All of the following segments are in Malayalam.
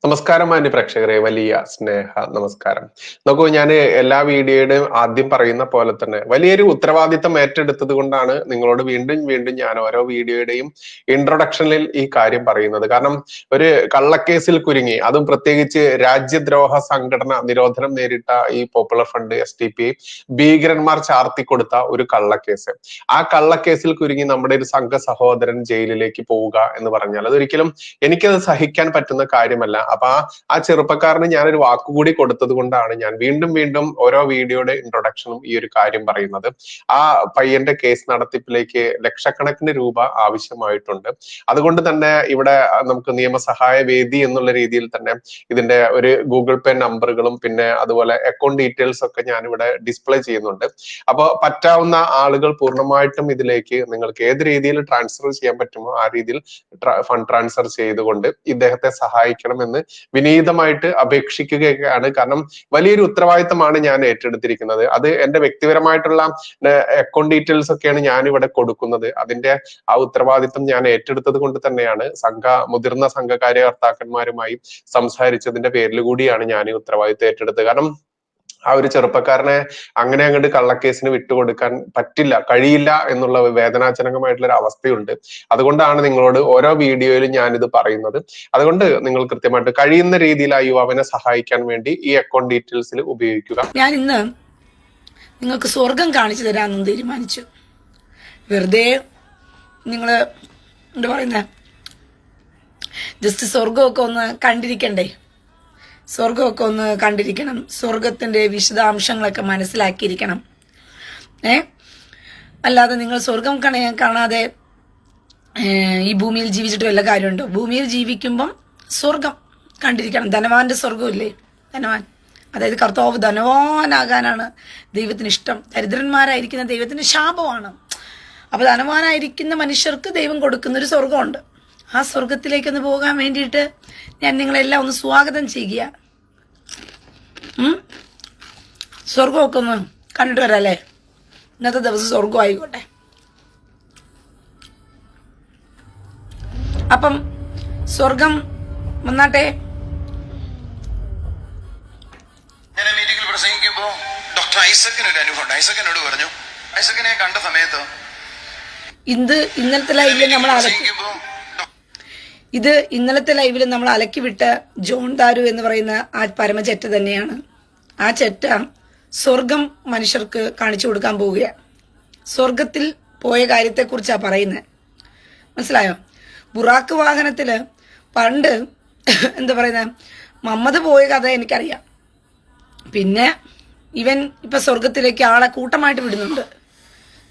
നമസ്കാരം മാന്യ പ്രേക്ഷകരെ, വലിയ സ്നേഹ നമസ്കാരം. നോക്കൂ, ഞാൻ എല്ലാ വീഡിയോയുടെയും ആദ്യം പറയുന്ന പോലെ തന്നെ വലിയൊരു ഉത്തരവാദിത്തം ഏറ്റെടുത്തത് കൊണ്ടാണ് നിങ്ങളോട് വീണ്ടും വീണ്ടും ഞാൻ ഓരോ വീഡിയോയുടെയും ഇൻട്രൊഡക്ഷനിൽ ഈ കാര്യം പറയുന്നത്. കാരണം ഒരു കള്ളക്കേസിൽ കുരുങ്ങി, അതും പ്രത്യേകിച്ച് രാജ്യദ്രോഹ സംഘടന നിരോധനം നേരിട്ട ഈ പോപ്പുലർ ഫ്രണ്ട് SDPI ഭീകരന്മാർ ചാർത്തിക്കൊടുത്ത ഒരു കള്ളക്കേസ്. ആ കള്ളക്കേസിൽ കുരുങ്ങി നമ്മുടെ ഒരു സംഘ സഹോദരൻ ജയിലിലേക്ക് പോവുക എന്ന് പറഞ്ഞാൽ അതൊരിക്കലും എനിക്കത് സഹിക്കാൻ പറ്റുന്ന കാര്യമല്ല. അപ്പൊ ആ ചെറുപ്പക്കാരന് ഞാനൊരു വാക്കുകൂടി കൊടുത്തത് കൊണ്ടാണ് ഞാൻ വീണ്ടും വീണ്ടും ഓരോ വീഡിയോയുടെ ഇൻട്രൊഡക്ഷനും ഈ ഒരു കാര്യം പറയുന്നത്. ആ പയ്യന്റെ കേസ് നടത്തിപ്പിലേക്ക് ലക്ഷക്കണക്കിന് രൂപ ആവശ്യമായിട്ടുണ്ട്. അതുകൊണ്ട് തന്നെ ഇവിടെ നമുക്ക് നിയമസഹായ വേദി എന്നുള്ള രീതിയിൽ തന്നെ ഇതിന്റെ ഒരു ഗൂഗിൾ പേ നമ്പറുകളും പിന്നെ അതുപോലെ അക്കൗണ്ട് ഡീറ്റെയിൽസ് ഒക്കെ ഞാൻ ഇവിടെ ഡിസ്പ്ലേ ചെയ്യുന്നുണ്ട്. അപ്പോൾ പറ്റാവുന്ന ആളുകൾ പൂർണ്ണമായിട്ടും ഇതിലേക്ക് നിങ്ങൾക്ക് ഏത് രീതിയിൽ ട്രാൻസ്ഫർ ചെയ്യാൻ പറ്റുമോ ആ രീതിയിൽ ഫണ്ട് ട്രാൻസ്ഫർ ചെയ്തുകൊണ്ട് ഇദ്ദേഹത്തെ സഹായിക്കണമെന്ന് വിനീതമായിട്ട് അപേക്ഷിക്കുകയാണ്. കാരണം വലിയൊരു ഉത്തരവാദിത്തമാണ് ഞാൻ ഏറ്റെടുത്തിരിക്കുന്നത്. അത് എന്റെ വ്യക്തിപരമായിട്ടുള്ള അക്കൗണ്ട് ഡീറ്റെയിൽസ് ഒക്കെയാണ് ഞാൻ ഇവിടെ കൊടുക്കുന്നത്. അതിന്റെ ആ ഉത്തരവാദിത്തം ഞാൻ ഏറ്റെടുത്തത് കൊണ്ട് തന്നെയാണ് മുതിർന്ന സംഘകാര്യകർത്താക്കന്മാരുമായി സംസാരിച്ചതിന്റെ പേരിൽ കൂടിയാണ് ഞാൻ ഈ ഉത്തരവാദിത്തം ഏറ്റെടുത്തത്. കാരണം ആ ഒരു ചെറുപ്പക്കാരനെ അങ്ങനെ അങ്ങോട്ട് കള്ളക്കേസിന് വിട്ടുകൊടുക്കാൻ കഴിയില്ല എന്നുള്ള വേദനാജനകമായിട്ടുള്ള ഒരു അവസ്ഥയുണ്ട്. അതുകൊണ്ടാണ് നിങ്ങളോട് ഓരോ വീഡിയോയിലും ഞാനിത് പറയുന്നത്. അതുകൊണ്ട് നിങ്ങൾ കൃത്യമായിട്ട് കഴിയുന്ന രീതിയിൽ ആ യുവാവിനെ സഹായിക്കാൻ വേണ്ടി ഈ അക്കൗണ്ട് ഡീറ്റെയിൽസിൽ ഉപയോഗിക്കുക. ഞാൻ ഇന്ന് നിങ്ങൾക്ക് സ്വർഗം കാണിച്ചു തരാമെന്ന് തീരുമാനിച്ചു. വെറുതെ നിങ്ങള് എന്താ പറയുന്ന ജസ്റ്റ് സ്വർഗമൊക്കെ ഒന്ന് കണ്ടിരിക്കണ്ടേ? സ്വർഗമൊക്കെ ഒന്ന് കണ്ടിരിക്കണം. സ്വർഗത്തിന്റെ വിശദാംശങ്ങളൊക്കെ മനസ്സിലാക്കിയിരിക്കണം. അല്ലാതെ നിങ്ങൾ സ്വർഗം കാണാതെ ഈ ഭൂമിയിൽ ജീവിച്ചിട്ട് വല്ല കാര്യമുണ്ടോ? ഭൂമിയിൽ ജീവിക്കുമ്പം സ്വർഗം കണ്ടിരിക്കണം. ധനവാന്റെ സ്വർഗമില്ലേ? ധനവാൻ, അതായത് കർത്താവ് ധനവാനാകാനാണ് ദൈവത്തിന് ഇഷ്ടം. ദരിദ്രന്മാരായിരിക്കുന്ന ദൈവത്തിന് ശാപമാണ്. അപ്പൊ ധനവാനായിരിക്കുന്ന മനുഷ്യർക്ക് ദൈവം കൊടുക്കുന്നൊരു സ്വർഗമുണ്ട്. ആ സ്വർഗത്തിലേക്കൊന്ന് പോകാൻ വേണ്ടിയിട്ട് ഞാൻ നിങ്ങളെല്ലാം ഒന്ന് സ്വാഗതം ചെയ്യുക. സ്വർഗമൊക്കെ ഒന്ന് കണ്ടിട്ട് വരാല്ലേ? ഇന്നത്തെ ദിവസം സ്വർഗം ആയിക്കോട്ടെ. അപ്പം സ്വർഗം വന്നാട്ടെ. ഞാൻ മീറ്റിംഗിൽ പ്രസംഗിക്കുമ്പോ ഡോക്ടർ ഐസക്കിന് ഒരു അനുഭവം. ഐസക്കിനോട് പറഞ്ഞു, ഐസക്കിനെ കണ്ട സമയത്ത് ഇന്നലത്തെ ലൈവിൽ നമ്മൾ അലക്കി വിട്ട ജോൺ ദാരു എന്ന് പറയുന്ന ആ പരമചെറ്റ തന്നെയാണ്. ആ ചെറ്റ സ്വർഗം മനുഷ്യർക്ക് കാണിച്ചു കൊടുക്കാൻ പോവുകയാണ്. സ്വർഗത്തിൽ പോയ കാര്യത്തെക്കുറിച്ചാണ് പറയുന്നത്. മനസ്സിലായോ? ബുറാക്ക് വാഹനത്തില് പണ്ട് എന്താ പറയുന്നത്, മമ്മദ് പോയ കഥ എനിക്കറിയാം. പിന്നെ ഇവൻ ഇപ്പൊ സ്വർഗത്തിലേക്ക് ആളെ കൂട്ടമായിട്ട് വിടുന്നുണ്ട്.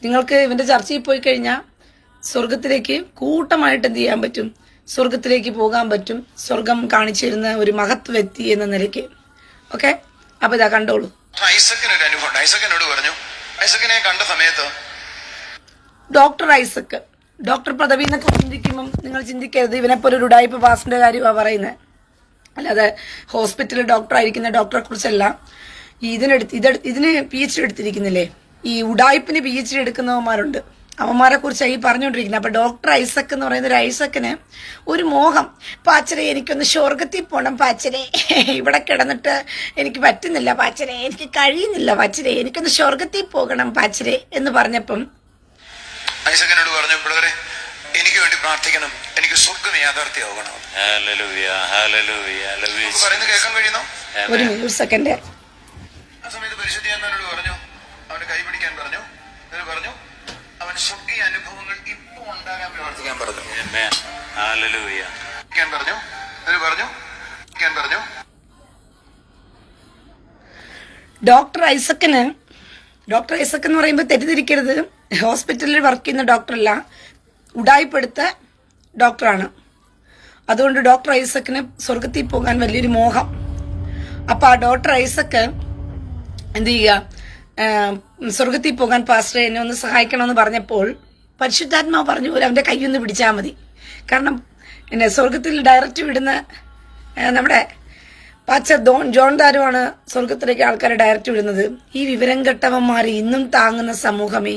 നിങ്ങൾക്ക് ഇവന്റെ ചർച്ചയിൽ പോയി കഴിഞ്ഞാൽ സ്വർഗത്തിലേക്ക് കൂട്ടമായിട്ട് എന്ത് ചെയ്യാൻ പറ്റും? സ്വർഗത്തിലേക്ക് പോകാൻ പറ്റും. സ്വർഗം കാണിച്ചിരുന്ന ഒരു മഹത്വ വ്യക്തി എന്ന നിലയ്ക്ക്. ഓക്കെ, അപ്പൊ ഇതാ കണ്ടോളൂ. ഐസക്കിന് ഒരു അനുഭവം. ഐസക്കിനോട് പറഞ്ഞു, ഐസക്കിനെ കണ്ട സമയത്ത് ഡോക്ടർ ഐസക്ക്, ഡോക്ടർ പദവി എന്നൊക്കെ ചിന്തിക്കുമ്പം നിങ്ങൾ ചിന്തിക്കരുത് ഇവനെപ്പോ ഒരു ഉടായിപ്പ് പാസിന്റെ കാര്യമാണ് പറയുന്നത്. അല്ലാതെ ഹോസ്പിറ്റലിൽ ഡോക്ടർ ആയിരിക്കുന്ന ഡോക്ടറെ കുറിച്ചല്ല. ഇതിന് PhD എടുത്തിരിക്കുന്നില്ലേ? ഈ ഉടായിപ്പിന് PhD എടുക്കുന്നവന്മാരുണ്ട്. അവന്മാരെ കുറിച്ചാണ് ഈ പറഞ്ഞുകൊണ്ടിരിക്കുന്നത്. അപ്പൊ ഡോക്ടർ ഐസക് എന്ന് പറയുന്ന ഒരു ഐസക്കിന് ഒരു മോഹം. പാച്ചരെ, എനിക്കൊന്ന് സ്വർഗത്തിൽ പോണം പാച്ചരെ, ഇവിടെ കിടന്നിട്ട് എനിക്ക് പറ്റുന്നില്ല പാച്ചരെ, എനിക്ക് കഴിയുന്നില്ല പാച്ചരെ, എനിക്കൊന്ന് സ്വർഗത്തിൽ പോകണം പാച്ചരെ എന്ന് പറഞ്ഞപ്പം ഐസക്കിനോട് പറഞ്ഞു, ബ്രദറെ എനിക്ക് വേണ്ടി പ്രാർത്ഥിക്കണം, എനിക്ക് സ്വർഗം യാഥാർത്ഥ്യമാകണം. പറയുന്നത് കേൾക്കാൻ കഴിയുന്നോ? ഒരു സെക്കൻഡ്. ആ സമയത്ത് പരിശുദ്ധാത്മാവിനോട് പറഞ്ഞു, അവന് കൈ പിടിക്കാൻ പറഞ്ഞു. എന്നിട്ട് പറഞ്ഞു, അവൻ സ്വർഗീയ അനുഭവങ്ങൾ ഇപ്പൊ ഉണ്ടാകാൻ പ്രവർത്തിക്കാൻ പറഞ്ഞു. പറഞ്ഞു ഡോക്ടർ ഐസക് എന്ന് പറയുമ്പോൾ തെറ്റിദ്ധരിക്കരുത്. ഹോസ്പിറ്റലിൽ വർക്ക് ചെയ്യുന്ന ഡോക്ടറല്ല, ഉടായിപ്പെടുത്ത ഡോക്ടറാണ്. അതുകൊണ്ട് ഡോക്ടർ ഐസക്കിന് സ്വർഗത്തിൽ പോകാൻ വലിയൊരു മോഹം. അപ്പൊ ആ ഡോക്ടർ ഐസക്ക് എന്ത് ചെയ്യുക, സ്വർഗത്തിൽ പോകാൻ പാസ്റ്റർ എന്നെ ഒന്ന് സഹായിക്കണമെന്ന് പറഞ്ഞപ്പോൾ പരിശുദ്ധാത്മാവ് പറഞ്ഞു, അവന്റെ കൈയൊന്ന് പിടിച്ചാൽ മതി. കാരണം എന്നെ സ്വർഗത്തിൽ ഡയറക്റ്റ് വിടുന്ന നമ്മുടെ പാച്ച ജോൺ ദാരുവാണ് സ്വർഗത്തിലേക്ക് ആൾക്കാരെ ഡയറക്റ്റ് വിടുന്നത്. ഈ വിവരം കെട്ടവന്മാർ ഇന്നും താങ്ങുന്ന സമൂഹമേ,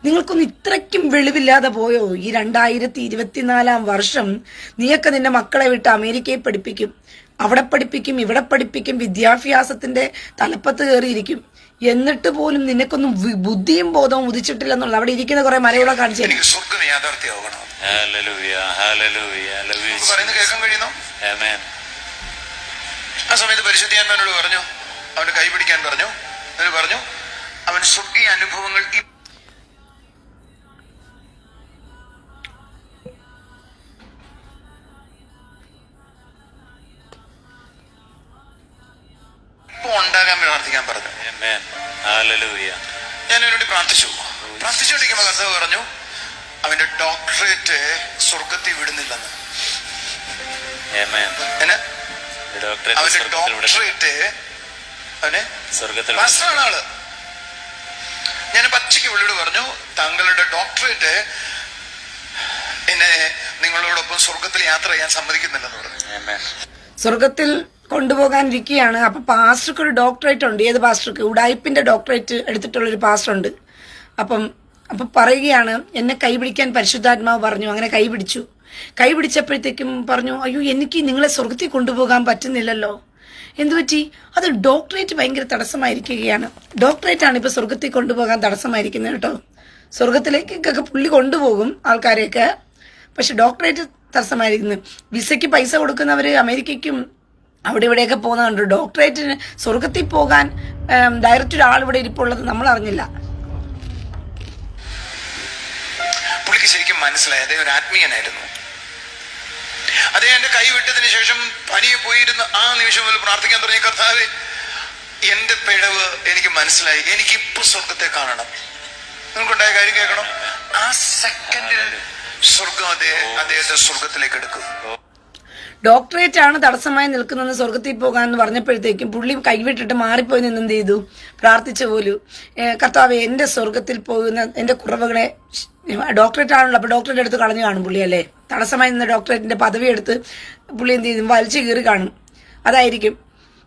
നിങ്ങൾക്കൊന്നും ഇത്രയ്ക്കും വെളിവില്ലാതെ പോയോ? ഈ 2024 വർഷം നീയൊക്കെ നിന്റെ മക്കളെ വിട്ട് അമേരിക്കയിൽ പഠിപ്പിക്കും, അവിടെ പഠിപ്പിക്കും, ഇവിടെ പഠിപ്പിക്കും, വിദ്യാഭ്യാസത്തിന്റെ തലപ്പത്ത് കയറിയിരിക്കും. എന്നിട്ട് പോലും നിനക്കൊന്നും ബുദ്ധിയും ബോധവും ഉദിച്ചിട്ടില്ലെന്നുള്ള അവിടെ ഇരിക്കുന്ന കുറെ മലയോടെ കാണിച്ചു തരും. സ്വർഗ്ഗം യാഥാർത്ഥ്യമാകണം. കേൾക്കാൻ കഴിയുന്നു. ആ സമയത്ത് പരിശുദ്ധാത്മാവിനോട് പറഞ്ഞു, അവന്റെ കൈ പിടിക്കാൻ പറഞ്ഞു. എന്നിട്ട് പറഞ്ഞു, അവൻ സ്വർഗീയ അനുഭവങ്ങൾ ഇപ്പൊ ഉണ്ടാകാൻ പ്രാർത്ഥിക്കാൻ പറഞ്ഞു. ഞാൻ അതിനുവേണ്ടി പ്രാർത്ഥിച്ചുകൊണ്ടിരിക്കുമ്പോ കർത്താവ് പറഞ്ഞു, അവന്റെ ഡോക്ടറേറ്റ് സ്വർഗത്തിൽ വിടുന്നില്ലെന്ന്. അവന്റെ ഡോക്ടറേറ്റ് അവന് പാസ്റ്ററാണ് ആള്. ഞാൻ പച്ചയ്ക്ക് വിളിയോട് പറഞ്ഞു, താങ്കളുടെ ഡോക്ടറേറ്റ് എന്നെ നിങ്ങളോടൊപ്പം സ്വർഗത്തിൽ യാത്ര ചെയ്യാൻ സമ്മതിക്കുന്നില്ലെന്ന് പറഞ്ഞു. സ്വർഗത്തിൽ കൊണ്ടുപോകാനിരിക്കുകയാണ്. അപ്പൊ പാസ്റ്റർക്ക് ഒരു ഡോക്ടറേറ്റ് ഉണ്ട്. ഏത് പാസ്റ്റർക്ക്? ഉഡായിപ്പിന്റെ ഡോക്ടറേറ്റ് എടുത്തിട്ടുള്ള ഒരു പാസ്റ്റർ ഉണ്ട്. അപ്പൊ പറയുകയാണ്, എന്നെ കൈപിടിക്കാൻ പരിശുദ്ധാത്മാവ് പറഞ്ഞു. അങ്ങനെ കൈപിടിച്ചപ്പോഴത്തേക്കും പറഞ്ഞു, അയ്യോ എനിക്ക് നിങ്ങളെ സ്വർഗത്തിൽ കൊണ്ടുപോകാൻ പറ്റുന്നില്ലല്ലോ. എന്തുപറ്റി? അത് ഡോക്ടറേറ്റ് ഭയങ്കര തടസ്സമായിരിക്കുകയാണ്. ഡോക്ടറേറ്റ് ആണ് ഇപ്പൊ സ്വർഗത്തിൽ കൊണ്ടുപോകാൻ തടസ്സമായിരിക്കുന്നത് കേട്ടോ. സ്വർഗത്തിലേക്കൊക്കെ പുള്ളി കൊണ്ടുപോകും ആൾക്കാരെയൊക്കെ, പക്ഷെ ഡോക്ടറേറ്റ് തടസ്സമായിരിക്കുന്നത്. വിസയ്ക്ക് പൈസ കൊടുക്കുന്നവര് അമേരിക്കയ്ക്കും അവിടെ ഇവിടെയൊക്കെ പോകുന്നുണ്ട്. ഡോക്ടറേറ്റിന് സ്വർഗത്തിൽ പോകാൻ ഡയറക്റ്റ് ഒരാൾ ഇവിടെ ഇരിപ്പുള്ളത് നമ്മൾ അറിഞ്ഞില്ല. പുള്ളിക്ക് ശരിക്കും മനസ്സിലായി അദ്ദേഹം ഒരു ആത്മീയനായിരുന്നു. അദ്ദേഹം എന്റെ കൈ വിട്ടതിന് ശേഷം പനിയെ പോയിരുന്ന ആ നിമിഷം മുതൽ പ്രാർത്ഥിക്കാൻ തുടങ്ങിയ, കർത്താവേ എന്റെ പിഴവ് എനിക്ക് മനസ്സിലായി, എനിക്കിപ്പോ സ്വർഗത്തെ കാണണം. നിങ്ങൾക്കുണ്ടായ കാര്യം കേൾക്കണം. ആ സെക്കൻഡിൽ സ്വർഗം അദ്ദേഹത്തെ സ്വർഗത്തിലേക്ക് എടുക്കും. ഡോക്ടറേറ്റ് ആണ് തടസ്സമായി നിൽക്കുന്നത് സ്വർഗത്തിൽ പോകാൻ എന്ന് പറഞ്ഞപ്പോഴത്തേക്കും പുള്ളി കൈവിട്ടിട്ട് മാറിപ്പോയി നിന്ന് എന്ത് ചെയ്തു? പ്രാർത്ഥിച്ച പോലും, കർത്താവേ എന്റെ സ്വർഗത്തിൽ പോകുന്ന എന്റെ കുറവുകളെ, ഡോക്ടറേറ്റ് ആണല്ലോ, അപ്പൊ ഡോക്ടറേറ്റ് എടുത്ത് കളഞ്ഞു കാണും പുള്ളി അല്ലേ. തടസ്സമായി നിന്ന ഡോക്ടറേറ്റിന്റെ പദവി എടുത്ത് പുള്ളി എന്ത് ചെയ്തു? വലിച്ചു കീറി കാണും. അതായിരിക്കും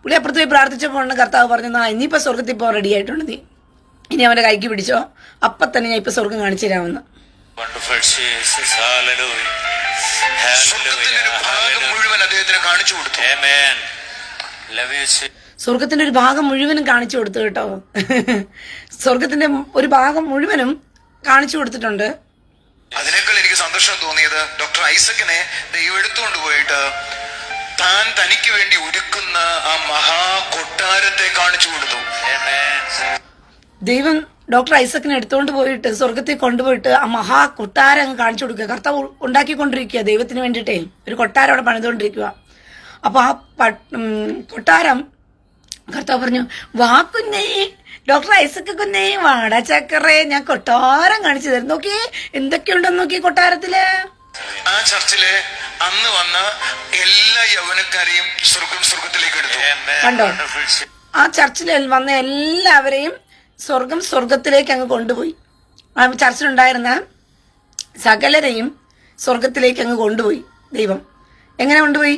പുള്ളി അപ്പുറത്ത് പോയി പ്രാർത്ഥിച്ചപ്പോൾ കർത്താവ് പറഞ്ഞു, ഇനിയിപ്പോ സ്വർഗത്തിൽ പോകാൻ റെഡി ആയിട്ടുണ്ട്, നീ ഇനി അവന്റെ കൈക്ക് പിടിച്ചോ, അപ്പൊ തന്നെ ഞാൻ ഇപ്പൊ സ്വർഗം കാണിച്ചു തരാമെന്ന്. സ്വർഗത്തിന്റെ ഒരു ഭാഗം മുഴുവനും കാണിച്ചു കൊടുത്തു കേട്ടോ. സ്വർഗത്തിന്റെ ഒരു ഭാഗം മുഴുവനും കാണിച്ചു കൊടുത്തിട്ടുണ്ട്. അതിനേക്കാൾ എനിക്ക് സന്തോഷം തോന്നിയത് ഡോക്ടർ ഐസക്കിനെ ദൈവം എടുത്തുകൊണ്ട് പോയിട്ട് താൻ തനിക്ക് വേണ്ടി ഒരുക്കുന്ന ആ മഹാ കൊട്ടാരത്തെ കാണിച്ചു കൊടുത്തു. ദൈവം ഡോക്ടർ ഐസക്കിനെ എടുത്തുകൊണ്ട് പോയിട്ട് സ്വർഗത്തിൽ കൊണ്ടുപോയിട്ട് ആ മഹാ കൊട്ടാരം അങ്ങ് കാണിച്ചു കൊടുക്കുക. കർത്താവ് ഉണ്ടാക്കിക്കൊണ്ടിരിക്കുക ദൈവത്തിന് വേണ്ടിയിട്ടേ, ഒരു കൊട്ടാരം അവിടെ പണിതുകൊണ്ടിരിക്കുക. അപ്പൊ ആ കൊട്ടാരം കർത്താവ് പറഞ്ഞു, വാ കുഞ്ഞേ, ഡോക്ടർ ഐസക്ക് കുഞ്ഞേ, വാടാ ചക്കറേ, ഞാൻ കൊട്ടാരം കാണിച്ചു തരും. നോക്കി എന്തൊക്കെയുണ്ടെന്ന് നോക്കി കൊട്ടാരത്തില്. ആ ചർച്ചിലെ അന്ന് വന്ന എല്ലാ യൗവനക്കാരെയും സ്വർഗത്തിലേക്ക് എടുത്തു. കണ്ടോ? ആ ചർച്ചിൽ വന്ന എല്ലാവരെയും സ്വർഗത്തിലേക്ക് അങ്ങ് കൊണ്ടുപോയി. ആ ചർച്ചിലുണ്ടായിരുന്ന സകലരെയും സ്വർഗത്തിലേക്ക് അങ്ങ് കൊണ്ടുപോയി ദൈവം. എങ്ങനെ കൊണ്ടുപോയി?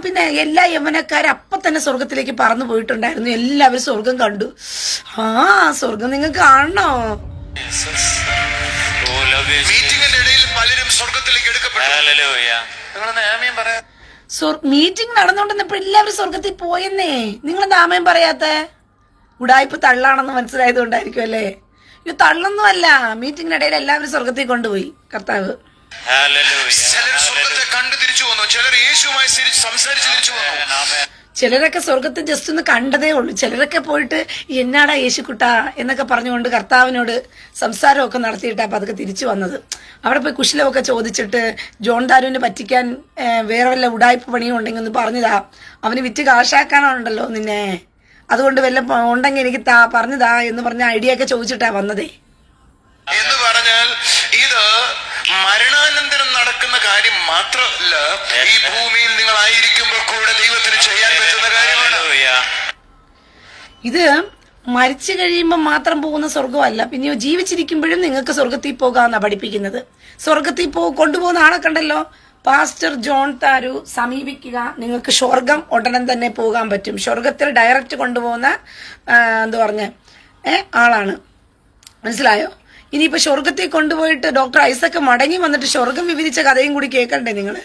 പിന്നെ എല്ലാ യൗവനക്കാരും അപ്പൊ തന്നെ സ്വർഗത്തിലേക്ക് പറന്നു പോയിട്ടുണ്ടായിരുന്നു. എല്ലാവരും സ്വർഗം കണ്ടു. സ്വർഗം നിങ്ങൾക്ക് കാണണോ? മീറ്റിംഗിന്റെ ഇടയിൽ പലരും സ്വർഗത്തിലേക്ക് എടുക്കപ്പെട്ടു. മീറ്റിംഗ് നടന്നുകൊണ്ടിരുന്നപ്പോ എല്ലാവരും സ്വർഗത്തിൽ പോയെന്നേ. നിങ്ങളെന്താ ആമേൻ പറയാത്ത? ഉടായ്പ തള്ളാണെന്ന് മനസ്സിലായത് കൊണ്ടായിരിക്കും അല്ലേ? ഇത് തള്ളൊന്നും അല്ല. മീറ്റിംഗിനിടയിൽ എല്ലാവരും സ്വർഗത്തിൽ കൊണ്ടുപോയി കർത്താവ്. ചിലർ സ്വർഗത്തെ കണ്ടു തിരിച്ചു വന്നു, ചിലർ യേശുവുമായി സംസാരിച്ച് തിരിച്ചു വന്നു. ചിലരൊക്കെ സ്വർഗത്തെ ജസ്റ്റ് ഒന്ന് കണ്ടതേ ഉള്ളൂ. ചിലരൊക്കെ പോയിട്ട് എന്നാടാ യേശുക്കുട്ടാ എന്നൊക്കെ പറഞ്ഞുകൊണ്ട് കർത്താവിനോട് സംസാരമൊക്കെ നടത്തിയിട്ടാ അപ്പൊ അതൊക്കെ തിരിച്ചു വന്നത്. അവിടെ പോയി കുശലമൊക്കെ ചോദിച്ചിട്ട് ജോൺ ദാരുവിനെ പറ്റിക്കാൻ വേറെ വല്ല ഉടായ്പ പണിയും ഉണ്ടെങ്കിൽ ഒന്ന് പറഞ്ഞതാ, അവന് വിറ്റ് കാശാക്കാനുണ്ടല്ലോ നിന്നെ, അതുകൊണ്ട് വല്ല ഉണ്ടെങ്കിൽ എനിക്ക് പറഞ്ഞതാ എന്ന് പറഞ്ഞ ഐഡിയ ഒക്കെ ചോദിച്ചിട്ടാ വന്നതേ. എന്ന് പറഞ്ഞാൽ ഇത് മരണാനന്തരം നടക്കുന്ന കാര്യം മാത്രമല്ല, ഈ ഭൂമിയിൽ നിങ്ങൾ ആയിരിക്കുമ്പോൾ കൂടെ ദൈവത്തിന് ചെയ്യാൻ പറ്റുന്ന കാര്യമാണ്. ഇത് മരിച്ചു കഴിയുമ്പോൾ മാത്രം പോകുന്ന സ്വർഗമല്ല, പിന്നെയോ ജീവിച്ചിരിക്കുമ്പോഴും നിങ്ങൾക്ക് സ്വർഗത്തിൽ പോകാമെന്നാണ് പഠിപ്പിക്കുന്നത്. സ്വർഗത്തിൽ കൊണ്ടുപോകുന്ന ആളെ കണ്ടല്ലോ, പാസ്റ്റർ ജോൺ താരു സമീപിക്കുക, നിങ്ങൾക്ക് സ്വർഗം ഉടനെ തന്നെ പോകാൻ പറ്റും. സ്വർഗത്തിൽ ഡയറക്റ്റ് കൊണ്ടുപോകുന്ന എന്താ പറഞ്ഞ ആളാണ്. മനസ്സിലായോ? ഇനിയിപ്പോൾ സ്വർഗത്തിൽ കൊണ്ടുപോയിട്ട് ഡോക്ടർ ഐസക്ക് മടങ്ങി വന്നിട്ട് സ്വർഗം വിവരിച്ച കഥയും കൂടി കേൾക്കണ്ടേ നിങ്ങൾ?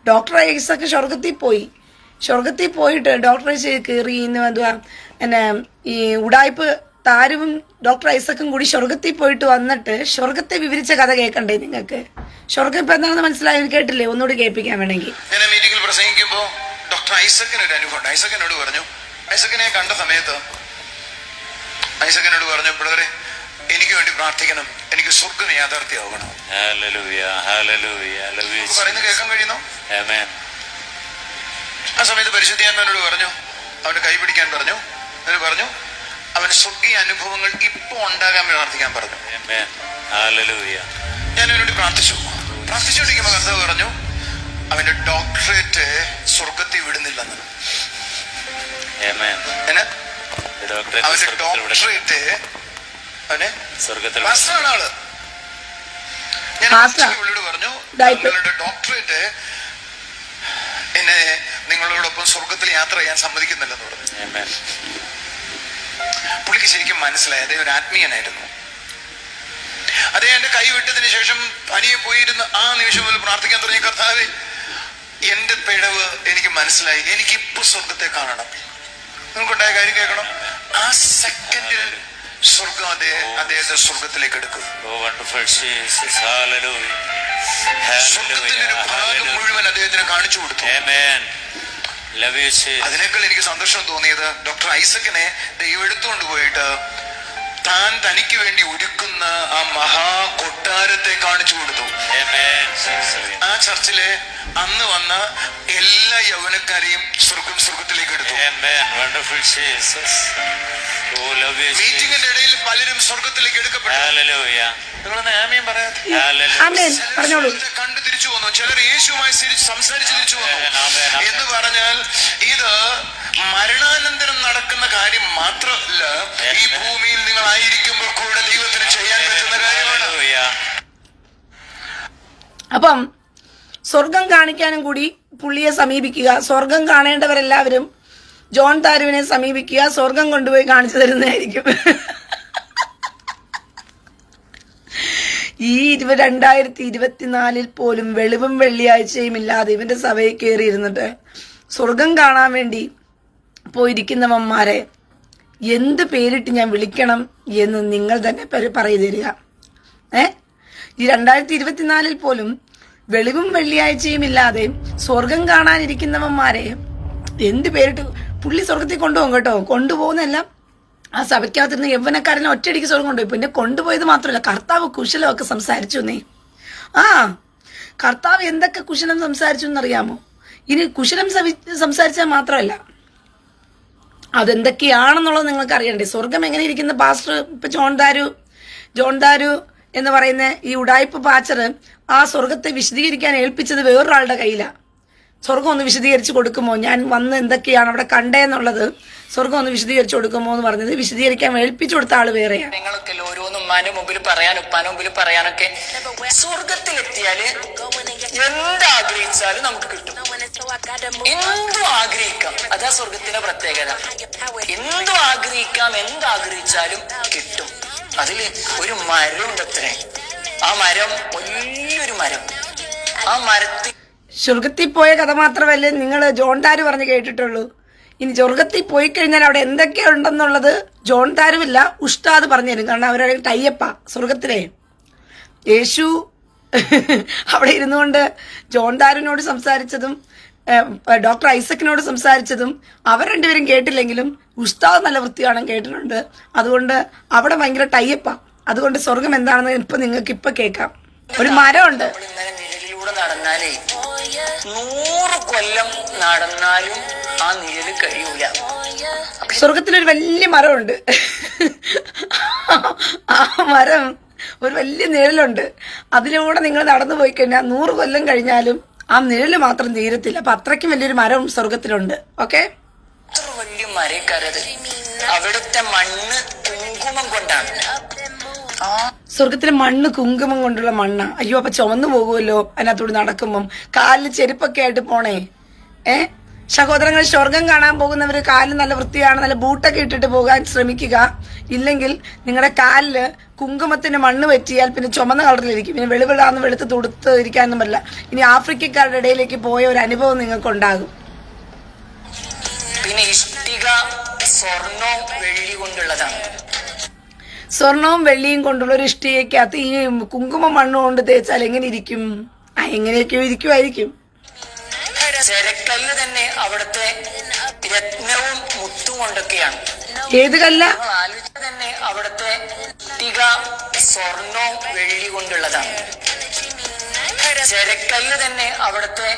ഡോക്ടർ ഐസക്ക് സ്വർഗത്തിൽ പോയിട്ട് ഡോക്ടർ കയറി എന്തുവാ എന്നെ ഈ ഉടായ്പ് താരുവും ഡോക്ടർ ഐസക്കും കൂടി സ്വർഗത്തിൽ പോയിട്ട് വന്നിട്ട് സ്വർഗത്തെ വിവരിച്ച കഥ കേൾക്കണ്ടേ നിങ്ങൾക്ക്? സ്വർഗം ഇപ്പൊ എന്താണെന്ന് മനസ്സിലായി കേട്ടില്ലേ? ഒന്നുകൂടി കേൾപ്പിക്കാൻ വേണമെങ്കിൽ. ഞാൻ മീറ്റിംഗിൽ പ്രസംഗിക്കുമ്പോൾ ഡോക്ടർ ഐസക്കിന് ഒരു അനുഭവം. ഐസക്കിനോട് പറഞ്ഞു, ഐസക്കിനെ കണ്ട സമയത്ത് ഐസക്കിനോട് പറഞ്ഞു, ബ്രദറെ എനിക്ക് വേണ്ടി പ്രാർത്ഥിക്കണം, എനിക്ക് സ്വർഗം യാഥാർത്ഥ്യമാകണം. പറയുന്നത് കേൾക്കാൻ കഴിയുന്നു? ആ സമയത്ത് പരിശുദ്ധാത്മാവിനോട് പറഞ്ഞു, അവന്റെ കൈ പിടിക്കാൻ പറഞ്ഞു. എന്നിട്ട് പറഞ്ഞു അവന് സ്വർഗീയ അനുഭവങ്ങൾ ഇപ്പൊ ഉണ്ടാകാൻ പ്രാർത്ഥിക്കാൻ പറഞ്ഞു. ഞാൻ അവനോട് പ്രാർത്ഥിച്ചുകൊണ്ടിരിക്കുമ്പോ കർത്താവ് പറഞ്ഞു അവന്റെ ഡോക്ടറേറ്റ് സ്വർഗത്തിൽ വിടുന്നില്ലെന്ന്. അവന്റെ ഡോക്ടറേറ്റ് അവന് പാസ്റ്ററാണ് ആള്. ഞാൻ പുള്ളിയോട് പറഞ്ഞു നിങ്ങളുടെ ഡോക്ടറേറ്റ് എന്നെ നിങ്ങളോടൊപ്പം സ്വർഗത്തിൽ യാത്ര ചെയ്യാൻ സമ്മതിക്കുന്നില്ലെന്ന് പറഞ്ഞു. പുള്ളിക്ക് ശരിക്കും മനസ്സിലായി അദ്ദേഹം ഒരു ആത്മീയനായിരുന്നു. അദ്ദേഹം എന്റെ കൈ വിട്ടതിന് ശേഷം പനിയെ പോയിരുന്ന ആ നിമിഷം മുതൽ പ്രാർത്ഥിക്കാൻ തുടങ്ങിയ കർത്താവേ എന്റെ പിഴവ് എനിക്ക് മനസ്സിലായി, എനിക്കിപ്പോ സ്വർഗത്തെ കാണണം. നിങ്ങൾക്കുണ്ടായ കാര്യം കേൾക്കണം. ആ സെക്കൻഡിൽ സ്വർഗം അദ്ദേഹത്തെ സ്വർഗത്തിലേക്ക് എടുക്കും. സ്വർഗത്തിന്റെ ഒരു ഭാഗം മുഴുവൻ അദ്ദേഹത്തിന് കാണിച്ചു കൊടുത്തു. അതിനേക്കാൾ എനിക്ക് സന്തോഷം തോന്നിയത് ഡോക്ടർ ഐസക്കിനെ ദൈവം എടുത്തുകൊണ്ട് പോയിട്ട് താൻ തനിക്ക് വേണ്ടി ഒരുക്കുന്ന ആ മഹാ കൊട്ടാരത്തെ കാണിച്ചു കൊടുത്തു. ആ ചർച്ചിലെ അന്ന് വന്ന എല്ലാ യൗവനക്കാരെയും സ്വർഗത്തിലേക്ക് എടുത്തു. മീറ്റിംഗിന്റെ ഇടയിൽ പലരും സ്വർഗത്തിലേക്ക് എടുക്കപ്പെട്ടു. നിങ്ങളൊന്ന് ആമേൻ പറയാതെ കണ്ടു തിരിച്ചു വന്നു. ചിലർ യേശുവുമായി സംസാരിച്ച് തിരിച്ചു വന്നു. എന്ന് പറഞ്ഞാൽ ഇത് മരണാനന്തരം നടക്കുന്ന കാര്യം മാത്രമല്ല, ഈ ഭൂമിയിൽ നിങ്ങൾ ആയിരിക്കുമ്പോൾ കൂടെ ദൈവത്തിന് ചെയ്യാൻ പറ്റുന്ന കാര്യമാണ്. അപ്പം സ്വർഗം കാണിക്കാനും കൂടി പുള്ളിയെ സമീപിക്കുക. സ്വർഗം കാണേണ്ടവരെല്ലാവരും ജോൺ താരുവിനെ സമീപിക്കുക. സ്വർഗം കൊണ്ടുപോയി കാണിച്ചു തരുന്നതായിരിക്കും. ഈ 2024 പോലും വെളിവും വെള്ളിയാഴ്ചയും ഇല്ലാതെ ഇവന്റെ സഭയിൽ കയറിയിരുന്നിട്ട് സ്വർഗം കാണാൻ വേണ്ടി പോയിരിക്കുന്നവന്മാരെ എന്ത് പേരിട്ട് ഞാൻ വിളിക്കണം എന്ന് നിങ്ങൾ തന്നെ പറയു തരിക. ഈ 2024 പോലും വെളിവും വെള്ളിയാഴ്ചയും ഇല്ലാതെ സ്വർഗം കാണാനിരിക്കുന്നവന്മാരെ എന്ത് പേരിട്ട് പുള്ളി സ്വർഗത്തിൽ കൊണ്ടുപോകും കേട്ടോ. കൊണ്ടുപോകുന്നെല്ലാം ആ സഭയ്ക്കകത്തിരുന്ന് യൗവനക്കാരനെ ഒറ്റയടിക്ക് സ്വർഗം കൊണ്ടുപോയി. പിന്നെ കൊണ്ടുപോയത് മാത്രമല്ല, കർത്താവ് കുശലമൊക്കെ സംസാരിച്ചു എന്നേ. കർത്താവ് എന്തൊക്കെ കുശലം സംസാരിച്ചു എന്നറിയാമോ? ഇനി കുശലം സംസാരിച്ചാൽ മാത്രമല്ല, അതെന്തൊക്കെയാണെന്നുള്ളത് നിങ്ങൾക്ക് അറിയണ്ടേ. സ്വർഗം എങ്ങനെ ഇരിക്കുന്ന പാസ്റ്റർ ഇപ്പൊ ജോൺ താരു എന്ന് പറയുന്ന ഈ ഉടായ്പ പാച്ചർ ആ സ്വർഗത്തെ വിശദീകരിക്കാൻ ഏൽപ്പിച്ചത് വേറൊരാളുടെ കയ്യിലാണ്. സ്വർഗം ഒന്ന് വിശദീകരിച്ച് കൊടുക്കുമോ, ഞാൻ വന്ന് എന്തൊക്കെയാണ് അവിടെ കണ്ടേന്നുള്ളത് സ്വർഗം ഒന്ന് വിശദീകരിച്ചു കൊടുക്കുമോ എന്ന് പറഞ്ഞത് വിശദീകരിക്കാൻ ഏൽപ്പിച്ചു കൊടുത്ത ആള് വേറെയാണ്. നിങ്ങളൊക്കെ ഓരോന്നും ഉമ്മാന്റെ മുമ്പിൽ പറയാനും ഉപ്പാന്റെ മുമ്പിൽ പറയാനൊക്കെ സ്വർഗത്തിലെത്തിയാല് എന്താഗ്രഹിച്ചാലും നമുക്ക് കിട്ടും. എന്തും ആഗ്രഹിക്കാം, അതാ സ്വർഗത്തിന്റെ പ്രത്യേകത. എന്തും ആഗ്രഹിക്കാം, എന്താഗ്രഹിച്ചാലും കിട്ടും. അതില് ഒരു മരമുണ്ട് അത്രേ. ആ മരം വലിയൊരു മരം. ആ മരത്തിൽ സ്വർഗത്തിൽ പോയ കഥ മാത്രമല്ലേ നിങ്ങൾ ജോൺ താരു പറഞ്ഞ് കേട്ടിട്ടുള്ളൂ. ഇനി സ്വർഗത്തിൽ പോയി കഴിഞ്ഞാൽ അവിടെ എന്തൊക്കെയുണ്ടെന്നുള്ളത് ജോൺ താരുവില്ല, ഉസ്താദ് പറഞ്ഞു തരും. കാരണം അവരുടെ ടൈയപ്പാ സ്വർഗത്തിലെ. യേശു അവിടെ ഇരുന്നുകൊണ്ട് ജോൺ താരുവിനോട് സംസാരിച്ചതും ഡോക്ടർ ഐസക്കിനോട് സംസാരിച്ചതും അവർ രണ്ടുപേരും കേട്ടില്ലെങ്കിലും ഉസ്താദ് നല്ല വൃത്തിയാണെൻ കേട്ടിട്ടുണ്ട്. അതുകൊണ്ട് അവിടെ ഭയങ്കര ടൈയപ്പാ. അതുകൊണ്ട് സ്വർഗം എന്താണെന്ന് ഇപ്പൊ നിങ്ങൾക്ക് ഇപ്പൊ കേൾക്കാം. ഒരു മരമുണ്ട്. നിഴലിലൂടെ നടന്നാലേ 100 കൊല്ലം നടന്നാലും ആ നിഴല് കഴിയൂല. സ്വർഗത്തിലൊരു വലിയ മരമുണ്ട്. ആ മരം ഒരു വലിയ നിഴലുണ്ട്. അതിലൂടെ നിങ്ങൾ നടന്നു പോയി കഴിഞ്ഞാൽ 100 കൊല്ലം കഴിഞ്ഞാലും ആ നിഴല് മാത്രം തീരത്തില്ല. അപ്പൊ അത്രയ്ക്കും വലിയൊരു മരം സ്വർഗത്തിലുണ്ട്. ഓക്കെ, അത്ര വലിയ മരക്കാരത്. അവിടുത്തെ മണ്ണ് കുങ്കുമം കൊണ്ടാണ്. സ്വർഗത്തിലെ മണ്ണ് കുങ്കുമം കൊണ്ടുള്ള മണ്ണ. അയ്യോ, അപ്പൊ ചുമന്നു പോകുമല്ലോ അതിനകത്തൂടെ നടക്കുമ്പം. കാലിൽ ചെരുപ്പൊക്കെ ആയിട്ട് പോണേ. സഹോദരങ്ങൾ, സ്വർഗം കാണാൻ പോകുന്നവര് കാലിൽ നല്ല വൃത്തിയാണ്, നല്ല ബൂട്ടൊക്കെ ഇട്ടിട്ട് പോകാൻ ശ്രമിക്കുക. ഇല്ലെങ്കിൽ നിങ്ങളുടെ കാലില് കുങ്കുമത്തിന് മണ്ണ് പറ്റിയാൽ പിന്നെ ചുമന്ന കളറിലിരിക്കും. പിന്നെ വെളുവിളാന്ന് വെളുത്ത് തുടുത്ത് ഇരിക്കാനൊന്നും പറ്റില്ല. ഇനി ആഫ്രിക്കക്കാരുടെ ഇടയിലേക്ക് പോയ ഒരു അനുഭവം നിങ്ങൾക്കുണ്ടാകും. പിന്നെ ഇഷ്ടിക സ്വർണവും വെള്ളി കൊണ്ടുള്ളതാണ്. സ്വർണവും വെള്ളിയും കൊണ്ടുള്ള ഒരു ഇഷ്ടികയ്ക്കകത്ത് ഈ കുങ്കുമ മണ്ണ് കൊണ്ട് തേച്ചാൽ എങ്ങനെ ഇരിക്കും? എങ്ങനെയൊക്കെയോ ഇരിക്കുമായിരിക്കും. ചെരക്കല്ല് തന്നെ അവിടുത്തെ രത്നവും മുത്തും കൊണ്ടൊക്കെയാണ്. ഏത് കല്ല? തന്നെ അവിടുത്തെ ഇഷ്ടിക സ്വർണവും വെള്ളി കൊണ്ടുള്ളതാണ്. ചെരക്കല്ല് തന്നെ അവിടുത്തെ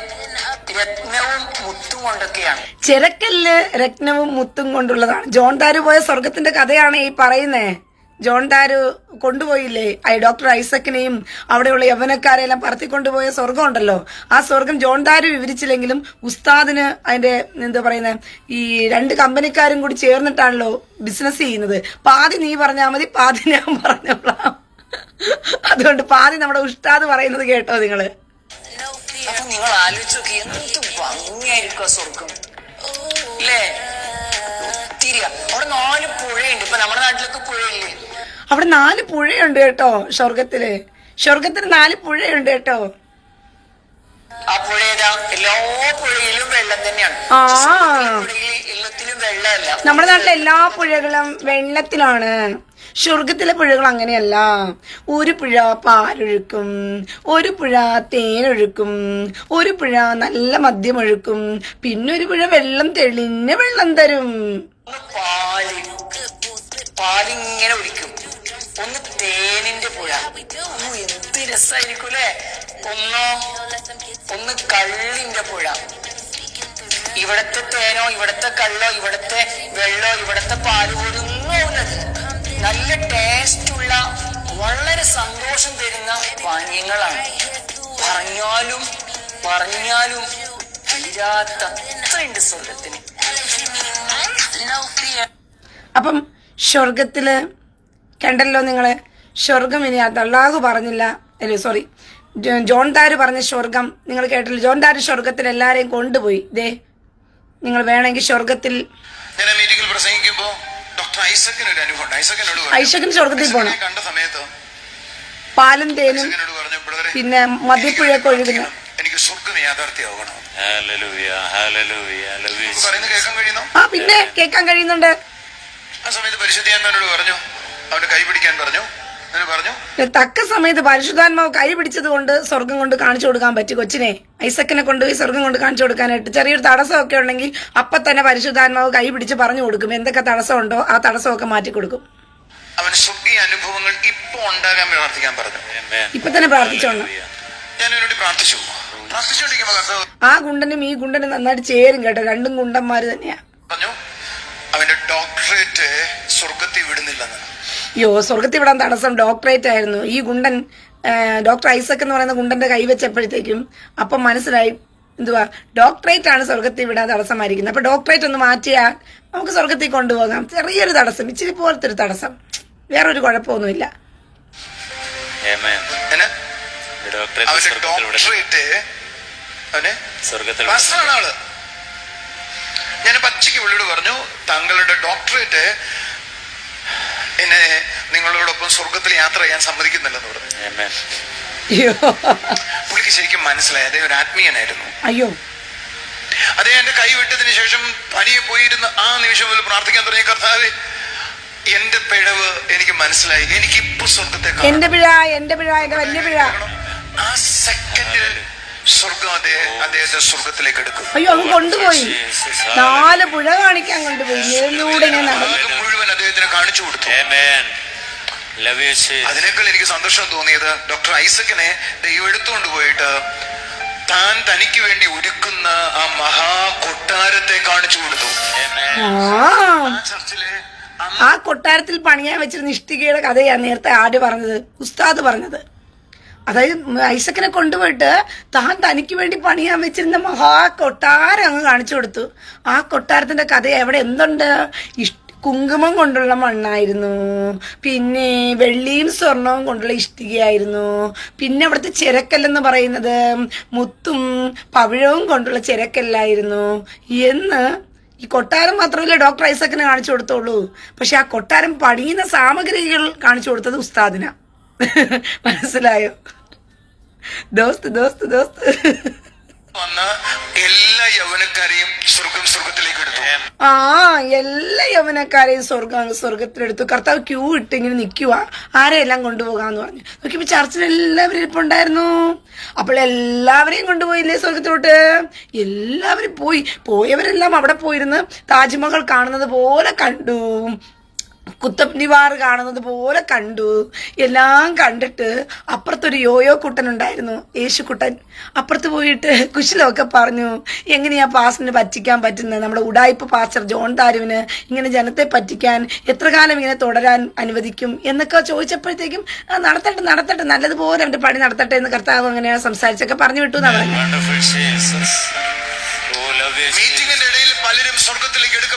രത്നവും മുത്തും കൊണ്ടൊക്കെയാണ്. ചെരക്കല്ല് രത്നവും മുത്തും കൊണ്ടുള്ളതാണ്. ജോൺ ദാരു പോയ സ്വർഗത്തിന്റെ കഥയാണ് ഈ പറയുന്നേ. ജോൺ ദാരു കൊണ്ടുപോയില്ലേ ഡോക്ടർ ഐസക്കിനെയും അവിടെയുള്ള യൗവനക്കാരെല്ലാം പറത്തിക്കൊണ്ടുപോയ സ്വർഗം ഉണ്ടല്ലോ. ആ സ്വർഗം ജോൺ ദാരു വിവരിച്ചില്ലെങ്കിലും ഉസ്താദിന് അതിന്റെ എന്താ പറയുന്നത്, ഈ 2 കമ്പനിക്കാരും കൂടി ചേർന്നിട്ടാണല്ലോ ബിസിനസ് ചെയ്യുന്നത്. പാതി നീ പറഞ്ഞാൽ മതി, പാതി ഞാൻ പറഞ്ഞോളാം. അതുകൊണ്ട് പാതി നമ്മുടെ ഉസ്താദ് പറയുന്നത് കേട്ടോ നിങ്ങള്. അപ്പൊ നിങ്ങൾ ആലോചിച്ച് നോക്കി, എന്ത് ഭംഗിയായിരിക്കും സ്വർഗം അല്ലേ? ഒത്തിരി അവിടെ 4 പുഴയുണ്ട്. ഇപ്പൊ നമ്മുടെ നാട്ടിലൊക്കെ പുഴയില്ലേ? അവിടെ 4 പുഴയുണ്ട് കേട്ടോ സ്വർഗത്തില്. 4 പുഴയുണ്ട് കേട്ടോ. ആ പുഴ ഏതാ? എല്ലാ പുഴയിലും വെള്ളം തന്നെയാണ്. എല്ലാത്തിലും വെള്ളമല്ല. നമ്മുടെ നാട്ടിലെ എല്ലാ പുഴകളും വെള്ളത്തിലാണ്. സ്വർഗത്തിലെ പുഴകൾ അങ്ങനെയല്ല. ഒരു പുഴ പാലൊഴുക്കും, ഒരു പുഴ തേനൊഴുക്കും, ഒരു പുഴ നല്ല മദ്യമൊഴുക്കും, പിന്നൊരു പുഴ വെള്ളം തെളിഞ്ഞ വെള്ളം തരും. പാലിങ്ങനെ ഒഴിക്കും. ഒന്ന് തേനിന്റെ പുഴ. എന്ത് രസായിരിക്കും അല്ലേ? ഒന്ന് കള്ളിന്റെ പുഴ. ഇവിടത്തെ തേനോ ഇവിടത്തെ കള്ളോ ഇവിടത്തെ വെള്ളോ ഇവിടത്തെ പാല് പോലും ഒന്നുമില്ലത്. നല്ല ടേസ്റ്റുള്ള വളരെ സന്തോഷം തരുന്ന പാനീയങ്ങളാണ്. പറഞ്ഞാലും തീരാത്ത അത്രയുണ്ട് സ്വർഗത്തിന്. അപ്പം സ്വർഗത്തില് കണ്ടല്ലോ നിങ്ങള്. സ്വർഗം ഇനി അല്ലാഹു പറഞ്ഞില്ല, സോറി, ജോൺ ദാരു പറഞ്ഞ സ്വർഗം നിങ്ങൾ കേട്ടല്ലോ. ജോൺ ദാരു സ്വർഗത്തിൽ എല്ലാരെയും കൊണ്ടുപോയി. നിങ്ങൾ വേണമെങ്കിൽ സ്വർഗത്തിൽ മീറ്റിംഗിൽ പ്രസംഗിക്കുമ്പോ ഡോക്ടർ ഐസക്കിന് ഒരു അനുഭവം. ഐസക്കിന് സ്വർഗത്തിൽ പോകണം. കണ്ട സമയത്ത് പാലും തേനും പിന്നെ മദ്യപ്പുഴയൊക്കെ ഒഴുകുന്നു. എനിക്ക് സ്വർഗം യാഥാർത്ഥ്യമാകണം. പിന്നെ കേൾക്കാൻ കഴിയുന്നുണ്ട്. ആ സമയത്ത് പരിശുദ്ധാത്മാവിനോട് പറഞ്ഞു, അവന്റെ കൈ പിടിക്കാൻ പറഞ്ഞു. തക്ക സമയത്ത് പരിശുദ്ധാത്മാവ് കൈ പിടിച്ചത് കൊണ്ട് സ്വർഗം കൊണ്ട് കാണിച്ചു കൊടുക്കാൻ പറ്റി കൊച്ചിനെ. ഐസക്കിനെ കൊണ്ടുപോയി സ്വർഗം കൊണ്ട് കാണിച്ചു കൊടുക്കാനായിട്ട് ചെറിയൊരു തടസ്സമൊക്കെ ഉണ്ടെങ്കിൽ അപ്പൊ തന്നെ പരിശുദ്ധാത്മാവ് കൈ പിടിച്ച് പറഞ്ഞു കൊടുക്കും. എന്തൊക്കെ തടസ്സമുണ്ടോ ആ തടസ്സമൊക്കെ മാറ്റി കൊടുക്കും. അവൻ സ്വർഗീയ അനുഭവങ്ങൾ ഇപ്പൊ ഉണ്ടാകാൻ പ്രാർത്ഥിക്കാൻ പറഞ്ഞു. ഇപ്പൊ തന്നെ പ്രാർത്ഥിച്ചോണം. ഞാൻ അവനോട് പ്രാർത്ഥിച്ചു. പ്രാർത്ഥിച്ചോണ്ടിരിക്കുമ്പോ ആ ഗുണ്ടനും ഈ ഗുണ്ടനും നന്നായിട്ട് ചേരും കേട്ടോ. 2 ഗുണ്ടന്മാര് തന്നെയാ. പറഞ്ഞു അവന്റെ ഡോക്ടറേറ്റ് സ്വർഗത്തിൽ വിടുന്നില്ലെന്ന്. അയ്യോ, സ്വർഗത്തിൽ വിടാൻ തടസ്സം ഡോക്ടറേറ്റ് ആയിരുന്നു. ഈ ഗുണ്ടൻ ഡോക്ടർ ഐസക് എന്ന് പറയുന്ന ഗുണ്ടന്റെ കൈ വെച്ചപ്പോഴത്തേക്കും അപ്പം മനസ്സിലായി എന്തുവാ ഡോക്ടറേറ്റ് ആണ് സ്വർഗത്തിൽ വിടാൻ തടസ്സമായിരിക്കുന്നത്. അപ്പൊ ഡോക്ടറേറ്റ് ഒന്ന് മാറ്റിയാൽ നമുക്ക് സ്വർഗത്തിൽ കൊണ്ടുപോകാം. ചെറിയൊരു തടസ്സം, ഇച്ചിരി പോലത്തെ ഒരു തടസ്സം, വേറൊരു കുഴപ്പമൊന്നുമില്ല. ഞാൻ പച്ചയ്ക്ക് വിളിയോട് പറഞ്ഞു, താങ്കളുടെ ഡോക്ടറേറ്റ് എന്നെ നിങ്ങളോടൊപ്പം സ്വർഗത്തിൽ യാത്ര ചെയ്യാൻ സമ്മതിക്കുന്നില്ലെന്ന് പറഞ്ഞു. പുള്ളിക്ക് ശരിക്കും മനസ്സിലായി അദ്ദേഹം ഒരു ആത്മീയനായിരുന്നു. അയ്യോ, അദ്ദേഹം എന്റെ കൈ വിട്ടതിന് ശേഷം പനിയെ പോയിരുന്ന ആ നിമിഷം മുതൽ പ്രാർത്ഥിക്കാൻ തുടങ്ങിയ കർത്താവേ, എന്റെ പിഴവ് എനിക്ക് മനസ്സിലായി, എനിക്കിപ്പോ സ്വർഗത്തെ എന്റെ പിഴ വലിയ പിഴ. ആ സെക്കൻഡിൽ സ്വർഗം അദ്ദേഹത്തെ സ്വർഗത്തിലേക്ക് എടുക്കും. അയ്യോ, അങ്ങ് കൊണ്ടുപോയി 4 പുഴ കാണിക്കാൻ കൊണ്ടുപോയി. മുഴുവൻ അദ്ദേഹത്തിന് കാണിച്ചു കൊടുത്തു. അതിനേക്കാൾ എനിക്ക് സന്തോഷം തോന്നിയത് ഡോക്ടർ ഐസക്കിനെ ദൈവം എടുത്തുകൊണ്ട് പോയിട്ട് താൻ തനിക്ക് വേണ്ടി ഒരുക്കുന്ന ആ മഹാ കൊട്ടാരത്തെ കാണിച്ചു കൊടുത്തു. ആ കൊട്ടാരത്തിൽ പണിയാൻ വെച്ചിരുന്ന ഇഷ്ടികയുടെ കഥയാണ് നേരത്തെ ആര് പറഞ്ഞത്, ഉസ്താദ് പറഞ്ഞത്. അതായത് ഐസക്കിനെ കൊണ്ടുപോയിട്ട് താൻ തനിക്ക് വേണ്ടി പണിയാൻ വെച്ചിരുന്ന മഹാ കൊട്ടാരം അങ്ങ് കാണിച്ചു കൊടുത്തു. ആ കൊട്ടാരത്തിന്റെ കഥ എവിടെ എന്തുണ്ട്, കുങ്കുമം കൊണ്ടുള്ള മണ്ണായിരുന്നു, പിന്നെ വെള്ളിയും സ്വർണവും കൊണ്ടുള്ള ഇഷ്ടികയായിരുന്നു, പിന്നെ അവിടുത്തെ ചിരക്കല്ലെന്ന് പറയുന്നത് മുത്തും പവിഴവും കൊണ്ടുള്ള ചിരക്കല്ലായിരുന്നു എന്ന് ഈ കൊട്ടാരം മാത്രമല്ല ഡോക്ടർ ഐസക്കിന് കാണിച്ചു കൊടുത്തോളൂ. പക്ഷെ ആ കൊട്ടാരം പണിയുന്ന സാമഗ്രികൾ കാണിച്ചു കൊടുത്തത് ഉസ്താദിനാ. മനസ്സിലായോ? ദോസ്ത് ദോസ്ത് ദോസ്ത് വന്ന എല്ലാ യൗവനക്കാരെയും സ്വർഗത്തിലേക്ക് എടുത്തു. എല്ലാ യൗവനക്കാരെയും സ്വർഗത്തിലെടുത്തു. കർത്താവ് ക്യൂ ഇട്ട് ഇങ്ങനെ നിൽക്കുക, ആരെയെല്ലാം കൊണ്ടുപോകാന്ന് പറഞ്ഞു. നോക്കിയപ്പോ ചർച്ചിൽ എല്ലാവരും ഇരിപ്പുണ്ടായിരുന്നു. അപ്പോൾ എല്ലാവരെയും കൊണ്ടുപോയില്ലേ സ്വർഗത്തിലോട്ട്? എല്ലാവരും പോയവരെല്ലാം അവിടെ പോയിരുന്ന് താജ്മഹൽ കാണുന്നത് പോലെ കണ്ടു, കുത്തബ് മിനാർ കാണുന്നത് പോലെ കണ്ടു. എല്ലാം കണ്ടിട്ട് അപ്പുറത്തൊരു യോയോ കുട്ടൻ ഉണ്ടായിരുന്നു, യേശുക്കുട്ടൻ. അപ്പുറത്ത് പോയിട്ട് കുശലമൊക്കെ പറഞ്ഞു, എങ്ങനെയാ പാസ്റ്ററിന് പറ്റിക്കാൻ പറ്റുന്നത്? നമ്മുടെ ഉടായിപ്പ് പാസ്റ്റർ ജോൺ താരുവിന് ഇങ്ങനെ ജനത്തെ പറ്റിക്കാൻ എത്ര കാലം ഇങ്ങനെ തുടരാൻ അനുവദിക്കും എന്നൊക്കെ ചോദിച്ചപ്പോഴത്തേക്കും നടത്തട്ടെ നല്ലതുപോലെ അവന്റെ പണി നടത്തട്ടെ എന്ന് കർത്താവ് അങ്ങനെ സംസാരിച്ചൊക്കെ പറഞ്ഞു വിട്ടു എന്നാ പറഞ്ഞു. മീറ്റിംഗിന്റെ ഇടയിൽ പലരും സ്വർഗത്തിലേക്ക് എടുക്കപ്പെട്ടു.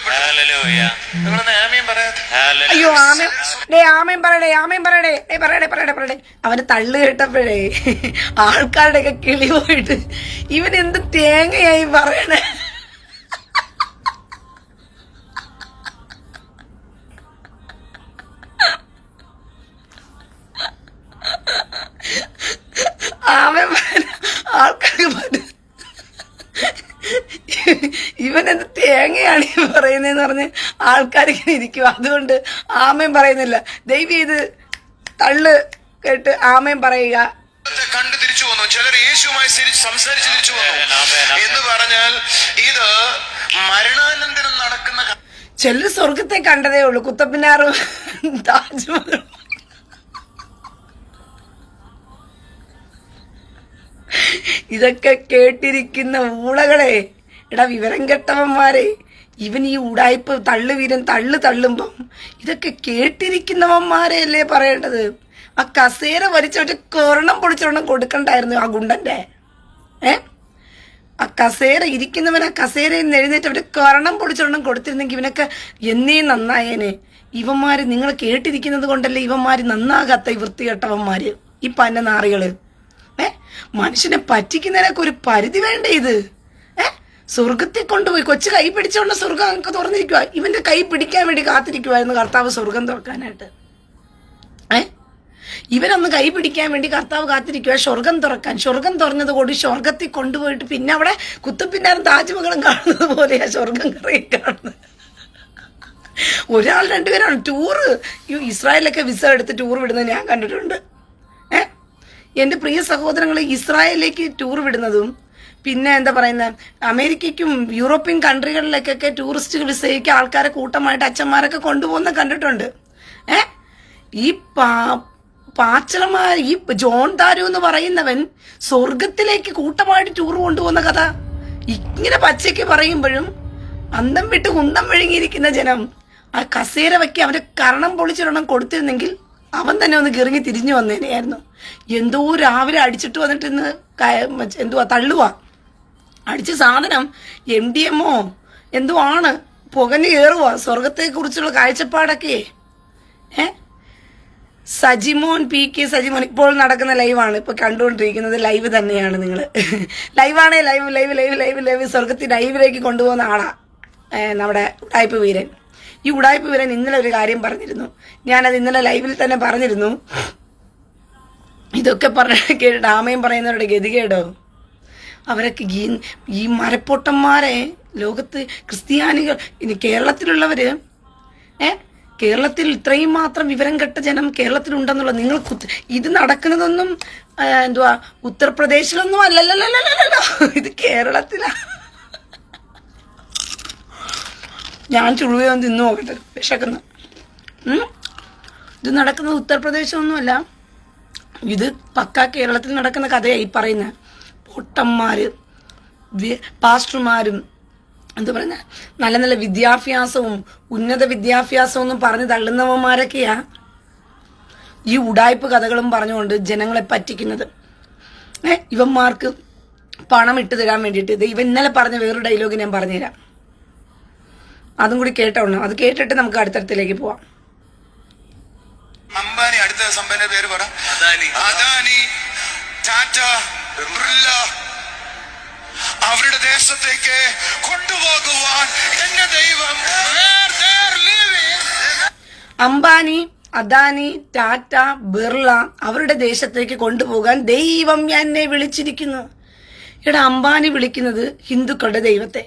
അയ്യോ ആമേൻ പറയടേ. അവന് തള്ളു കേട്ടപ്പോഴേ ആൾക്കാരുടെ ഒക്കെ കിളി പോയിട്ട് ഇവൻ എന്ത് തേങ്ങയായി പറയണേ. ആൾക്കാർക്ക് ഇവനെന്ത് തേങ്ങയാണ് ഈ പറയുന്നതെന്ന് പറഞ്ഞ് ആൾക്കാരിങ്ങനെ ഇരിക്കും. അതുകൊണ്ട് ആമയും പറയുന്നില്ല. ദൈവം ഇത് തള്ളു കേട്ട് ആമയും പറയുക. കണ്ടു തിരിച്ചു വന്നു. ചിലർ യേശുവുമായി സംസാരിച്ച് തിരിച്ചു വന്നു എന്ന് പറഞ്ഞാൽ ഇത് മരണാനന്തരം നടക്കുന്ന. ചിലർ സ്വർഗത്തെ കണ്ടതേ ഉള്ളൂ, കുത്തബ് മിനാറും താജ്മഹലും. ഇതൊക്കെ കേട്ടിരിക്കുന്ന ഊളകളെ, എടാ വിവരം കെട്ടവന്മാരെ, ഇവൻ ഈ ഉടായ്പ തള്ളുവീരൻ തള്ളുമ്പം ഇതൊക്കെ കേട്ടിരിക്കുന്നവന്മാരെ അല്ലേ പറയേണ്ടത്? ആ കസേര വലിച്ചോട്ട് കൊറണം പൊളിച്ചോണം കൊടുക്കണ്ടായിരുന്നു ആ ഗുണ്ടന്റെ. ആ കസേര ഇരിക്കുന്നവൻ ആ കസേരയിൽ നിന്ന് എഴുന്നേറ്റ് അവിടെ കൊറണം പൊളിച്ചോണം കൊടുത്തിരുന്നെങ്കിൽ ഇവനൊക്കെ എന്നേ നന്നായേനെ. ഇവന്മാര് നിങ്ങൾ കേട്ടിരിക്കുന്നത് കൊണ്ടല്ലേ ഇവന്മാര് നന്നാകാത്ത ഈ വൃത്തികെട്ടവന്മാര്, ഈ പന്ന നാറികള്. മനുഷ്യനെ പറ്റിക്കുന്നതിനൊക്കെ ഒരു പരിധി വേണ്ടേ? ഇത് സ്വർഗത്തിൽ കൊണ്ടുപോയി കൊച്ചു കൈ പിടിച്ചോണ്ട് സ്വർഗം അങ്ങ് തുറന്നിരിക്കുക. ഇവന്റെ കൈ പിടിക്കാൻ വേണ്ടി കാത്തിരിക്കുവായിരുന്നു കർത്താവ് സ്വർഗം തുറക്കാനായിട്ട്. ഇവനൊന്ന് കൈ പിടിക്കാൻ വേണ്ടി കർത്താവ് കാത്തിരിക്കുക സ്വർഗം തുറക്കാൻ. സ്വർഗം തുറന്നത് കൂടി സ്വർഗത്തിൽ കൊണ്ടുപോയിട്ട് പിന്നെ അവിടെ കുത്തബ് മിനാറും താജ്മഹലും കാണുന്നത് പോലെയാ സ്വർഗം കറങ്ങി കാണുന്നത്. ഒരാൾ രണ്ടുപേരാണ് ടൂറ്. ഇസ്രായേലൊക്കെ വിസ എടുത്ത് ടൂർ വിടുന്നത് ഞാൻ കണ്ടിട്ടുണ്ട്. എൻ്റെ പ്രിയ സഹോദരങ്ങളെ, ഇസ്രായേലിലേക്ക് ടൂർ വിടുന്നതും പിന്നെ എന്താ പറയുന്നത് അമേരിക്കയ്ക്കും യൂറോപ്യൻ കൺട്രികളിലേക്കൊക്കെ ടൂറിസ്റ്റ് വിസയ്ക്ക് ആൾക്കാരെ കൂട്ടമായിട്ട് അച്ഛന്മാരൊക്കെ കൊണ്ടുപോകുന്ന കണ്ടിട്ടുണ്ട്. ഈ പാച്ചളമാർ, ഈ ജോൺ താരു എന്ന് പറയുന്നവൻ സ്വർഗത്തിലേക്ക് കൂട്ടമായിട്ട് ടൂർ കൊണ്ടുപോകുന്ന കഥ ഇങ്ങനെ പച്ചയ്ക്ക് പറയുമ്പോഴും അന്തം വിട്ട് കുന്തം വിഴുങ്ങിയിരിക്കുന്ന ജനം ആ കസേര വയ്ക്ക് അവന്റെ കരണം പൊളിച്ചിടണം കൊടുത്തിരുന്നെങ്കിൽ അവൻ തന്നെ ഒന്ന് കിറങ്ങി തിരിഞ്ഞു വന്നേനെയായിരുന്നു. എന്തോ രാവിലെ അടിച്ചിട്ട് വന്നിട്ട് ഇന്ന് എന്തുവാ തള്ളുവാ അടിച്ച സാധനം MDMO എന്തോ ആണ്, പുകഞ്ഞ് കയറുക. സ്വർഗത്തെ കുറിച്ചുള്ള കാഴ്ചപ്പാടൊക്കെ സജിമോൻ PK സജിമോൻ ഇപ്പോൾ നടക്കുന്ന ലൈവാണ് ഇപ്പൊ കണ്ടുകൊണ്ടിരിക്കുന്നത്. ലൈവ് തന്നെയാണ് നിങ്ങൾ. ലൈവാണേ ലൈവ് സ്വർഗത്തിൽ ലൈവിലേക്ക് കൊണ്ടുപോകുന്ന ആളാ നമ്മുടെ ഉടായ്പ വീരൻ. ഈ ഉടായ്പ വീരൻ ഇന്നലെ ഒരു കാര്യം പറഞ്ഞിരുന്നു. ഞാനത് ഇന്നലെ ലൈവിൽ തന്നെ പറഞ്ഞിരുന്നു. ഇതൊക്കെ കേട്ടിട്ട് ആമയും പറയുന്നവരുടെ ഗതികേടോ. അവരൊക്കെ ഈ മരപ്പൊട്ടന്മാരെ ലോകത്ത് ക്രിസ്ത്യാനികൾ ഇനി കേരളത്തിലുള്ളവര് കേരളത്തിൽ ഇത്രയും മാത്രം വിവരം കെട്ട ജനം കേരളത്തിലുണ്ടെന്നുള്ള നിങ്ങൾ ഇത് നടക്കുന്നതൊന്നും എന്തുവാ ഉത്തർപ്രദേശിലൊന്നും അല്ലല്ലോ, ഇത് കേരളത്തിലാ. ഞാൻ ചുഴുവയൊന്നും തിന്നു നോക്കട്ടെ, വിശക്കുന്നു. ഇത് നടക്കുന്നത് ഉത്തർപ്രദേശൊന്നുമല്ല, ഇത് പക്ക കേരളത്തിൽ നടക്കുന്ന കഥയായി പറയുന്നത്. പൊട്ടന്മാര് പാസ്റ്റർമാരും എന്താ പറയുന്ന നല്ല നല്ല വിദ്യാഭ്യാസവും ഉന്നത വിദ്യാഭ്യാസവും ഒന്നും പറഞ്ഞ് തള്ളുന്നവന്മാരൊക്കെയാ ഈ ഉടായ്പ കഥകളും പറഞ്ഞുകൊണ്ട് ജനങ്ങളെ പറ്റിക്കുന്നത്. ഇവന്മാർക്ക് പണം ഇട്ട് തരാൻ വേണ്ടിയിട്ട്. ഇവൻ ഇന്നലെ പറഞ്ഞ വേറൊരു ഡയലോഗ് ഞാൻ പറഞ്ഞുതരാം. അതും കൂടി കേട്ടോണം. അത് കേട്ടിട്ട് നമുക്ക് അടുത്തടുത്തിലേക്ക് പോവാം. അംബാനി, അടുത്ത സമ്പന്ന പേര് പറ. അദാനി, ടാറ്റ, ബിർല അവരുടെ ദേശത്തേക്ക് കൊണ്ടുപോകുവാൻ എന്റെ ദൈവം അംബാനി, അദാനി, ടാറ്റ, ബിർള അവരുടെ ദേശത്തേക്ക് കൊണ്ടുപോകാൻ ദൈവം എന്നെ വിളിച്ചിരിക്കുന്നു. ഇവിടെ അംബാനി വിളിക്കുന്നത് ഹിന്ദുക്കളുടെ ദൈവത്തെ,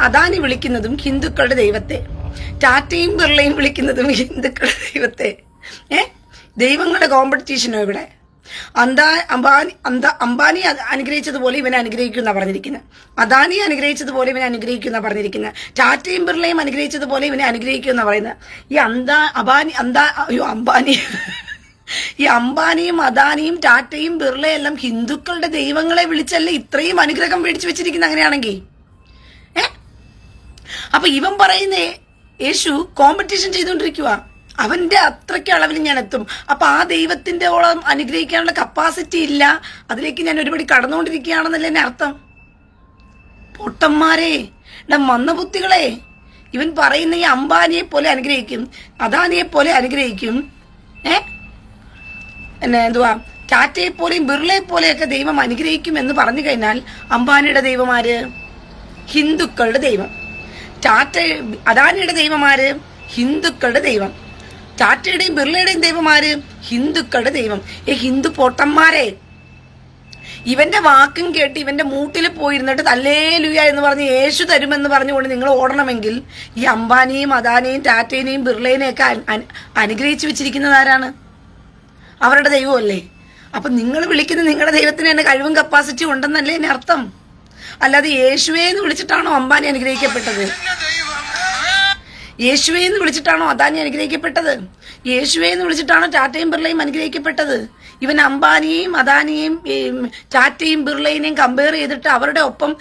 അദാനി വിളിക്കുന്നതും ഹിന്ദുക്കളുടെ ദൈവത്തെ, ടാറ്റയും ബിർളയും വിളിക്കുന്നതും ഹിന്ദുക്കളുടെ ദൈവത്തെ. ദൈവങ്ങളുടെ കോമ്പറ്റീഷനോ ഇവിടെ? അംബാനി അനുഗ്രഹിച്ചതുപോലെ ഇവനെ അനുഗ്രഹിക്കുന്ന പറഞ്ഞിരിക്കുന്നത്, അദാനി അനുഗ്രഹിച്ചതുപോലെ ഇവനെ അനുഗ്രഹിക്കുന്ന പറഞ്ഞിരിക്കുന്നത്, ടാറ്റയും ബിർളയും അനുഗ്രഹിച്ചതുപോലെ ഇവനെ അനുഗ്രഹിക്കുന്ന പറയുന്നത്. ഈ അംബാനിയും അദാനിയും ടാറ്റയും ബിർളയും എല്ലാം ഹിന്ദുക്കളുടെ ദൈവങ്ങളെ വിളിച്ചല്ലേ ഇത്രയും അനുഗ്രഹം മേടിച്ചു വെച്ചിരിക്കുന്നത്. അങ്ങനെയാണെങ്കിൽ അപ്പൊ ഇവൻ പറയുന്നേ യേശു കോമ്പറ്റീഷൻ ചെയ്തുകൊണ്ടിരിക്കുക, അവന്റെ അത്രയ്ക്ക് അളവിൽ ഞാൻ എത്തും. അപ്പൊ ആ ദൈവത്തിന്റെ ഓളം അനുഗ്രഹിക്കാനുള്ള കപ്പാസിറ്റി ഇല്ല, അതിലേക്ക് ഞാൻ ഒരുപടി കടന്നുകൊണ്ടിരിക്കുകയാണെന്നല്ലേ എന്നെ അർത്ഥം. പൊട്ടന്മാരെ, മന്ദബുദ്ധികളെ, ഇവൻ പറയുന്ന ഈ അംബാനിയെ പോലെ അനുഗ്രഹിക്കും, അദാനിയെ പോലെ അനുഗ്രഹിക്കും, എന്തുവാ ടാറ്റയെ പോലെയും ബിർളയെ പോലെയൊക്കെ ദൈവം അനുഗ്രഹിക്കും എന്ന് പറഞ്ഞു കഴിഞ്ഞാൽ അംബാനിയുടെ ദൈവമാര്? ഹിന്ദുക്കളുടെ ദൈവം. അദാനിയുടെ ദൈവമാര്? ഹിന്ദുക്കളുടെ ദൈവം. ടാറ്റയുടെയും ബിർളയുടെയും ദൈവമാര്? ഹിന്ദുക്കളുടെ ദൈവം. ഹിന്ദു പൊട്ടന്മാരെ, ഇവന്റെ വാക്കും കേട്ട് ഇവന്റെ മൂട്ടിൽ പോയിരുന്നിട്ട് ഹല്ലേലൂയ എന്ന് പറഞ്ഞ് യേശു തരുമെന്ന് പറഞ്ഞുകൊണ്ട് നിങ്ങൾ ഓടണമെങ്കിൽ ഈ അംബാനിയും അദാനിയും ടാറ്റേനെയും ബിർളേനെയൊക്കെ അനുഗ്രഹിച്ചു വെച്ചിരിക്കുന്നത് ആരാണ്? അവരുടെ ദൈവമല്ലേ. അപ്പൊ നിങ്ങൾ വിളിക്കുന്ന നിങ്ങളുടെ ദൈവത്തിന് തന്നെ കഴിവും കപ്പാസിറ്റി ഉണ്ടെന്നല്ലേ എന്നെ അർത്ഥം. അല്ലാതെ യേശുവേ എന്ന് വിളിച്ചിട്ടാണോ അംബാനി അനുഗ്രഹിക്കപ്പെട്ടത്? യേശുവേ എന്ന് വിളിച്ചിട്ടാണോ അദാനി അനുഗ്രഹിക്കപ്പെട്ടത്? യേശുവേ എന്ന് വിളിച്ചിട്ടാണോ ടാറ്റയും ബിർളയും അനുഗ്രഹിക്കപ്പെട്ടത്? ഇവൻ അംബാനിയെയും അദാനിയെയും ടാറ്റയും ബിർളയിനെയും കമ്പയർ ചെയ്തിട്ട് അവരുടെ ഒപ്പം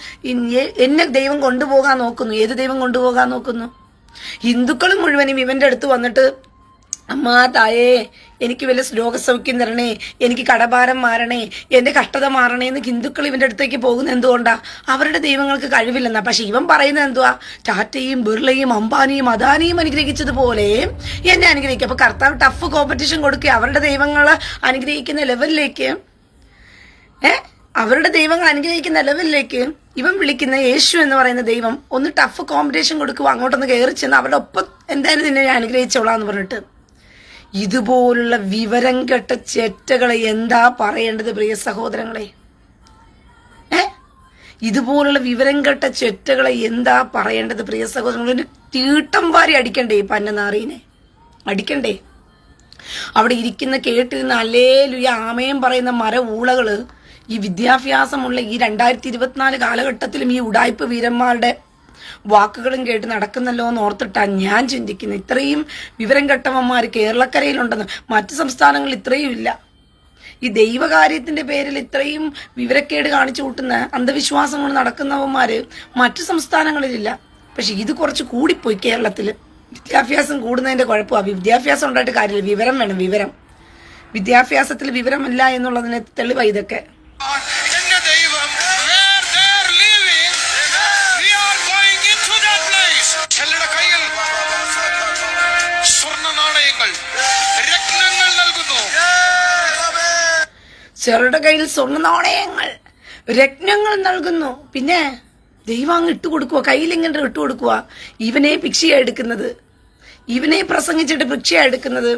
എന്നെ ദൈവം കൊണ്ടുപോകാൻ നോക്കുന്നു. ഏത് ദൈവം കൊണ്ടുപോകാൻ നോക്കുന്നു? ഹിന്ദുക്കൾ മുഴുവനും ഇവന്റെ അടുത്ത് വന്നിട്ട് അമ്മാ തായേ എനിക്ക് വല്ല രോഗസൗഖ്യം തരണേ, എനിക്ക് കടഭാരം മാറണേ, എന്റെ കഷ്ടത മാറണേ എന്ന് ഹിന്ദുക്കൾ ഇവന്റെ അടുത്തേക്ക് പോകുന്നത് എന്തുകൊണ്ടാ? അവരുടെ ദൈവങ്ങൾക്ക് കഴിവില്ലെന്നാ. പക്ഷെ ഇവൻ പറയുന്നത് എന്തുവാ? ടാറ്റയും ബിർളയും അംബാനിയും അദാനിയും അനുഗ്രഹിച്ചതുപോലെ എന്നെ അനുഗ്രഹിക്കുക. അപ്പൊ കർത്താവ് ടഫ് കോമ്പറ്റീഷൻ കൊടുക്കുക അവരുടെ ദൈവങ്ങളെ അനുഗ്രഹിക്കുന്ന ലെവലിലേക്ക്. അവരുടെ ദൈവങ്ങൾ അനുഗ്രഹിക്കുന്ന ലെവലിലേക്ക് ഇവൻ വിളിക്കുന്ന യേശു എന്ന് പറയുന്ന ദൈവം ഒന്ന് ടഫ് കോമ്പറ്റീഷൻ കൊടുക്കുക. അങ്ങോട്ടൊന്ന് കയറി ചെന്ന് അവരുടെ ഒപ്പം എന്തായാലും നിന്നെ ഞാൻ അനുഗ്രഹിച്ചോളാന്ന് പറഞ്ഞിട്ട്. ഇതുപോലുള്ള വിവരം കെട്ട ചെറ്റകളെ എന്താ പറയേണ്ടത് പ്രിയ സഹോദരങ്ങളെ? ഇതുപോലുള്ള വിവരം കെട്ട ചെറ്റകളെ എന്താ പറയേണ്ടത് പ്രിയ സഹോദരങ്ങളെ? തീട്ടം വാരി അടിക്കണ്ടേ ഈ പന്നനാറീനെ? അടിക്കണ്ടേ? അവിടെ ഇരിക്കുന്ന കേട്ടിരുന്ന ഹല്ലേലൂയ ആമേൻ പറയുന്ന ഊളകള് ഈ വിദ്യാഭ്യാസമുള്ള ഈ 2024 കാലഘട്ടത്തിലും ഈ ഉഡായിപ്പ് വീരന്മാരുടെ വാക്കുകളും കേട്ട് നടക്കുന്നല്ലോ എന്ന് ഓർത്തിട്ടാ ഞാൻ ചിന്തിക്കുന്നത്. ഇത്രയും വിവരം കെട്ടവന്മാർ കേരളക്കരയിലുണ്ടെന്ന് മറ്റു സംസ്ഥാനങ്ങളിൽ ഇത്രയും ഇല്ല. ഈ ദൈവകാര്യത്തിന്റെ പേരിൽ ഇത്രയും വിവരക്കേട് കാണിച്ചു കൂട്ടുന്ന അന്ധവിശ്വാസം കൊണ്ട് നടക്കുന്നവന്മാര് മറ്റു സംസ്ഥാനങ്ങളിലില്ല. പക്ഷെ ഇത് കുറച്ച് കൂടിപ്പോയി കേരളത്തില്. വിദ്യാഭ്യാസം കൂടുന്നതിന്റെ കുഴപ്പമാണ്. വിദ്യാഭ്യാസം ഉണ്ടായിട്ട് കാര്യമില്ല, വിവരം വേണം. വിവരം, വിദ്യാഭ്യാസത്തിൽ വിവരമില്ല എന്നുള്ളതിന് തെളിവാണ് ഇതൊക്കെ. ചിലരുടെ കയ്യിൽ സ്വർണ്ണ നാണയങ്ങൾ, രത്നങ്ങൾ നൽകുന്നു. പിന്നെ ദൈവം അങ്ങ് ഇട്ടുകൊടുക്കുക, കയ്യിൽ ഇങ്ങനെ ഇട്ടുകൊടുക്കുക. ഇവനെ ഭിക്ഷയാ എടുക്കുന്നത്, ഇവനെ പ്രസംഗിച്ചിട്ട് ഭിക്ഷയാ എടുക്കുന്നത്.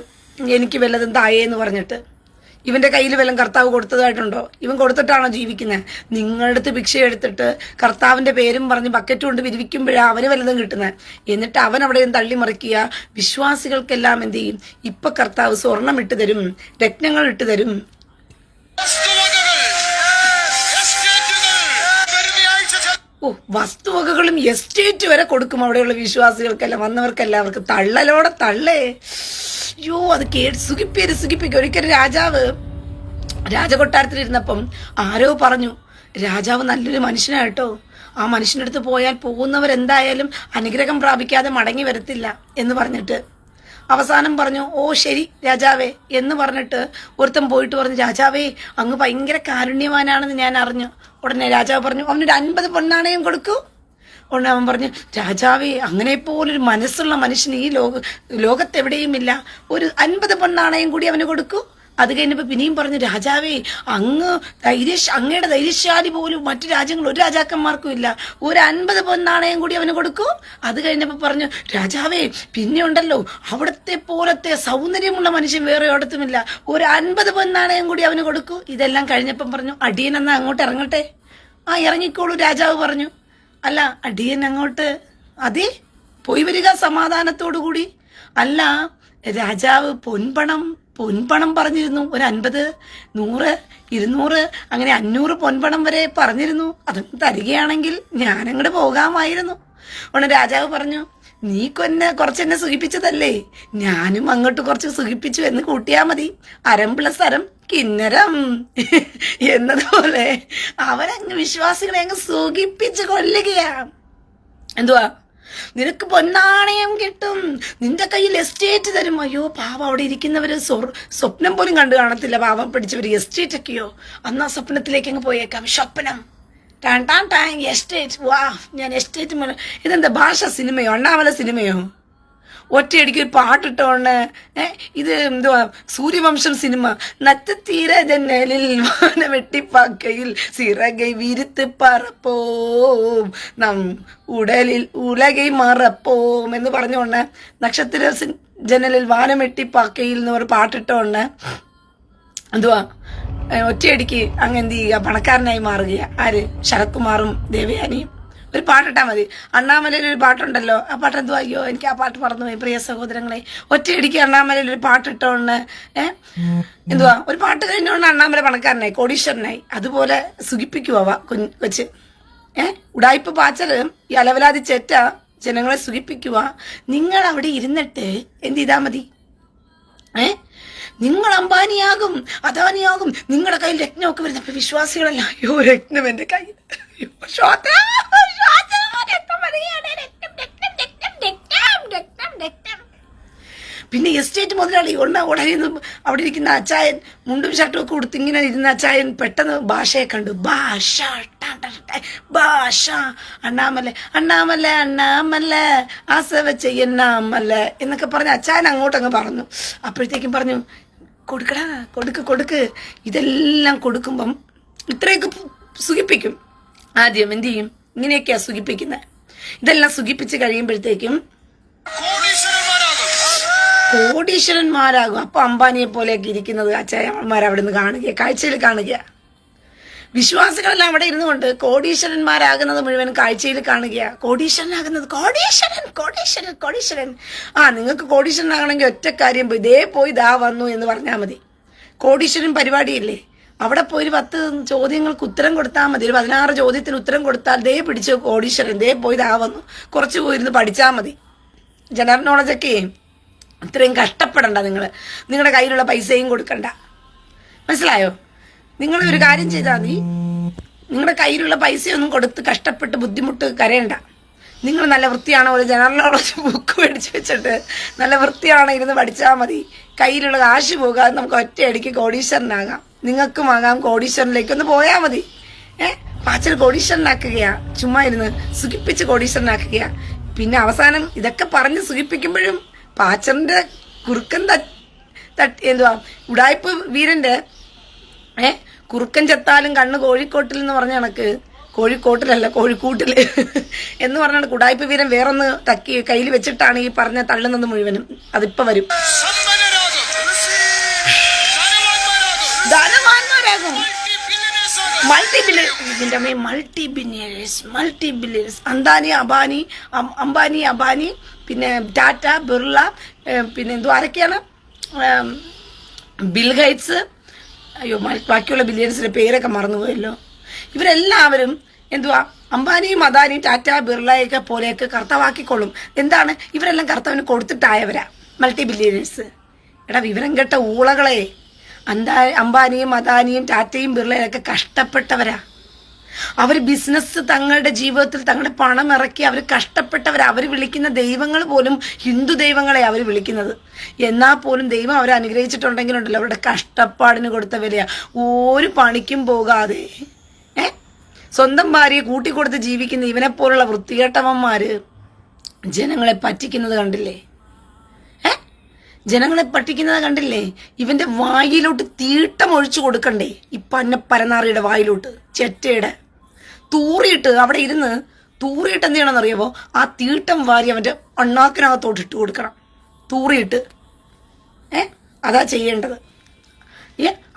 എനിക്ക് വല്ലതും തായേന്ന് പറഞ്ഞിട്ട് ഇവന്റെ കയ്യിൽ വല്ലതും കർത്താവ് കൊടുത്തതായിട്ടുണ്ടോ? ഇവൻ കൊടുത്തിട്ടാണോ ജീവിക്കുന്നത്? നിങ്ങളുടെ അടുത്ത് ഭിക്ഷ എടുത്തിട്ട് കർത്താവിന്റെ പേരും പറഞ്ഞ് ബക്കറ്റ് കൊണ്ട് വിരിവിക്കുമ്പോഴാണ് അവന് വല്ലതും കിട്ടുന്നത്. എന്നിട്ട് അവൻ അവിടെ തള്ളിമറിക്കുക. വിശ്വാസികൾക്കെല്ലാം എന്ത് ചെയ്യും? ഇപ്പൊ കർത്താവ് സ്വർണം ഇട്ട് തരും, രത്നങ്ങൾ ഇട്ട് തരും. വസ്തുവകകളും എസ്റ്റേറ്റ് വരെ കൊടുക്കും അവിടെയുള്ള വിശ്വാസികൾക്കെല്ലാം, വന്നവർക്കെല്ലാവർക്കും. തള്ളലോടെ തള്ളേ. അയ്യോ, അത് സുഖിപ്പിക്കും. ഒരിക്കലും രാജാവ് രാജകൊട്ടാരത്തിലിരുന്നപ്പം ആരോ പറഞ്ഞു, രാജാവ് നല്ലൊരു മനുഷ്യനായിട്ടോ, ആ മനുഷ്യൻ്റെ അടുത്ത് പോയാൽ പോകുന്നവരെന്തായാലും അനുഗ്രഹം പ്രാപിക്കാതെ മടങ്ങി വരത്തില്ല എന്ന് പറഞ്ഞിട്ട് അവസാനം പറഞ്ഞു, ഓ ശരി രാജാവേ എന്ന് പറഞ്ഞിട്ട് ഒരുത്തൻ പോയിട്ട് പറഞ്ഞു, രാജാവേ അങ്ങ് ഭയങ്കര കാരുണ്യവാനാണെന്ന് ഞാൻ അറിഞ്ഞു. ഉടനെ രാജാവ് പറഞ്ഞു, അവനൊരു 50 പൊന്നാണയം കൊടുക്കൂ. ഉടനെ അവൻ പറഞ്ഞു, രാജാവേ, അങ്ങനെ പോലൊരു മനസ്സുള്ള മനുഷ്യൻ ഈ ലോകത്തെവിടെയും ഇല്ല. ഒരു 50 പൊന്നാണയം കൂടി അവന് കൊടുക്കൂ. അത് കഴിഞ്ഞപ്പോൾ പിന്നെയും പറഞ്ഞു, രാജാവേ, അങ്ങയുടെ ധൈര്യശാലി പോലും മറ്റു രാജ്യങ്ങൾ ഒരു രാജാക്കന്മാർക്കും ഇല്ല. ഒരു 50 പൊന്നാണയം കൂടി അവന് കൊടുക്കൂ. അത് കഴിഞ്ഞപ്പോൾ പറഞ്ഞു, രാജാവേ, പിന്നെ ഉണ്ടല്ലോ, അവിടത്തെ പോലത്തെ സൗന്ദര്യമുള്ള മനുഷ്യൻ വേറെ ഇടത്തുമില്ല. ഒരു 50 പൊന്നാണയം കൂടി അവന് കൊടുക്കൂ. ഇതെല്ലാം കഴിഞ്ഞപ്പം പറഞ്ഞു, അടിയൻ എന്നാ അങ്ങോട്ട് ഇറങ്ങട്ടെ. ഇറങ്ങിക്കോളൂ രാജാവ് പറഞ്ഞു. അല്ല, അടിയൻ അങ്ങോട്ട്, അതെ, പോയി വരിക സമാധാനത്തോടു കൂടി. അല്ല, രാജാവ് പൊൻപണം പറഞ്ഞിരുന്നു. ഒരു 50, 100, 200, അങ്ങനെ 500 പൊൻപണം വരെ പറഞ്ഞിരുന്നു. അതൊന്നും തരികയാണെങ്കിൽ ഞാനങ്ങോട്ട് പോകാമായിരുന്നു. ഉടനെ രാജാവ് പറഞ്ഞു, നീ കുറച്ചെന്നെ സുഖിപ്പിച്ചതല്ലേ, ഞാനും അങ്ങോട്ട് കുറച്ച് സുഖിപ്പിച്ചു എന്ന് കൂട്ടിയാ മതി. 1+അരം കിന്നരം എന്നതുപോലെ അവരങ്ങ് വിശ്വാസികളെ അങ്ങ് സുഖിപ്പിച്ച് കൊല്ലുകയാ. എന്തുവാ, നിനക്ക് പൊന്നാണയം കിട്ടും, നിന്റെ കയ്യിൽ എസ്റ്റേറ്റ് തരും. അയ്യോ പാവം, അവിടെ ഇരിക്കുന്നവര് സ്വപ്നം പോലും കണ്ടു കാണത്തില്ല. പാവം പിടിച്ചവര് എസ്റ്റേറ്റ് ഒക്കെയോ. അന്ന് ആ സ്വപ്നത്തിലേക്ക് അങ്ങ് പോയേക്കാം. സ്വപ്നം എസ്റ്റേറ്റ്. വാ, ഞാൻ എസ്റ്റേറ്റ്. ഇതെന്താ ഭാഷ സിനിമയോ, അണ്ണാമല സിനിമയോ? ഒറ്റയടിക്ക് ഒരു പാട്ടിട്ടോണ്ട്. ഇത് എന്തുവാ, സൂര്യവംശം സിനിമ. നച്ചത്തീര ജനലിൽ വാന വെട്ടിപ്പാക്കയിൽ സിറകൈ വിരുത്ത് പറപ്പോം നം ഉടലിൽ ഉലകൈ മറപ്പോം എന്ന് പറഞ്ഞോണ്ട് നക്ഷത്ര ജനലിൽ വാനം വെട്ടിപ്പാക്കയിൽ എന്ന് ഒരു പാട്ടിട്ടോണ്ട് എന്തുവാ ഒറ്റയടിക്ക് അങ്ങ് എന്ത് ചെയ്യുക, പണക്കാരനായി മാറുക. ആര്? ശരത്കുമാറും ദേവയാനിയും. ഒരു പാട്ടിട്ടാൽ മതി. അണ്ണാമലയിൽ ഒരു പാട്ടുണ്ടല്ലോ, ആ പാട്ട് എന്തുവാ, അയ്യോ എനിക്ക് ആ പാട്ട് മറന്നുപോയി പ്രിയ സഹോദരങ്ങളെ. ഒറ്റയടിക്ക് അണ്ണാമലയിൽ ഒരു പാട്ടിട്ടോണ്ട് എന്തുവാ, ഒരു പാട്ട് കഴിഞ്ഞോണ്ട് അണ്ണാമല പണക്കാരനായി, കോടീശ്വരനായി. അതുപോലെ സുഖിപ്പിക്കുവാ കൊച്ച്. ഉടായ്പ പാച്ചല്, ഈ അലവലാതി ചെറ്റ ജനങ്ങളെ സുഖിപ്പിക്കുക. നിങ്ങൾ അവിടെ ഇരുന്നിട്ട് എന്ത് ചെയ്താൽ മതി? നിങ്ങൾ അംബാനിയാകും, അദാനിയാകും, നിങ്ങളുടെ കയ്യിൽ രത്നമൊക്കെ വരുന്നത്. അപ്പൊ വിശ്വാസികളല്ല, അയ്യോ രത്നം എന്റെ കയ്യിൽ, പിന്നെ എസ്റ്റേറ്റ് മുതലാളി ഉടനെ അവിടെ ഇരിക്കുന്ന അച്ചായൻ മുണ്ടും ഷർട്ടും ഒക്കെ കൊടുത്ത് ഇങ്ങനെ ഇരുന്ന അച്ചായൻ പെട്ടെന്ന് ഭാഷയെ കണ്ടു. ഭാഷ അണ്ണാമല്ല ആസവ ചെയ്യണ്ണാമല്ല എന്നൊക്കെ പറഞ്ഞ് അച്ചായൻ അങ്ങോട്ടങ്ങ് പറഞ്ഞു. അപ്പോഴത്തേക്കും പറഞ്ഞു, കൊടുക്കടാ, കൊടുക്ക്. ഇതെല്ലാം കൊടുക്കുമ്പം ഇത്രയൊക്കെ സുഖിപ്പിക്കും. ആദ്യം എന്ത് ചെയ്യും? ഇങ്ങനെയൊക്കെയാ സുഖിപ്പിക്കുന്നത്. ഇതെല്ലാം സുഖിപ്പിച്ച് കഴിയുമ്പോഴത്തേക്കും കോടീശ്വരന്മാരാകും. അപ്പൊ അംബാനിയെ പോലെയൊക്കെ ഇരിക്കുന്നത് അച്ചായന്മാർ അവിടെ നിന്ന് കാണുക, കാഴ്ചയിൽ കാണുക. വിശ്വാസികളെല്ലാം അവിടെ ഇരുന്നുകൊണ്ട് കോടീശ്വരന്മാരാകുന്നത് മുഴുവൻ കാഴ്ചയിൽ കാണുക. കോടീശ്വരനാകുന്നത്, കോടീശ്വരൻ. നിങ്ങൾക്ക് കോടീശ്വരനാകണമെങ്കിൽ ഒറ്റ കാര്യം, പോയി ദാ വന്നു എന്ന് പറഞ്ഞാൽ മതി. കോടീശ്വരൻ പരിപാടിയില്ലേ, അവിടെ പോയി 10 ചോദ്യങ്ങൾക്ക് ഉത്തരം കൊടുത്താൽ മതി. ഒരു 16 ചോദ്യത്തിന് ഉത്തരം കൊടുത്താൽ പിടിച്ചു കോടീശ്വരൻ, പോയി ദാ വന്നു. കുറച്ച് പോയിരുന്ന് പഠിച്ചാൽ മതി. ജനറൽ നോളജൊക്കെ ഇത്രയും കഷ്ടപ്പെടണ്ട. നിങ്ങളുടെ കയ്യിലുള്ള പൈസയും കൊടുക്കണ്ട. മനസ്സിലായോ? നിങ്ങൾ ഒരു കാര്യം ചെയ്താൽ മതി, നിങ്ങളുടെ കയ്യിലുള്ള പൈസയൊന്നും കൊടുത്ത് കഷ്ടപ്പെട്ട് ബുദ്ധിമുട്ട് കരയണ്ട. നിങ്ങൾ നല്ല വൃത്തിയാണോ ഒരു ജനറൽ നോളജ് ബുക്ക് മേടിച്ച് വെച്ചിട്ട് നല്ല വൃത്തിയാണോ ഇരുന്ന് പഠിച്ചാൽ മതി. കയ്യിലുള്ള കാശ് പോകാതെ നമുക്ക് ഒറ്റയടിക്ക് കോടീശ്വരനാകാം. നിങ്ങൾക്കും ആകാം, കോടീശ്വരനിലേക്കൊന്ന് പോയാൽ മതി. പാച്ചൽ കോടീശ്വരനാക്കുകയാ, ചുമ്മാ ഇരുന്ന് സുഖിപ്പിച്ച് കോടീശ്വരനാക്കുകയാ. പിന്നെ അവസാനം ഇതൊക്കെ പറഞ്ഞ് സുഖിപ്പിക്കുമ്പോഴും പാച്ചറിന്റെ കുറുക്കൻ എന്തുവാ, ഉടായ്പ വീരന്റെ കുറുക്കൻ ചത്താലും കണ്ണ് കോഴിക്കോട്ടിൽ എന്ന് പറഞ്ഞ കണക്ക്, കോഴിക്കോട്ടിലല്ല കോഴിക്കൂട്ടില് എന്ന് പറഞ്ഞാൽ ഉടായ്പ വീരൻ വേറൊന്ന് തക്കി കയ്യിൽ വെച്ചിട്ടാണ് ഈ പറഞ്ഞ തള്ളുന്നത് മുഴുവനും. അതിപ്പോ വരും. ധനവാന്മാരാകും, മൾട്ടി ബില്യണേഴ്സ്. അംബാനി, പിന്നെ ടാറ്റ, ബിർള, പിന്നെ എന്തോ ആരൊക്കെയാണ്, ബിൽ ഗേറ്റ്സ്. അയ്യോ, ബാക്കിയുള്ള ബില്യൺസിന്റെ പേരൊക്കെ മറന്നുപോയല്ലോ. ഇവരെല്ലാവരും എന്തുവാ, അംബാനിയും അദാനിയും ടാറ്റ ബിർളയൊക്കെ പോലെയൊക്കെ കർത്താവാക്കിക്കൊള്ളും. എന്താണ്, ഇവരെല്ലാം കർത്താവിന് കൊടുത്തിട്ടായവരാ മൾട്ടി ബില്യണേഴ്സ്. വിവരം കേട്ട ഊളകളെ, അംബാനിയും അദാനിയും ടാറ്റയും ബിർളയൊക്കെ കഷ്ടപ്പെട്ടവരാ. അവർ ബിസിനസ്, തങ്ങളുടെ ജീവിതത്തിൽ തങ്ങളുടെ പണം ഇറക്കി അവർ കഷ്ടപ്പെട്ടവരാ. അവർ വിളിക്കുന്ന ദൈവങ്ങൾ പോലും ഹിന്ദു ദൈവങ്ങളെ അവർ വിളിക്കുന്നത്. എന്നാൽ പോലും ദൈവം അവരെ അനുഗ്രഹിച്ചിട്ടുണ്ടെങ്കിലുണ്ടല്ലോ, അവരുടെ കഷ്ടപ്പാടിന് കൊടുത്ത വിലയാ. ഒരു പണിക്കും പോകാതെ സ്വന്തം ഭാര്യയെ കൂട്ടിക്കൊടുത്ത് ജീവിക്കുന്ന ഇവനെ പോലുള്ള വൃത്തികെട്ടവന്മാര് ജനങ്ങളെ പറ്റിക്കുന്നത് കണ്ടില്ലേ? ജനങ്ങളെ പറ്റിക്കുന്നത് കണ്ടില്ലേ? ഇവന്റെ വായിലോട്ട് തീട്ടം ഒഴിച്ചു കൊടുക്കണ്ടേ? ഈ പരനാറിയുടെ വായിലോട്ട് ചെറ്റയുടെ തൂറിയിട്ട് അവിടെ ഇരുന്ന് തൂറിയിട്ട് എന്ത് ചെയ്യണമെന്ന് അറിയാമോ? ആ തീട്ടം വാരി അവന്റെ അണ്ണാക്കിനകത്തോട്ട് ഇട്ട് കൊടുക്കണം, തൂറിയിട്ട്. അതാ ചെയ്യേണ്ടത്.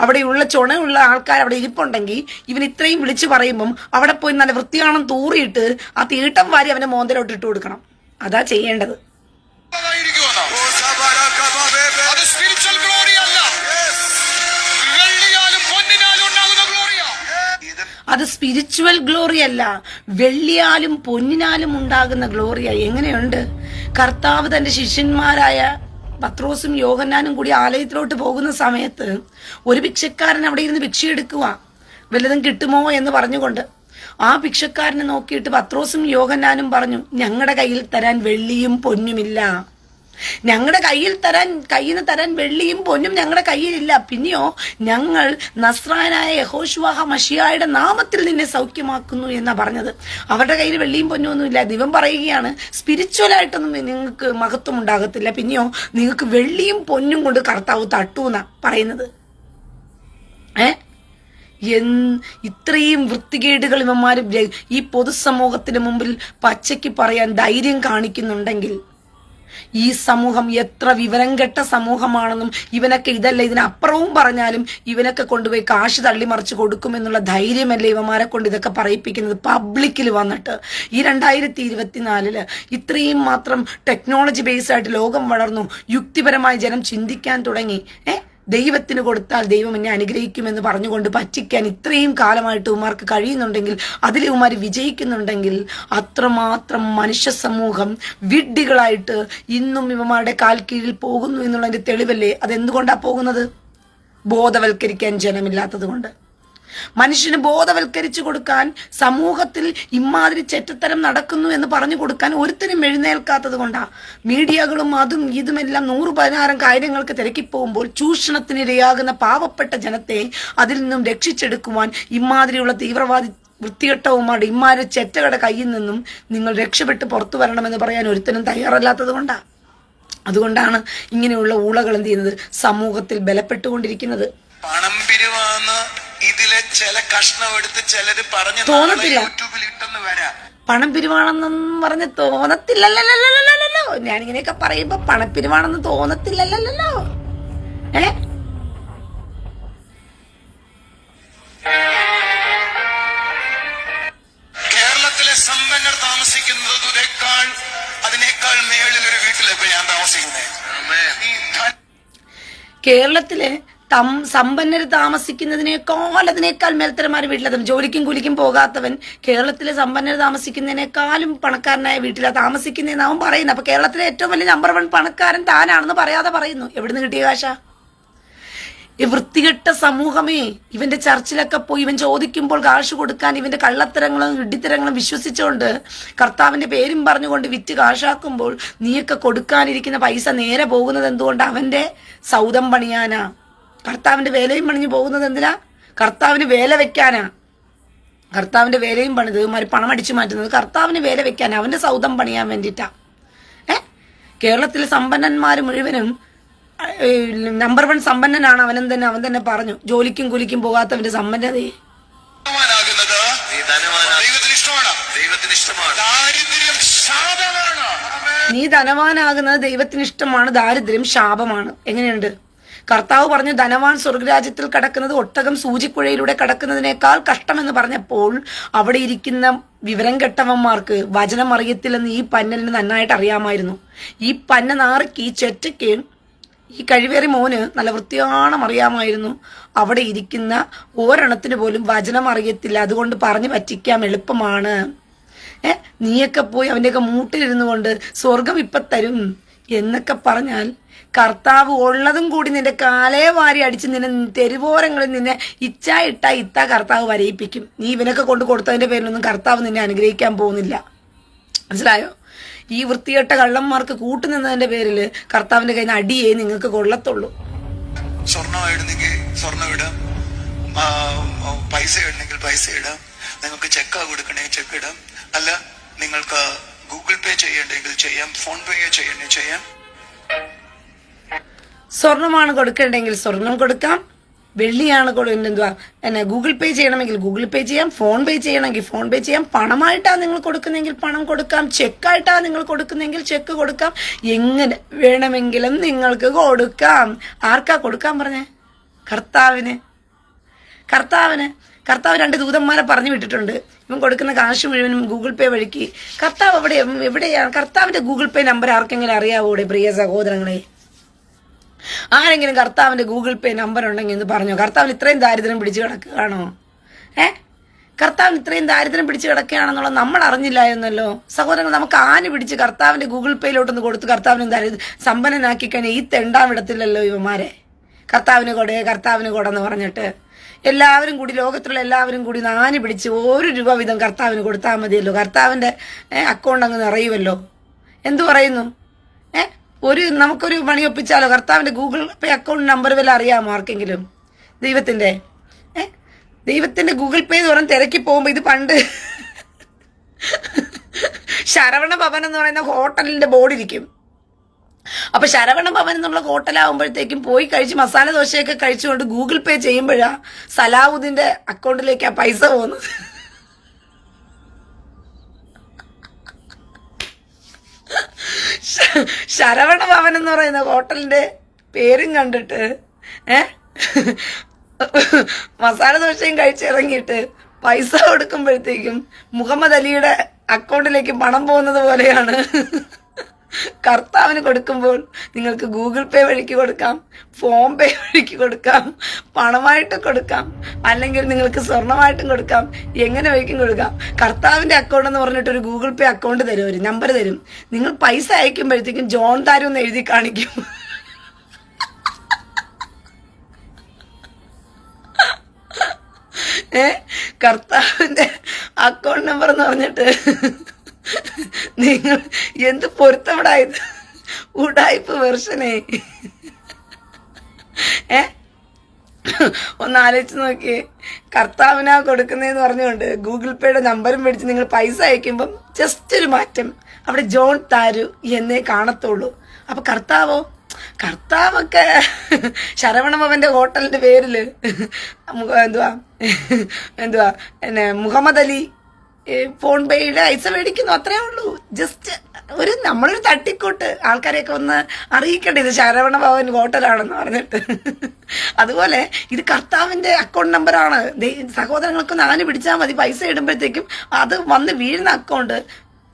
അവിടെയുള്ള ചുണയുള്ള ആൾക്കാർ അവിടെ ഇരിപ്പുണ്ടെങ്കിൽ ഇവൻ ഇത്രയും വിളിച്ചു പറയുമ്പം അവിടെ പോയി നല്ല വൃത്തിയാണം തൂറിയിട്ട് ആ തീട്ടം വാരി അവന്റെ മോന്തലോട്ട് ഇട്ട് കൊടുക്കണം. അതാ ചെയ്യേണ്ടത്. അത് സ്പിരിച്വൽ ഗ്ലോറി അല്ല, വെള്ളിയാലും പൊന്നിനാലും ഉണ്ടാകുന്ന ഗ്ലോറിയ. എങ്ങനെയുണ്ട്? കർത്താവ് തന്റെ ശിഷ്യന്മാരായ പത്രോസും യോഹന്നാനും കൂടി ആലയത്തിലോട്ട് പോകുന്ന സമയത്ത് ഒരു ഭിക്ഷക്കാരൻ അവിടെ ഇരുന്ന് ഭിക്ഷയെടുക്കുക, വല്ലതും കിട്ടുമോ എന്ന് പറഞ്ഞുകൊണ്ട്. ആ ഭിക്ഷക്കാരനെ നോക്കിയിട്ട് പത്രോസും യോഹന്നാനും പറഞ്ഞു, ഞങ്ങളുടെ കയ്യിൽ തരാൻ വെള്ളിയും പൊന്നുമില്ല. ഞങ്ങളുടെ കയ്യിൽ നിന്ന് തരാൻ വെള്ളിയും പൊന്നും ഞങ്ങളുടെ കയ്യിലില്ല. പിന്നെയോ ഞങ്ങൾ നസ്രായനായ യഹോശുവ മശിഹായുടെ നാമത്തിൽ നിന്നെ സൗഖ്യമാക്കുന്നു എന്നാ പറഞ്ഞത്. അവരുടെ കയ്യിൽ വെള്ളിയും പൊന്നും ഒന്നുമില്ല. ദൈവം പറയുകയാണ്, സ്പിരിച്വലായിട്ടൊന്നും നിങ്ങൾക്ക് മഹത്വം ഉണ്ടാകത്തില്ല, പിന്നെയോ നിങ്ങൾക്ക് വെള്ളിയും പൊന്നും കൊണ്ട് കർത്താവ് തട്ടൂന്നാ പറയുന്നത്. ഇത്രയും വൃത്തികേടുകൾ ഇവന്മാര് ഈ പൊതുസമൂഹത്തിന് മുമ്പിൽ പച്ചയ്ക്ക് പറയാൻ ധൈര്യം കാണിക്കുന്നുണ്ടെങ്കിൽ ഈ സമൂഹം എത്ര വിവരം കെട്ട സമൂഹമാണെന്നും ഇവനൊക്കെ ഇതല്ല ഇതിനപ്പുറവും പറഞ്ഞാലും ഇവനൊക്കെ കൊണ്ടുപോയി കാശ് തള്ളിമറിച്ച് കൊടുക്കുമെന്നുള്ള ധൈര്യമല്ലേ ഇവന്മാരെ കൊണ്ട് ഇതൊക്കെ പറയിപ്പിക്കുന്നത് പബ്ലിക്കിൽ വന്നിട്ട്. ഈ 2024 ഇത്രയും മാത്രം ടെക്നോളജി ബേസ് ആയിട്ട് ലോകം വളർന്നു, യുക്തിപരമായി ജനം ചിന്തിക്കാൻ തുടങ്ങി. ദൈവത്തിന് കൊടുത്താൽ ദൈവം എന്നെ അനുഗ്രഹിക്കുമെന്ന് പറഞ്ഞുകൊണ്ട് പറ്റിക്കാൻ ഇത്രയും കാലമായിട്ട് ഇവന്മാർക്ക് കഴിയുന്നുണ്ടെങ്കിൽ, അതിൽ ഇവന്മാർ വിജയിക്കുന്നുണ്ടെങ്കിൽ, അത്രമാത്രം മനുഷ്യ സമൂഹം വിഡ്ഢികളായിട്ട് ഇന്നും ഇവന്മാരുടെ കാൽ കീഴിൽ പോകുന്നു എന്നുള്ളതിന്റെ തെളിവല്ലേ? അതെന്തുകൊണ്ടാ പോകുന്നത്? ബോധവൽക്കരിക്കാൻ ജനമില്ലാത്തത് കൊണ്ട്. മനുഷ്യന് ബോധവൽക്കരിച്ചു കൊടുക്കാൻ, സമൂഹത്തിൽ ഇമാതിരി ചെറ്റത്തരം നടക്കുന്നു എന്ന് പറഞ്ഞു കൊടുക്കാൻ ഒരുത്തരും എഴുന്നേൽക്കാത്തത് കൊണ്ടാ. മീഡിയകളും അതും ഇതുമെല്ലാം 116 കാര്യങ്ങൾക്ക് തിരക്കിപ്പോകുമ്പോൾ ചൂഷണത്തിനിരയാകുന്ന പാവപ്പെട്ട ജനത്തെ അതിൽ നിന്നും രക്ഷിച്ചെടുക്കുവാൻ ഇമാതിരിയുള്ള തീവ്രവാദി വൃത്തികെട്ടവുമാരുടെ ഇമാതിരി ചെറ്റകളുടെ കയ്യിൽ നിന്നും നിങ്ങൾ രക്ഷപ്പെട്ട് പുറത്തു വരണമെന്ന് പറയാൻ ഒരുത്തനും തയ്യാറല്ലാത്തത് കൊണ്ടാ. അതുകൊണ്ടാണ് ഇങ്ങനെയുള്ള ഊളകൾ എന്ത് ചെയ്യുന്നത്? സമൂഹത്തിൽ ബലപ്പെട്ടുകൊണ്ടിരിക്കുന്നത്. പണം പിരിവാന്ന് ഇതിലെ ചില കഷ്ണം എടുത്ത് ചിലര് പറഞ്ഞു തോന്നത്തില്ല. യൂട്യൂബിൽ ഇട്ടെന്ന് വരാം. പണം പിരിവാണെന്നും പറഞ്ഞ് തോന്നത്തില്ലല്ലോ. ഞാനിങ്ങനെയൊക്കെ പറയുമ്പോ പണപ്പിരിവാണെന്ന് തോന്നത്തില്ലല്ലോ. കേരളത്തിലെ സമ്പന്നർ താമസിക്കുന്നതിനേക്കാൾ അതിനേക്കാൾ മേളിൽ ഒരു വീട്ടിലൊക്കെ ഞാൻ താമസിക്കുന്നത്. കേരളത്തിലെ സമ്പന്നര് താമസിക്കുന്നതിനേക്കാൾ അതിനേക്കാൾ മേൽത്തരമാര് വീട്ടിലാണ്. ജോലിക്കും കൂലിക്കും പോകാത്തവൻ കേരളത്തിലെ സമ്പന്നര് താമസിക്കുന്നതിനേക്കാളും പണക്കാരനായ വീട്ടിലാണ് താമസിക്കുന്നതെന്ന് അവൻ പറയുന്നത്. അപ്പൊ കേരളത്തിലെ ഏറ്റവും വലിയ നമ്പർ 1 പണക്കാരൻ താനാണെന്ന് പറയാതെ പറയുന്നു. എവിടുന്ന് കിട്ടിയ കാശ? ഈ വൃത്തികെട്ട സമൂഹമേ, ഇവന്റെ ചർച്ചിലൊക്കെ പോയി ഇവൻ ചോദിക്കുമ്പോൾ കാശ് കൊടുക്കാൻ ഇവന്റെ കള്ളത്തരങ്ങളും ഇടിത്തരങ്ങളും വിശ്വസിച്ചുകൊണ്ട് കർത്താവിന്റെ പേരും പറഞ്ഞുകൊണ്ട് വിറ്റ് കാശാക്കുമ്പോൾ നീയൊക്കെ കൊടുക്കാനിരിക്കുന്ന പൈസ നേരെ പോകുന്നത് എന്തുകൊണ്ട്? അവന്റെ സൗദം പണിയാനാ. കർത്താവിന്റെ വേലയും പണിഞ്ഞു പോകുന്നത് എന്തിനാ? കർത്താവിന് വേല വെക്കാനാ. കർത്താവിന്റെ വേലയും പണിത് ഇവന്മാര് പണം അടിച്ചു മാറ്റുന്നത് കർത്താവിന് വേല വെക്കാനാ, അവന്റെ സൗദം പണിയാൻ വേണ്ടിയിട്ടാ. കേരളത്തിലെ സമ്പന്നന്മാര് മുഴുവനും നമ്പർ 1 സമ്പന്നനാണ് അവൻ തന്നെ പറഞ്ഞു. ജോലിക്കും കൂലിക്കും പോകാത്തവന്റെ സമ്പന്നതയെ നീ ധനവാനാകുന്നത് ദൈവത്തിന് ഇഷ്ടമാണ്, ദാരിദ്ര്യം ശാപമാണ്. എങ്ങനെയുണ്ട്? കർത്താവ് പറഞ്ഞു ധനവാൻ സ്വർഗരാജ്യത്തിൽ കടക്കുന്നത് ഒട്ടകം സൂചിക്കുഴയിലൂടെ കടക്കുന്നതിനേക്കാൾ കഷ്ടമെന്ന് പറഞ്ഞപ്പോൾ അവിടെ ഇരിക്കുന്ന വിവരം കെട്ടവന്മാർക്ക് വചനം അറിയത്തില്ലെന്ന് ഈ പന്നലിന് നന്നായിട്ട് അറിയാമായിരുന്നു. ഈ പന്ന നാറിക്ക്, ഈ ചെറ്റയ്ക്ക്, ഈ കഴിവേറി മോന് നല്ല വൃത്തിയാണം അറിയാമായിരുന്നു അവിടെ ഇരിക്കുന്ന ഒരെണ്ണത്തിന് പോലും വചനം അറിയത്തില്ല, അതുകൊണ്ട് പറഞ്ഞു പറ്റിക്കാൻ എളുപ്പമാണ്. നീയൊക്കെ പോയി അവൻ്റെയൊക്കെ മൂട്ടിലിരുന്നു കൊണ്ട് സ്വർഗം ഇപ്പൊ തരും എന്നൊക്കെ പറഞ്ഞാൽ കർത്താവ് ഉള്ളതും കൂടി നിന്റെ കാലേ വാരി അടിച്ച് നിന്നെ തെരുവോരങ്ങളിൽ നിന്നെ ഇത്ത കർത്താവ് വരയിപ്പിക്കും. നീ ഇവനൊക്കെ കൊണ്ട് കൊടുത്തതിന്റെ പേരിലൊന്നും കർത്താവ് നിന്നെ അനുഗ്രഹിക്കാൻ പോകുന്നില്ല. മനസ്സിലായോ? ഈ വൃത്തികെട്ട കള്ളന്മാർക്ക് കൂട്ടുനിന്നതിന്റെ പേരിൽ കർത്താവിന്റെ കയ്യിൽ നിന്ന് അടിയേ നിങ്ങൾക്ക് കൊള്ളത്തുള്ളൂ. സ്വർണ്ണം ഇടുന്നെങ്കിൽ സ്വർണ്ണം ഇടാം, പൈസ ഇടണമെങ്കിൽ പൈസ ഇടാം, നിങ്ങൾക്ക് ചെക്കാ കൊടുക്കണേ ചെക്ക് ഇടാം, അല്ല നിങ്ങൾക്ക് ഗൂഗിൾ പേ ചെയ്യണ്ടെങ്കിൽ ചെയ്യാം, ഫോൺ പേ ചെയ്യണേ ചെയ്യാം. സ്വർണമാണ് കൊടുക്കേണ്ടെങ്കിൽ സ്വർണം കൊടുക്കാം, വെള്ളിയാണ് എന്തുവാ ഗൂഗിൾ പേ ചെയ്യണമെങ്കിൽ ഗൂഗിൾ പേ ചെയ്യാം, ഫോൺ പേ ചെയ്യണമെങ്കിൽ ഫോൺ പേ ചെയ്യാം, പണമായിട്ടാണ് നിങ്ങൾ കൊടുക്കുന്നെങ്കിൽ പണം കൊടുക്കാം, ചെക്കായിട്ടാണ് നിങ്ങൾ കൊടുക്കുന്നെങ്കിൽ ചെക്ക് കൊടുക്കാം, എങ്ങനെ വേണമെങ്കിലും നിങ്ങൾക്ക് കൊടുക്കാം. ആർക്കാ കൊടുക്കാൻ പറഞ്ഞേ? കർത്താവിന്. കർത്താവ് 2 ദൂതന്മാരെ പറഞ്ഞു വിട്ടിട്ടുണ്ട്. ഇവൻ കൊടുക്കുന്ന കാശ് മുഴുവനും ഗൂഗിൾ പേ വഴിക്ക്. കർത്താവ് എവിടെയാണ്? കർത്താവിന്റെ ഗൂഗിൾ പേ നമ്പർ ആർക്കെങ്കിലും അറിയാവോ പ്രിയ സഹോദരങ്ങളെ? ആരെങ്കിലും കർത്താവിന്റെ ഗൂഗിൾ പേ നമ്പർ ഉണ്ടെങ്കിൽ എന്ന് പറഞ്ഞോ. കർത്താവിന് ഇത്രയും ദാരിദ്ര്യം പിടിച്ചു കിടക്കുകയാണോ? കർത്താവിന് ഇത്രയും ദാരിദ്ര്യം പിടിച്ചു കിടക്കുകയാണെന്നുള്ളത് നമ്മൾ അറിഞ്ഞില്ല എന്നല്ലോ സഹോദരങ്ങൾ. നമുക്ക് ആന് പിടിച്ച് കർത്താവിന്റെ ഗൂഗിൾ പേയിലോട്ടൊന്ന് കൊടുത്ത് കർത്താവിന് സമ്പന്നനാക്കി കഴിഞ്ഞാൽ ഈ തെണ്ടാൻ വിടത്തില്ലല്ലോ ഇവന്മാരെ. കർത്താവിന് കൊടെന്ന് പറഞ്ഞിട്ട് എല്ലാവരും കൂടി, ലോകത്തിലുള്ള എല്ലാവരും കൂടി ആന് പിടിച്ച് 1 രൂപ വീതം കർത്താവിന് കൊടുത്താൽ മതിയല്ലോ. കർത്താവിന്റെ അക്കൗണ്ട് അങ്ങ് നിറയുമല്ലോ. എന്തു പറയുന്നു? നമുക്കൊരു പണി ഒപ്പിച്ചാലോ? കർത്താവിന്റെ ഗൂഗിൾ പേ അക്കൗണ്ട് നമ്പർ വല്ല അറിയാമോ ആർക്കെങ്കിലും? ദൈവത്തിന്റെ ഗൂഗിൾ പേ എന്ന് പറഞ്ഞ് തിരക്കി പോകുമ്പോ, ഇത് പണ്ട് ശരവണ ഭവൻ എന്ന് പറയുന്ന ഹോട്ടലിന്റെ ബോർഡ് ഇരിക്കും. അപ്പൊ ശരവണ ഭവൻ എന്നുള്ള ഹോട്ടലാവുമ്പോഴത്തേക്കും പോയി കഴിച്ച് മസാല ദോശയൊക്കെ കഴിച്ചുകൊണ്ട് ഗൂഗിൾ പേ ചെയ്യുമ്പോഴാ സലാവുദ്ദീന്റെ അക്കൗണ്ടിലേക്ക് ആ പൈസ പോകുന്നത്. ശരവണ ഭവൻ എന്ന് പറയുന്ന ഹോട്ടലിന്റെ പേരും കണ്ടിട്ട് മസാല ദോശയും കഴിച്ചിറങ്ങിയിട്ട് പൈസ കൊടുക്കുമ്പോഴത്തേക്കും മുഹമ്മദ് അലിയുടെ അക്കൗണ്ടിലേക്ക് പണം പോകുന്നത് പോലെയാണ് കർത്താവിന് കൊടുക്കുമ്പോൾ. നിങ്ങൾക്ക് ഗൂഗിൾ പേ വഴിക്ക് കൊടുക്കാം, ഫോൺ പേ വഴിക്ക് കൊടുക്കാം, പണമായിട്ട് കൊടുക്കാം, അല്ലെങ്കിൽ നിങ്ങൾക്ക് സ്വർണമായിട്ടും കൊടുക്കാം, എങ്ങനെ വഴിക്കും കൊടുക്കാം. കർത്താവിന്റെ അക്കൗണ്ട് എന്ന് പറഞ്ഞിട്ട് ഒരു ഗൂഗിൾ പേ അക്കൗണ്ട് തരും, ഒരു നമ്പർ തരും. നിങ്ങൾ പൈസ അയക്കുമ്പോഴത്തേക്കും ജോൺ താരം എന്ന് എഴുതി കാണിക്കും. കർത്താവിന്റെ അക്കൗണ്ട് നമ്പർ എന്ന് പറഞ്ഞിട്ട് നിങ്ങൾ എന്ത് പൊരുത്തപ്പെടായത്? ഉടായ്പ വെർഷനെ. ഒന്ന് ആലോചിച്ച് നോക്കിയേ. കർത്താവിനാ കൊടുക്കുന്നതെന്ന് പറഞ്ഞുകൊണ്ട് ഗൂഗിൾ പേയുടെ നമ്പറും മേടിച്ച് നിങ്ങൾ പൈസ അയക്കുമ്പം ജസ്റ്റ് ഒരു മാറ്റം, അവിടെ ജോൺ താരു എന്നേ കാണത്തുള്ളൂ. അപ്പൊ കർത്താവൊക്കെ ശരവണഭവന്റെ ഹോട്ടലിന്റെ പേരില് എന്തുവാ മുഹമ്മദ് അലി ഫോൺ പേയുടെ പൈസ മേടിക്കുന്നു, അത്രേ ഉള്ളൂ. ജസ്റ്റ് നമ്മളൊരു തട്ടിക്കൂട്ട്, ആൾക്കാരെയൊക്കെ ഒന്ന് അറിയിക്കട്ടെ ഇത് ശരവണ ഭവൻ ഹോട്ടലാണെന്ന് പറഞ്ഞിട്ട്. അതുപോലെ ഇത് കർത്താവിന്റെ അക്കൗണ്ട് നമ്പറാണ്. സഹോദരങ്ങൾക്ക് നാല് പിടിച്ചാൽ മതി. പൈസ ഇടുമ്പോഴത്തേക്കും അത് വന്ന് വീഴുന്ന അക്കൗണ്ട്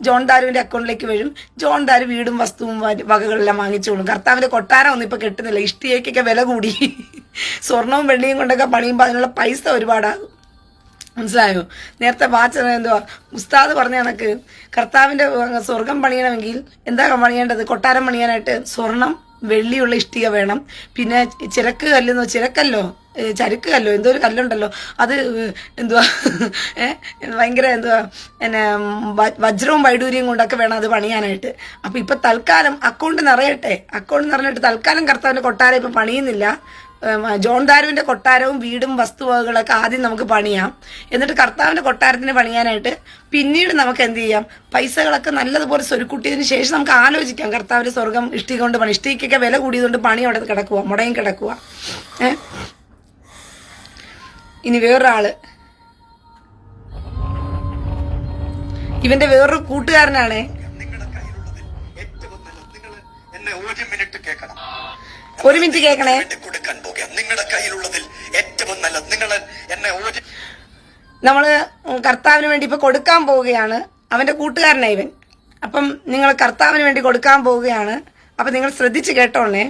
ജോൺ ദാരുവിന്റെ അക്കൗണ്ടിലേക്ക് വരും. ജോൺ ദാരു വീടും വസ്തുവും വകകളെല്ലാം വാങ്ങിച്ചോളും. കർത്താവിന്റെ കൊട്ടാരം ഒന്നും ഇപ്പൊ കിട്ടുന്നില്ല. ഇഷ്ടികയ്ക്കൊക്കെ വില കൂടി. സ്വർണവും വെള്ളിയും കൊണ്ടൊക്കെ പണിയുമ്പോൾ അതിനുള്ള പൈസ ഒരുപാടാകും. മനസ്സിലായോ? നേരത്തെ ഉസ്താദ് പറഞ്ഞ കണക്ക് കർത്താവിന്റെ സ്വർഗം പണിയണമെങ്കിൽ എന്താ പണിയേണ്ടത്? കൊട്ടാരം പണിയാനായിട്ട് സ്വർണം വെള്ളിയുള്ള ഇഷ്ടിക വേണം. പിന്നെ ചരക്ക് കല്ലോ എന്തോ ഒരു കല്ലുണ്ടല്ലോ, അത് ഭയങ്കര വജ്രവും വൈഡൂര്യവും കൊണ്ടൊക്കെ വേണം അത് പണിയാനായിട്ട്. അപ്പൊ ഇപ്പൊ തൽക്കാലം അക്കൗണ്ട് നിറഞ്ഞിട്ട് തൽക്കാലം കർത്താവിന്റെ കൊട്ടാരം ഇപ്പൊ പണിയുന്നില്ല. ജോൺ ദാരുവിന്റെ കൊട്ടാരവും വീടും വസ്തുവകകളൊക്കെ ആദ്യം നമുക്ക് പണിയാം. എന്നിട്ട് കർത്താവിന്റെ കൊട്ടാരത്തിന് പണിയാനായിട്ട് പിന്നീട് നമുക്ക് എന്ത് ചെയ്യാം? പൈസകളൊക്കെ നല്ലതുപോലെ സ്വരുക്കൂട്ടിയതിനു ശേഷം നമുക്ക് ആലോചിക്കാം കർത്താവിന്റെ സ്വർഗം ഇഷ്ടിക കൊണ്ട് പണി. ഇഷ്ടികൊക്കെ വില കൂടിയതുകൊണ്ട് പണി അവിടെ കിടക്കുക, മുടയും കിടക്കുക. ഇനി വേറൊരാള്, ഇവന്റെ വേറൊരു കൂട്ടുകാരനാണ്. ഒരു മിനിറ്റ് കേൾക്കണേ. നിങ്ങളുടെ കയ്യിലുള്ളതിൽ ഏറ്റവും നല്ലത് നിങ്ങൾ എന്നെ നമ്മള് കർത്താവിന് വേണ്ടി ഇപ്പൊ കൊടുക്കാൻ പോവുകയാണ്. അവന്റെ കൂട്ടുകാരനാണ് ഇവൻ. അപ്പം നിങ്ങൾ കർത്താവിന് വേണ്ടി കൊടുക്കാൻ പോവുകയാണ്. അപ്പൊ നിങ്ങൾ ശ്രദ്ധിച്ച് കേട്ടോണേ.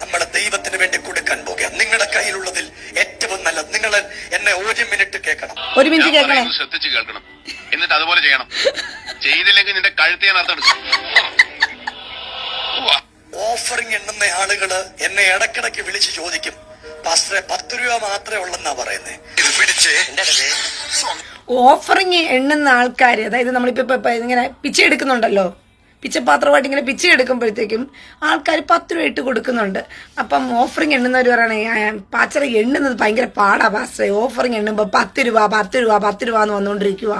നമ്മുടെ ദൈവത്തിന് വേണ്ടി കൊടുക്കാൻ പോകുക. നിങ്ങളുടെ കയ്യിലുള്ളതിൽ ഏറ്റവും നല്ലത് നിങ്ങൾ എന്നെ ഒരു മിനിറ്റ് കേൾക്കണം. ഒരു മിനിറ്റ് കേൾക്കണേ. ശ്രദ്ധിച്ച് കേൾക്കണം. എന്നിട്ട് അതുപോലെ ചെയ്യണം. ചെയ്തില്ലെങ്കിൽ നിന്റെ കഴുത്ത് ഞാൻ അർത്ഥം. ഓഫറിംഗ് എണ്ണുന്ന ആളുകള് എന്നെ ഇടക്കിടക്ക് വിളിച്ച് ചോദിക്കും, പാസ്റ്ററെ 10 രൂപ മാത്രമേ ഉള്ളെന്നാ പറയുന്നേ. ഇത് പിടിച്ചേ. ഓഫറിംഗ് എണ്ണുന്ന ആൾക്കാര്, അതായത് നമ്മളിപ്പോ ഇങ്ങനെ പിച്ചെ എടുക്കുന്നുണ്ടല്ലോ, പിച്ചപാത്രമായിട്ട് ഇങ്ങനെ പിച്ച എടുക്കുമ്പോഴത്തേക്കും ആൾക്കാർ 10 രൂപ ഇട്ട് കൊടുക്കുന്നുണ്ട്. അപ്പം ഓഫറിങ് എണ്ണുന്നവർ പറയണേ പാച്ചറ എണ്ണുന്നത് ഭയങ്കര പാടാ പാസ്റ്ററെ, ഓഫറിങ് എണ്ണുമ്പോൾ 10 രൂപ 10 രൂപ 10 രൂപ എന്ന് വന്നുകൊണ്ടിരിക്കുക,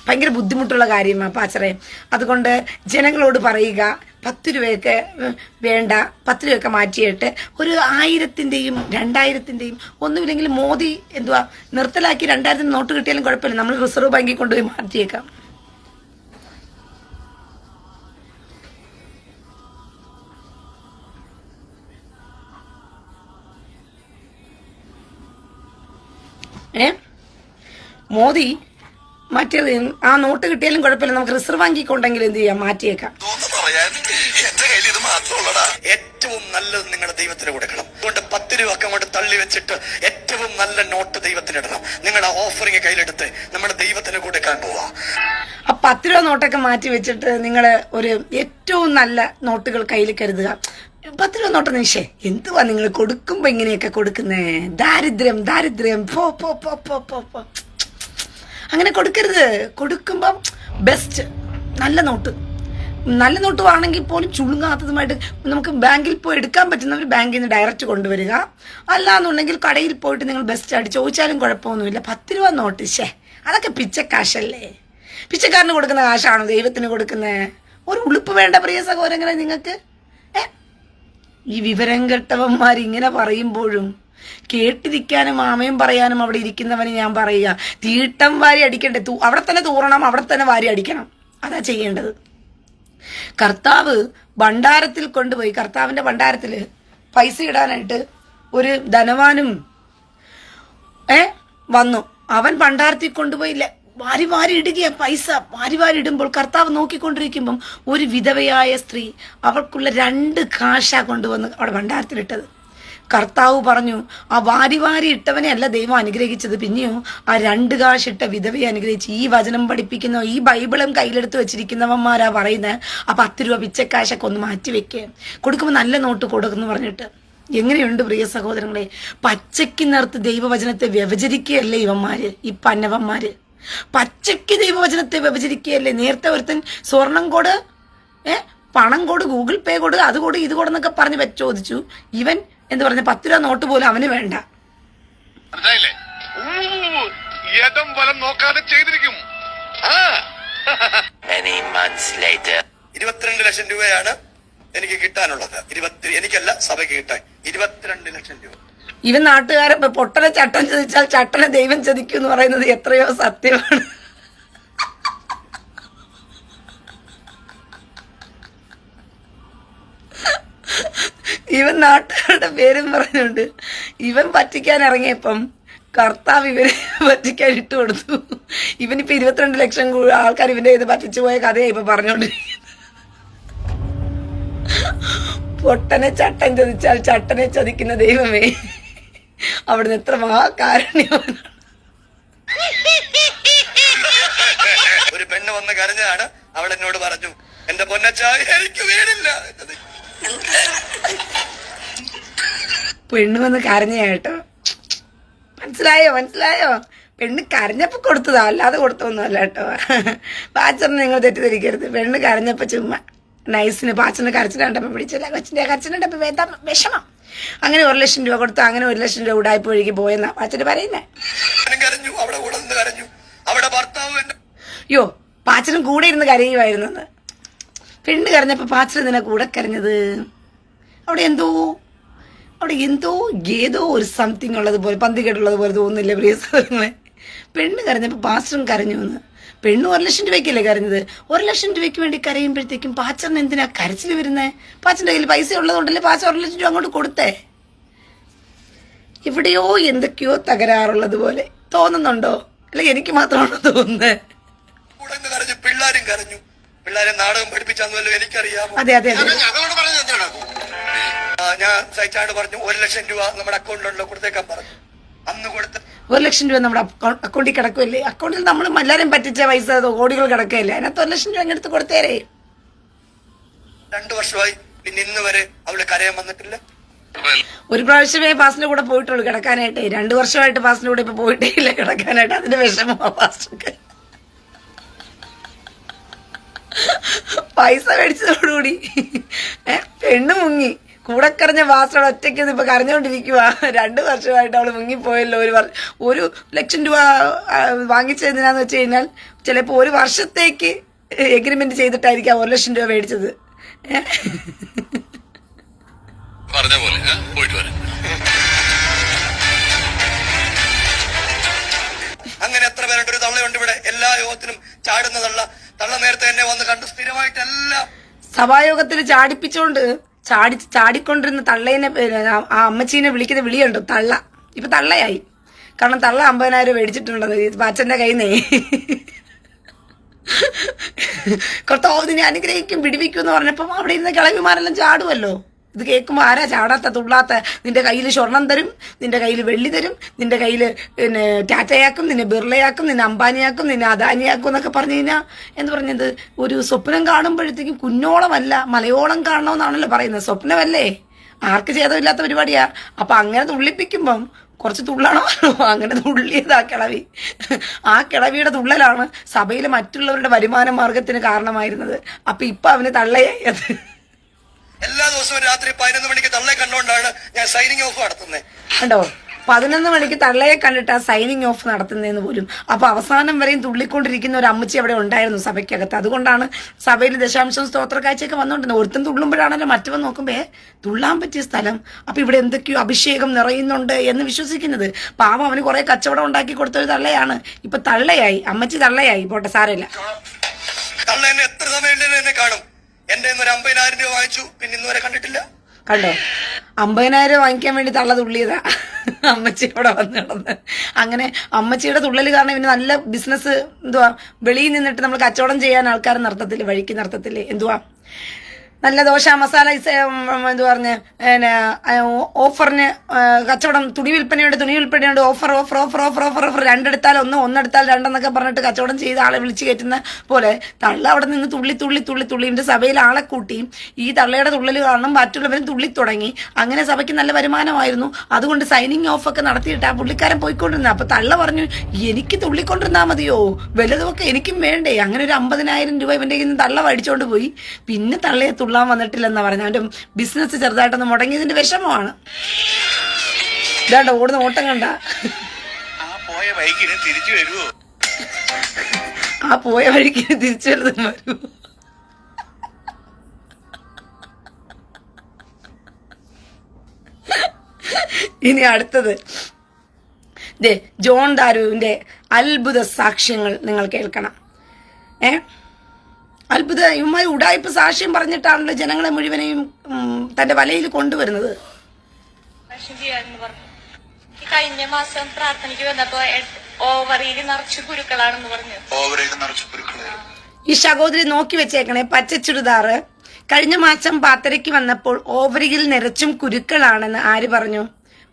ഭയങ്കര ബുദ്ധിമുട്ടുള്ള കാര്യമാണ് പാച്ചറെ. അതുകൊണ്ട് ജനങ്ങളോട് പറയുക 10 രൂപയൊക്കെ വേണ്ട, 10 രൂപയൊക്കെ മാറ്റിയിട്ട് ഒരു 1000-ന്റെയും 2000-ന്റെയും ഒന്നുമില്ലെങ്കിൽ മോദി നിർത്തലാക്കി 2000 നോട്ട് കിട്ടിയാലും കുഴപ്പമില്ല, നമ്മൾ റിസർവ് ബാങ്കിൽ കൊണ്ടുപോയി മാറ്റിയേക്കാം. മോദി മറ്റേത് ആ നോട്ട് കിട്ടിയാലും കുഴപ്പമില്ല, നമുക്ക് റിസർവ് ബാങ്കിൽ കൊണ്ടെങ്കിലും എന്ത് ചെയ്യാം, മാറ്റിയേക്കാം. എന്റെ കയ്യിൽ ഇത് മാത്രമുള്ളടാ. ഏറ്റവും നല്ലത് നിങ്ങളുടെ ദൈവത്തിന് കൊടുക്കണം. അതുകൊണ്ട് 10 രൂപ ഒക്കെ അങ്ങോട്ട് തള്ളി വെച്ചിട്ട് ഏറ്റവും നല്ല നോട്ട് ദൈവത്തിന് ഇടണം. നിങ്ങളുടെ ഓഫറിങ് കയ്യിലെടുത്ത് നമ്മുടെ ദൈവത്തിന് കൊടുക്കാൻ പോവാ. ആ 10 രൂപ നോട്ടൊക്കെ മാറ്റി വെച്ചിട്ട് നിങ്ങൾ ഒരു ഏറ്റവും നല്ല നോട്ടുകൾ കയ്യിൽ കരുതുക. 10 രൂപ നോട്ട് നിഷേ എന്തുവാ നിങ്ങൾ കൊടുക്കുമ്പോ ഇങ്ങനെയൊക്കെ കൊടുക്കുന്നേ? ദാരിദ്ര്യം ദാരിദ്ര്യം പോ പോ പോ പോ പോ പോ അങ്ങനെ കൊടുക്കരുത്. കൊടുക്കുമ്പം ബെസ്റ്റ് നല്ല നോട്ട് ആണെങ്കിൽ പോലും ചുളുങ്ങാത്തതുമായിട്ട് നമുക്ക് ബാങ്കിൽ പോയി എടുക്കാൻ പറ്റുന്നവർ ബാങ്കിൽ നിന്ന് ഡയറക്റ്റ് കൊണ്ടുവരിക. അല്ലാന്നുണ്ടെങ്കിൽ കടയിൽ പോയിട്ട് നിങ്ങൾ ബെസ്റ്റ് ആയിട്ട് ചോദിച്ചാലും കുഴപ്പമൊന്നുമില്ല. 10 രൂപ നോട്ട് അതൊക്കെ പിച്ചക്കാശല്ലേ? പിച്ചക്കാരന് കൊടുക്കുന്ന കാശാണോ ദൈവത്തിന് കൊടുക്കുന്നത്? ഒരു ഉളുപ്പ് വേണ്ട പ്രിയ സഹോദരങ്ങളെ നിങ്ങൾക്ക്. ഈ വിവരം കെട്ടവന്മാർ ഇങ്ങനെ പറയുമ്പോഴും കേട്ടിരിക്കാനും ആമയും പറയാനും അവിടെ ഇരിക്കുന്നവന് ഞാൻ പറയുക, തീട്ടം വാരി അടിക്കണ്ടേ? അവിടെ തന്നെ തൂറണം, അവിടെ തന്നെ വാരി അടിക്കണം. അതാ ചെയ്യേണ്ടത്. കർത്താവ് ഭണ്ഡാരത്തിൽ കൊണ്ടുപോയി, കർത്താവിന്റെ ഭണ്ഡാരത്തിൽ പൈസ ഇടാനായിട്ട് ഒരു ധനവാനും വന്നു. അവൻ ഭണ്ഡാരത്തിൽ കൊണ്ടുപോയില്ല, വാരി വാരി ഇടുകയാ പൈസ. വാരി വാരി ഇടുമ്പോൾ കർത്താവ് നോക്കിക്കൊണ്ടിരിക്കുമ്പം ഒരു വിധവയായ സ്ത്രീ അവൾക്കുള്ള 2 കാശ കൊണ്ടുവന്ന് അവിടെ ഭണ്ഡാരത്തിലിട്ടത്. കർത്താവ് പറഞ്ഞു, ആ വാരി വാരി ഇട്ടവനെ അല്ല ദൈവം അനുഗ്രഹിച്ചത്, പിന്നെയോ ആ 2 കാശിട്ട വിധവയെ അനുഗ്രഹിച്ച്. ഈ വചനം പഠിപ്പിക്കുന്ന, ഈ ബൈബിളും കയ്യിലെടുത്ത് വെച്ചിരിക്കുന്നവന്മാരാ പറയുന്നത് ആ 10 രൂപ പിച്ചക്കാശൊക്കെ ഒന്ന് മാറ്റി വെക്കുക, കൊടുക്കുമ്പോൾ നല്ല നോട്ട് കൊടുക്കുന്നു പറഞ്ഞിട്ട്. എങ്ങനെയുണ്ട് പ്രിയ സഹോദരങ്ങളെ? പച്ചയ്ക്ക് നേർത്ത് ദൈവവചനത്തെ വ്യവചരിക്കുകയല്ലേ ഇവന്മാര്, ഈ പന്നവന്മാര്? പച്ചയ്ക്ക് ദൈവവചനത്തെ വ്യവചരിക്കുകയല്ലേ? നേരത്തെ ഒരുത്തൻ സ്വർണം കൊട്, പണം കൊട്, ഗൂഗിൾ പേ കൊട്, അത് കൊട്, ഇത് കൊടുന്നൊക്കെ പറഞ്ഞ് ചോദിച്ചു. ഇവൻ എന്ന് പറഞ്ഞ 10 രൂപ നോട്ട് പോലും അവന് വേണ്ട. മനസ്സിലായില്ലേ? ഇടം വലം നോക്കാതെ ചെയ്തിരിക്കും. 22 ലക്ഷം രൂപയാണ് എനിക്ക് കിട്ടാനുള്ളത്. എനിക്കല്ല സഭയ്ക്ക് കിട്ടാൻ 22 ലക്ഷം രൂപ. ഇവൻ നാട്ടുകാരെ പൊട്ടനെ ചട്ടം ചതിച്ചാൽ ചട്ടനെ ദൈവം ചതിക്കും എന്ന് പറയുന്നത് എത്രയോ സത്യമാണ്. ഇവൻ നാട്ടുകാരുടെ പേരും പറഞ്ഞുകൊണ്ട് ഇവൻ പറ്റിക്കാൻ ഇറങ്ങിയപ്പം കർത്താവ് ഇവരെ പറ്റിക്കാൻ ഇട്ട് കൊടുത്തു. ഇവനിപ്പോ 22 ലക്ഷം ആൾക്കാർ ഇവന്റെ ഇത് പറ്റിച്ചു പോയ കഥയായി ഇപ്പൊ പറഞ്ഞോണ്ടിരിക്കുന്നത്. പൊട്ടനെ ചട്ടം ചതിച്ചാൽ ചട്ടനെ ചതിക്കുന്ന ദൈവമേ, അവിടുന്ന് എത്ര മഹാകാരുണ്യമാണ്. ഒരു പെണ്ണ് വന്ന് കരഞ്ഞാണ്. അവൾ എന്നോട് പറഞ്ഞു, എന്റെ പൊന്നച്ചായ എനിക്ക് വീടില്ല. പെണ്ണ് വന്ന് കരഞ്ഞേട്ടോ, മനസ്സിലായോ? പെണ്ണ് കരഞ്ഞപ്പോ കൊടുത്തതാ, അല്ലാതെ കൊടുത്തൊന്നും അല്ല കേട്ടോ. പാച്ചറിനെ നിങ്ങൾ തെറ്റിദ്ധരിക്കരുത്. പെണ്ണ് കരഞ്ഞപ്പോ ചുമ്മാ നൈസിന് പാച്ചറിന് കരച്ചിൽ കണ്ടപ്പോ പിടിച്ചില്ല, കൊച്ചിന്റെ കരച്ചിൽ കണ്ടപ്പോ വിഷമം. അങ്ങനെ 1 ലക്ഷം രൂപ കൊടുത്ത് അങ്ങനെ 1 ലക്ഷം രൂപ ഉടായ്പ ഒഴുകി പോയെന്നാ പാച്ചന് പറയുന്നേ. യോ, പാച്ചനും കൂടെ ഇരുന്ന് കരയുമായിരുന്നെന്ന്. പെണ്ണ് കരഞ്ഞപ്പോ പാച്ചൻ എന്തിനാ കൂടെ കരഞ്ഞത്? അവിടെ എന്തോ ഏതോ ഒരു സംതിങ് ഉള്ളതുപോലെ, പന്തികേട്ടുള്ളത് പോലെ തോന്നുന്നില്ല പ്രിയ സഹോദരങ്ങളെ? പെണ്ണ് കരഞ്ഞപ്പോ പാച്ചനും കരഞ്ഞു എന്ന്. പെണ്ണ് 1 ലക്ഷം രൂപയ്ക്കല്ലേ കരഞ്ഞത്? 1 ലക്ഷം രൂപയ്ക്ക് വേണ്ടി കരയുമ്പോഴത്തേക്കും പാച്ചറിന് എന്തിനാ കരച്ചിൽ വരുന്നേ? പാച്ചന്റെ കയ്യിൽ പൈസ ഉള്ളതുകൊണ്ടല്ലേ പാച്ച 1 ലക്ഷം രൂപ അങ്ങോട്ട് കൊടുത്തേ. ഇവിടെയോ എന്തൊക്കെയോ തകരാറുള്ളത് പോലെ തോന്നുന്നുണ്ടോ? അല്ലെ എനിക്ക് മാത്രമാണോ തോന്നുന്നത്? പിള്ളേരും കരഞ്ഞു. പിള്ളേരെ നാടകം പഠിപ്പിച്ചാന്നല്ലോ എനിക്കറിയാമോ. അതെ. ഞാൻ സൈറ്റാട് പറഞ്ഞു 1 ലക്ഷം രൂപ നമ്മുടെ അക്കൗണ്ടിലുള്ള കൊടുത്തേക്കാൻ പറഞ്ഞു. അന്ന് കൊടുത്ത 1 ലക്ഷം രൂപ നമ്മുടെ അക്കൗണ്ടിൽ കിടക്കുമല്ലേ? അക്കൗണ്ടിൽ നമ്മൾ എല്ലാവരും പറ്റിച്ച പൈസ കോടികൾ കിടക്കുകയല്ലേ? അതിനകത്ത് 1 ലക്ഷം രൂപ അങ്ങെടുത്ത് കൊടുത്തേരേ. 2 വർഷമായി, പിന്നെ ഇന്ന് വരെ അവള് കരയാൻ വന്നിട്ടില്ല. ഒരു പ്രാവശ്യമേ പാസിന്റെ കൂടെ പോയിട്ടുള്ളൂ കിടക്കാനായിട്ടേ. 2 വർഷമായിട്ട് പാസിന്റെ കൂടെ ഇപ്പൊ പോയിട്ടേ ഇല്ല കിടക്കാനായിട്ട്. അതിന്റെ വിഷമമാ പാസ്റ്റർക്ക്. പൈസ മേടിച്ചതോടുകൂടി പെണ്ണ് മുങ്ങി. കൂടെ കറഞ്ഞ വാസോടെ ഒറ്റയ്ക്ക് ഇപ്പൊ കരഞ്ഞുകൊണ്ടിരിക്കുക. 2 വർഷമായിട്ട് അവള് മുങ്ങിപ്പോയല്ലോ. 1 ലക്ഷം രൂപ വാങ്ങിച്ചതെന്തിനാന്ന് വെച്ച് കഴിഞ്ഞാൽ ചിലപ്പോ 1 വർഷത്തേക്ക് എഗ്രിമെന്റ് ചെയ്തിട്ടായിരിക്കാം 1 ലക്ഷം രൂപ മേടിച്ചത്. പറഞ്ഞ പോലെ പോയിട്ട് വരാം. അങ്ങനെ എത്ര പേരുണ്ട്? ഒരു തള്ളയുണ്ട് ഇവിടെ, എല്ലാ യോഗത്തിനും ചാടുന്ന തള്ള നേരത്തെ എന്നെ വന്ന് കണ്ടു സ്ഥിരമായിട്ടെല്ലാം സഭായോഗത്തിൽ ചാടിപ്പിച്ചോണ്ട് ചാടിക്കൊണ്ടിരുന്ന തള്ളേനെ ആ അമ്മച്ചീനെ വിളിക്കുന്ന വിളിയുണ്ടോ തള്ള. ഇപ്പൊ തള്ളയായി. കാരണം തള്ള 50,000 മേടിച്ചിട്ടുണ്ടത് അച്ഛന്റെ കയ്യിൽ നിന്നേ. കർത്താവിനെ അനുഗ്രഹിക്കും വിടിവിക്കും എന്ന് പറഞ്ഞപ്പം അവിടെ ഇരുന്ന കിളവിമാരെല്ലാം ചാടുമല്ലോ. ഇത് കേൾക്കുമ്പോൾ ആരാ ചാടാത്ത തുള്ളാത്ത? നിന്റെ കയ്യിൽ സ്വർണം തരും, നിന്റെ കയ്യിൽ വെള്ളി തരും, നിന്റെ കയ്യിൽ പിന്നെ ടാറ്റയാക്കും, നിന്നെ ബിർളയാക്കും, നിന്നെ അംബാനിയാക്കും, നിന്നെ അദാനിയാക്കും എന്നൊക്കെ പറഞ്ഞു കഴിഞ്ഞാൽ എന്ന് പറഞ്ഞത് ഒരു സ്വപ്നം കാണുമ്പോഴത്തേക്കും കുഞ്ഞോളമല്ല മലയോളം കാണണമെന്നാണല്ലോ പറയുന്നത്. സ്വപ്നമല്ലേ, ആർക്ക് ഛേദമില്ലാത്ത പരിപാടിയാ. അപ്പൊ അങ്ങനെ തുള്ളിപ്പിക്കുമ്പം കുറച്ച് തുള്ളണോ? അങ്ങനെ തുള്ളിയത് ആ കിളവി. ആ കിളവിയുടെ തുള്ളലാണ് സഭയിലെ മറ്റുള്ളവരുടെ വരുമാന മാർഗത്തിന് കാരണമായിരുന്നത്. അപ്പൊ ഇപ്പൊ അവന് തള്ളയായി. അത് എല്ലാ ദിവസവും രാത്രി 11 മണിക്ക് തള്ളയെ കണ്ടുകൊണ്ടാണ് ഞാൻ സൈനിങ് ഓഫ് നടത്തുന്നത്. കണ്ടോ, 11 മണിക്ക് തള്ളയെ കണ്ടിട്ട് ആ സൈനിങ് ഓഫ് നടത്തുന്നതെന്ന് പോലും. അപ്പൊ അവസാനം വരെയും തുള്ളിക്കൊണ്ടിരിക്കുന്ന ഒരു അമ്മച്ചി അവിടെ ഉണ്ടായിരുന്നു സഭയ്ക്കകത്ത്. അതുകൊണ്ടാണ് സഭയിൽ ദശാംശം സ്തോത്ര കാഴ്ചയൊക്കെ വന്നുകൊണ്ടിരുന്നത്. ഒരുത്തും തുള്ളുമ്പോഴാണല്ലോ മറ്റവൻ നോക്കുമ്പോ തുള്ളാൻ പറ്റിയ സ്ഥലം. അപ്പൊ ഇവിടെ എന്തൊക്കെയോ അഭിഷേകം നിറയുന്നുണ്ട് എന്ന് വിശ്വസിക്കുന്നത്. പാവം അവന് കുറെ കച്ചവടം ഉണ്ടാക്കി കൊടുത്തൊരു തള്ളയാണ്. ഇപ്പൊ തള്ളയായി, അമ്മച്ചി തള്ളയായി. പോട്ടെ, സാരമില്ല. തള്ള എന്നെ എത്ര സമയം എന്നെ കാണും. എന്റെ 50,000 രൂപ വാങ്ങിച്ചു, പിന്നെ ഇന്നുവരെ കണ്ടിട്ടില്ല. കണ്ടോ, 50,000 വാങ്ങിക്കാൻ വേണ്ടി തള്ള തുള്ളിയതാ അമ്മച്ചി അവിടെ വന്ന് കിടന്ന്. അങ്ങനെ അമ്മച്ചിയുടെ തുള്ളല് കാരണം ഇവന് നല്ല ബിസിനസ് വെളിയിൽ നിന്നിട്ട് നമ്മൾ കച്ചവടം ചെയ്യാൻ ആൾക്കാർ നിർത്തത്തില്ലേ, വഴിക്ക് നിർത്തത്തില്ലേ. നല്ല ദോശ മസാല പറഞ്ഞ് ഓഫറിന് കച്ചവടം, തുണി വിൽപ്പനയുണ്ട്, ഓഫർ 2 ഒന്നെടുത്താൽ 2 എന്നൊക്കെ പറഞ്ഞിട്ട് കച്ചവടം ചെയ്ത് ആളെ വിളിച്ചു കയറ്റുന്ന പോലെ തള്ള അവിടെ നിന്ന് തുള്ളി ഇന്റെ സഭയിൽ ആളെ കൂട്ടി. ഈ തള്ളയുടെ തുള്ളല് കാരണം മറ്റുള്ളവരും തുള്ളി തുടങ്ങി. അങ്ങനെ സഭയ്ക്ക് നല്ല വരുമാനമായിരുന്നു. അതുകൊണ്ട് സൈനിങ് ഓഫ് ഒക്കെ നടത്തിയിട്ട് ആ പുള്ളിക്കാരൻ പോയിക്കൊണ്ടിരുന്ന. അപ്പൊ തള്ള പറഞ്ഞു, എനിക്ക് തുള്ളിക്കൊണ്ടിരുന്നാ മതിയോ, വലുതൊക്കെ എനിക്കും വേണ്ടേ. അങ്ങനെ ഒരു 50,000 രൂപ ഇവന്റെ കയ്യിൽ നിന്ന് തള്ള മേടിച്ചോണ്ട് പോയി. പിന്നെ തള്ളയെ തുള്ളാൻ വന്നിട്ടില്ലെന്നാ പറഞ്ഞു. അവന്റെ ബിസിനസ് ചെറുതായിട്ടൊന്ന് മുടങ്ങിയതിന്റെ വിഷമമാണ്. ഇതാണ്ടോ ഓടുന്ന ഓട്ടം കണ്ട. പോയ ബൈക്കിന് തിരിച്ചു വരുമോ? ആ പോയ വഴിക്ക് തിരിച്ചു വരുന്ന വരൂ. ഇനി അടുത്തത് ജോൺ ദാരുവിന്റെ അത്ഭുത സാക്ഷ്യങ്ങൾ നിങ്ങൾ കേൾക്കണം. അത്ഭുത ഇവന്മാർ ഉടായ്പ സാക്ഷ്യം പറഞ്ഞിട്ടാണല്ലോ ജനങ്ങളെ മുഴുവനെയും തന്റെ വലയിൽ കൊണ്ടുവരുന്നത്. കഴിഞ്ഞ മാസം പ്രാർത്ഥനയ്ക്ക് വന്നപ്പോ ഓവറിയിൽ നിറച്ചു കുരുക്കളാണെന്ന് പറഞ്ഞു. ഈ സഹോദരി നോക്കി വെച്ചേക്കണേ, പച്ച ചുരിദാറ്. കഴിഞ്ഞ മാസം പാത്തരയ്ക്ക് വന്നപ്പോൾ ഓവറിയിൽ നിറച്ചും കുരുക്കളാണെന്ന് ആര് പറഞ്ഞു?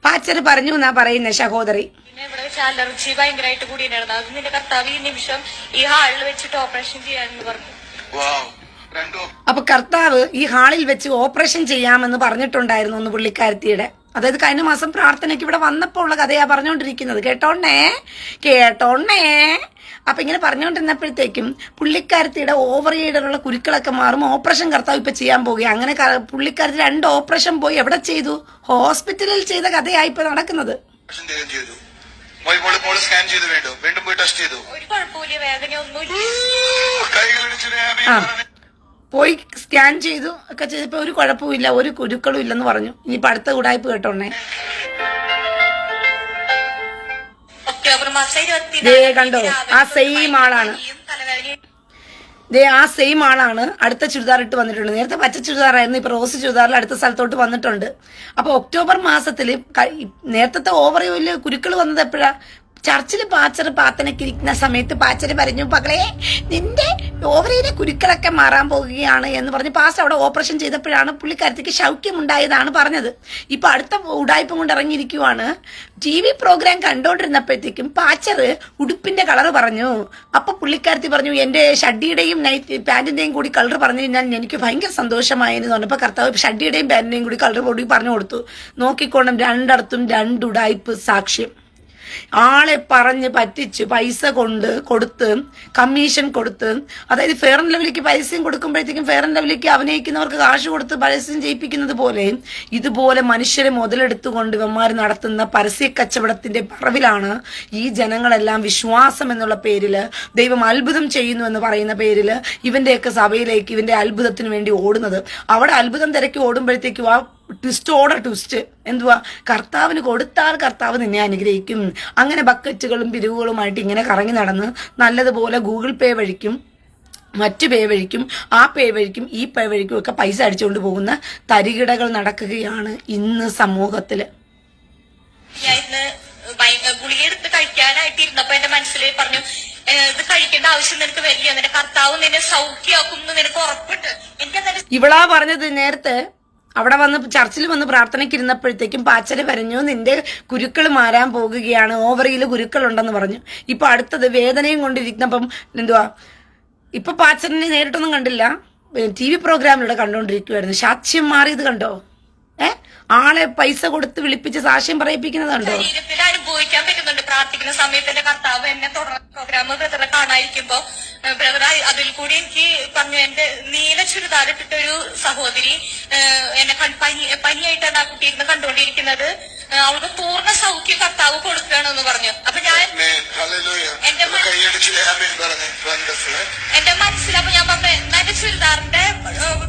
പാച്ചര് പറഞ്ഞു എന്നാ പറയുന്നേ സഹോദരി. പിന്നെ ഇവിടെ വെച്ച് അലർജി ഭയങ്കരമായിട്ട് കൂടിയിട്ടുണ്ടായിരുന്നു. അത് നിന്റെ കർത്താവ് ഈ നിമിഷം ഈ ഹാളിൽ വെച്ചിട്ട് ഓപ്പറേഷൻ ചെയ്യാമെന്ന് പറഞ്ഞു. അപ്പൊ കർത്താവ് ഈ ഹാളിൽ വെച്ച് ഓപ്പറേഷൻ ചെയ്യാമെന്ന് പറഞ്ഞിട്ടുണ്ടായിരുന്നു ഒന്ന് പുള്ളിക്കാരത്തിയുടെ. അതായത് കഴിഞ്ഞ മാസം പ്രാർത്ഥനയ്ക്ക് ഇവിടെ വന്നപ്പോൾ ഉള്ള കഥയാ പറഞ്ഞുകൊണ്ടിരിക്കുന്നത്. കേട്ടോണ്ണേ. അപ്പൊ ഇങ്ങനെ പറഞ്ഞുകൊണ്ടിരുന്നപ്പോഴത്തേക്കും പുള്ളിക്കാരത്തിയുടെ ഓവറിയിലുള്ള കുരുക്കളൊക്കെ മാറും. ഓപ്പറേഷൻ കർത്താവ് ഇപ്പൊ ചെയ്യാൻ പോകുക. അങ്ങനെ പുള്ളിക്കാരത്തി 2 ഓപ്പറേഷൻ പോയി എവിടെ ചെയ്തു? ഹോസ്പിറ്റലിൽ ചെയ്ത കഥയായി ഇപ്പൊ നടക്കുന്നത്. ഒരു കുഴപ്പമില്ല, വേദന ഒന്നുമില്ല. പോയി സ്കാൻ ചെയ്തു ഒക്കെ ചെയ്തപ്പോ ഒരു കുഴപ്പമില്ല, ഒരു കുരുക്കളും ഇല്ലെന്ന് പറഞ്ഞു. ഇനിയിപ്പോ അടുത്ത ഉടായ്പ കേട്ടോണ്ണേ. ഒക്ടോബർ മാസം 24 കണ്ടോ, ആ സെയിം ആളാണ്. ആ സെയിം ആളാണ് അടുത്ത ചുരിദാർ ഇട്ട് വന്നിട്ടുണ്ട്. നേരത്തെ പച്ച ചുരിദാറായിരുന്നു, ഇപ്പൊ റോസ് ചുരിദാറിൽ അടുത്ത സ്ഥലത്തോട്ട് വന്നിട്ടുണ്ട്. അപ്പൊ ഒക്ടോബർ മാസത്തില് നേരത്തെ ഓവറിൽ കുരുക്കൾ വന്നത് എപ്പോഴാ? ചർച്ചിൽ പാച്ചർ പ്രാർത്ഥനയ്ക്കിരിക്കുന്ന സമയത്ത് പാച്ചര് പറഞ്ഞു, മകളെ നിന്റെ ഓവറിയിലെ കുരുക്കളൊക്കെ മാറാൻ പോകുകയാണ് എന്ന് പറഞ്ഞ് പാസ്റ്റർ അവിടെ ഓപ്പറേഷൻ ചെയ്തപ്പോഴാണ് പുള്ളിക്കാരത്തേക്ക് ശൗക്യമുണ്ടായതാണ് പറഞ്ഞത്. ഇപ്പൊ അടുത്ത ഉടായ്പം കൊണ്ട് ഇറങ്ങിയിരിക്കുവാണ്. TV പ്രോഗ്രാം കണ്ടോണ്ടിരുന്നപ്പോഴത്തേക്കും പാച്ചറ് ഉടുപ്പിന്റെ കളർ പറഞ്ഞു. അപ്പൊ പുള്ളിക്കാരത്തി പറഞ്ഞു, എന്റെ ഷഡ്ഡിയുടെയും പാന്റിന്റെയും കൂടി കളർ പറഞ്ഞു കഴിഞ്ഞാൽ എനിക്ക് ഭയങ്കര സന്തോഷമായെന്ന് പറഞ്ഞപ്പോ കർത്താവ് ഷഡ്ഡിയുടെയും പാന്റിന്റെയും കൂടി കളർ കൂടി പറഞ്ഞു കൊടുത്തു. നോക്കിക്കോണം, 2 ഉടായ്പ് സാക്ഷ്യം. ആളെ പറഞ്ഞ് പറ്റിച്ച് പൈസ കൊടുത്ത് കമ്മീഷൻ കൊടുത്ത്, അതായത് ഫെയർ ആൻഡ് ലവ്ലിക്ക് പരസ്യം കൊടുക്കുമ്പോഴത്തേക്കും ഫെയർ ആൻഡ് ലവ്ലിക്ക് അഭിനയിക്കുന്നവർക്ക് കാശ് കൊടുത്ത് പരസ്യം ചെയ്യിപ്പിക്കുന്നത് പോലെ ഇതുപോലെ മനുഷ്യരെ മുതലെടുത്തുകൊണ്ട് ഇവന്മാർ നടത്തുന്ന പരസ്യ കച്ചവടത്തിന്റെ പറവിലാണ് ഈ ജനങ്ങളെല്ലാം വിശ്വാസം എന്നുള്ള പേരില്, ദൈവം അത്ഭുതം ചെയ്യുന്നു എന്ന് പറയുന്ന പേരില് ഇവന്റെയൊക്കെ സഭയിലേക്ക് ഇവന്റെ അത്ഭുതത്തിന് വേണ്ടി ഓടുന്നത്. അവിടെ അത്ഭുതം തിരക്കി ഓടുമ്പോഴത്തേക്കും ആ ട്വിസ്റ്റ് എന്തുവാ, കർത്താവിന് കൊടുത്താൽ കർത്താവ് നിന്നെ അനുഗ്രഹിക്കും. അങ്ങനെ ബക്കറ്റുകളും പിരിവുകളുമായിട്ട് ഇങ്ങനെ കറങ്ങി നടന്ന് നല്ലതുപോലെ ഗൂഗിൾ പേ വഴിക്കും മറ്റു പേ വഴിക്കും ആ പേ വഴിക്കും ഈ പേ വഴിക്കും ഒക്കെ പൈസ അടിച്ചുകൊണ്ട് പോകുന്ന തരികിടകൾ നടക്കുകയാണ് ഇന്ന് സമൂഹത്തില്. ഞാൻ ഇന്ന് ഗുളിക എടുത്ത് കഴിക്കാനായിട്ട് ഇരുന്നപ്പോ എന്റെ മനസ്സിൽ പറഞ്ഞു, ഇത് കഴിക്കേണ്ട ആവശ്യം നിനക്ക് വരില്ല, നിന്റെ കർത്താവ് നിന്നെ സൗഖ്യമാക്കും എന്ന് നിനക്ക് ഉറപ്പിട്ട്. എനിക്കന്നേരം ഇവളാ പറഞ്ഞത് നേരത്തെ അവിടെ വന്ന് ചർച്ചിൽ വന്ന് പ്രാർത്ഥനയ്ക്ക് ഇരുന്നപ്പോഴത്തേക്കും പാച്ചല് പറഞ്ഞു നിന്റെ കുരുക്കൾ മാറാൻ പോകുകയാണ്, ഓവറിയിൽ കുരുക്കളുണ്ടെന്ന് പറഞ്ഞു. ഇപ്പൊ അടുത്തത് വേദനയും കൊണ്ടിരിക്കുന്നപ്പം എന്തുവാ, ഇപ്പൊ പാച്ചലിനെ നേരിട്ടൊന്നും കണ്ടില്ല, TV പ്രോഗ്രാമിലൂടെ കണ്ടോണ്ടിരിക്കുവായിരുന്നു. സാക്ഷ്യം മാറിയത് കണ്ടോ? ആളെ പൈസ കൊടുത്ത് വിളിപ്പിച്ച് സാക്ഷ്യം പറയിപ്പിക്കുന്നത് കണ്ടോ? ശരീരത്തിൽ അനുഭവിക്കാൻ പറ്റുന്നുണ്ട്. പ്രാർത്ഥിക്കുന്ന സമയത്ത് എന്റെ കർത്താവ് എന്നെ തുടർന്ന് പ്രോഗ്രാം ബ്രദറെ കാണാതിരിക്കുമ്പോ ബ്രദർ അതിൽ കൂടി എനിക്ക് പറഞ്ഞു, എന്റെ നീല ചുരിദാറിട്ടിട്ടൊരു സഹോദരി എന്നെ പനിയായിട്ടാണ് ആ കുട്ടി ഇരുന്ന് കണ്ടുകൊണ്ടിരിക്കുന്നത്, അവൾക്ക് പൂർണ്ണ സൗഖ്യം കർത്താവ് കൊടുക്കുകയാണെന്ന് പറഞ്ഞു. അപ്പൊ ഞാൻ എന്റെ മനസ്സിലപ്പോ ഞാൻ പറഞ്ഞു, എന്റെ ചുരിദാറിന്റെ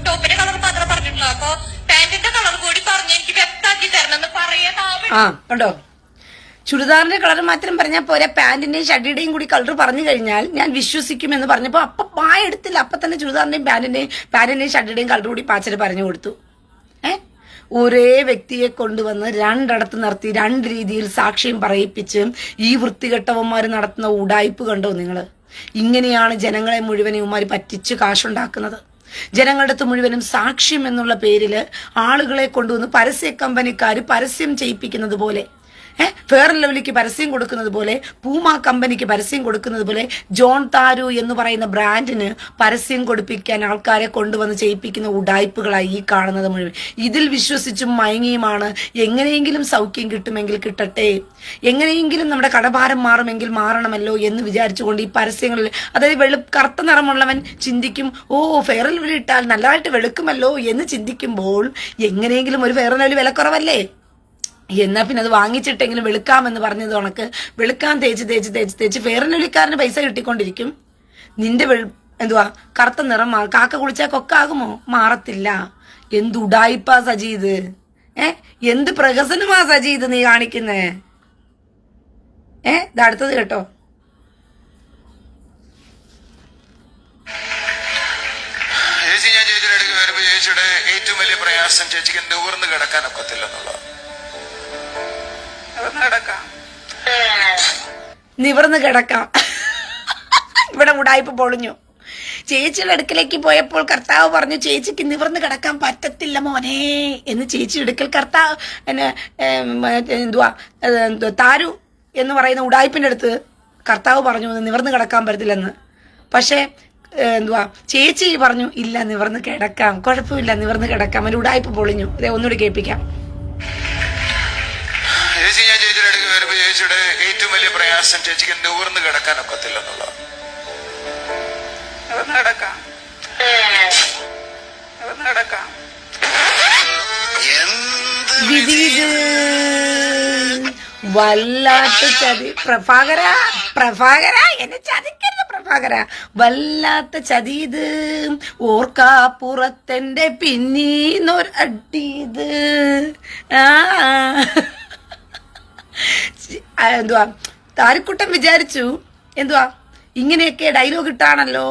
ടോപ്പിന്റെ കളർ മാത്രം പറഞ്ഞിട്ടുള്ളൂ, അപ്പൊ പാന്റിന്റെ കളർ കൂടി പറഞ്ഞു എനിക്ക് വ്യക്താക്കി തരണം എന്ന് കണ്ടോ? ചുരിദാറിന്റെ കളർ മാത്രം പറഞ്ഞാൽ പോരെ, പാന്റിന്റെയും ഷഡിയുടെയും കൂടി കളർ പറഞ്ഞു കഴിഞ്ഞാൽ ഞാൻ വിശ്വസിക്കുമെന്ന് പറഞ്ഞപ്പോ അപ്പൊ പായെടുത്തില്ല, അപ്പൊ തന്നെ ചുരിദാറിന്റെയും പാന്റിന്റെയും ഷഡിയുടെയും കളർ കൂടി പാച്ചല് പറഞ്ഞു കൊടുത്തു. ഒരേ വ്യക്തിയെ കൊണ്ടുവന്ന് രണ്ടിടത്ത് നിർത്തി രണ്ട് രീതിയിൽ സാക്ഷ്യം പറയിപ്പിച്ച് ഈ വൃത്തികെട്ടവന്മാർ നടത്തുന്ന ഉടായ്പ് കണ്ടോ നിങ്ങള്? ഇങ്ങനെയാണ് ജനങ്ങളെ മുഴുവനും ഇവന്മാർ പറ്റിച്ച് കാശുണ്ടാക്കുന്നത്. ജനങ്ങളുടെ അടുത്ത് മുഴുവനും സാക്ഷ്യം എന്നുള്ള പേരില് ആളുകളെ കൊണ്ടുവന്ന് പരസ്യ കമ്പനിക്കാർ പരസ്യം ചെയ്യിപ്പിക്കുന്നത് പോലെ, ഫെയർ ആൻഡ് ലവ്ലിക്ക് പരസ്യം കൊടുക്കുന്നത് പോലെ, പൂമ കമ്പനിക്ക് പരസ്യം കൊടുക്കുന്നത് പോലെ, ജോൺ താരു എന്ന് പറയുന്ന ബ്രാൻഡിന് പരസ്യം കൊടുപ്പിക്കാൻ ആൾക്കാരെ കൊണ്ടുവന്ന് ചെയ്യിപ്പിക്കുന്ന ഉടായ്പകളായി ഈ കാണുന്നത് മുഴുവൻ. ഇതിൽ വിശ്വസിച്ചും മയങ്ങിയുമാണ് എങ്ങനെയെങ്കിലും സൗഖ്യം കിട്ടുമെങ്കിൽ കിട്ടട്ടെ, എങ്ങനെയെങ്കിലും നമ്മുടെ കടഭാരം മാറുമെങ്കിൽ മാറണമല്ലോ എന്ന് വിചാരിച്ചുകൊണ്ട് ഈ പരസ്യങ്ങളിൽ, അതായത് കറുത്ത നിറമുള്ളവൻ ചിന്തിക്കും ഓ ഫെയർ ആൻഡ് ലവ്ലി ഇട്ടാൽ നല്ലതായിട്ട് വെളുക്കുമല്ലോ എന്ന് ചിന്തിക്കുമ്പോൾ എങ്ങനെയെങ്കിലും ഒരു ഫെയർ ആൻഡ് ലവ്ലി വിലക്കുറവല്ലേ, എന്നാ പിന്നെ അത് വാങ്ങിച്ചിട്ടെങ്കിലും വെളുക്കാമെന്ന് പറഞ്ഞത് കണക്ക് വെളുക്കാൻ തേച്ച് ഫെയർ ആൻഡ് ലവ്ലിക്കാരന് പൈസ കിട്ടിക്കൊണ്ടിരിക്കും. നിന്റെ എന്തുവാ കറുത്ത നിറം കാക്ക കുളിച്ചാൽ കൊക്കാകുമോ? മാറത്തില്ല. എന്തുടായിപ്പാ സജീത്, എന്ത് പ്രഹസനമാ സജീത് നീ കാണിക്കുന്നേ? ഇത് അടുത്തത് കേട്ടോ. ചേച്ചി, ഞാൻ ചേച്ചിയുടെ അടുക്ക് വരുമ്പോ ചേച്ചിയുടെ ഏറ്റവും വലിയ പ്രയാസം ചേച്ചിക്ക് നിവർന്ന് കിടക്കാൻ ഒക്കത്തില്ലെന്നുള്ളത്. നിവർന്ന് കിടക്കാം. ഇവിടെ ഉടായ്പ പൊളിഞ്ഞു. ചേച്ചിയുടെ അടുക്കലേക്ക് പോയപ്പോൾ കർത്താവ് പറഞ്ഞു ചേച്ചിക്ക് നിവർന്ന് കിടക്കാൻ പറ്റത്തില്ല മോനെ എന്ന്. ചേച്ചിയുടെ അടുക്കൽ കർത്താവ് എന്തുവാ താരു എന്ന് പറയുന്ന ഉടായ്പിന്റെ അടുത്ത് കർത്താവ് പറഞ്ഞു നിവർന്ന് കിടക്കാൻ പറ്റത്തില്ലെന്ന്. പക്ഷെ എന്തുവാ ചേച്ചി പറഞ്ഞു ഇല്ല നിവർന്ന് കിടക്കാം, കുഴപ്പമില്ല നിവർന്ന് കിടക്കാം. ഒരു ഉടായ്പ പൊളിഞ്ഞു. ഇതേ ഒന്നുകൂടി കേൾപ്പിക്കാം. ചേച്ചി, ഞാൻ ചേച്ചിയുടെ അടുക്ക് വരുമ്പോ ചേച്ചിയുടെ ഏറ്റവും വലിയ പ്രയാസം ചേച്ചിക്ക് നിവർന്ന് കിടക്കാൻ ഒക്കത്തില്ലെന്നുള്ളത്. വല്ലാത്ത ചതി പ്രഭാകര എന്നെ ചതിക്കരുത് പ്രഭാകര, വല്ലാത്ത ചതിയത് ഓർക്കാപ്പുറത്തെന്റെ പിന്നീന്നൊരടിയത്. എന്തുവാ താരിക്കുട്ടൻ വിചാരിച്ചു എന്തുവാ ഇങ്ങനെയൊക്കെ ഡയലോഗ് ഇട്ടാണല്ലോ.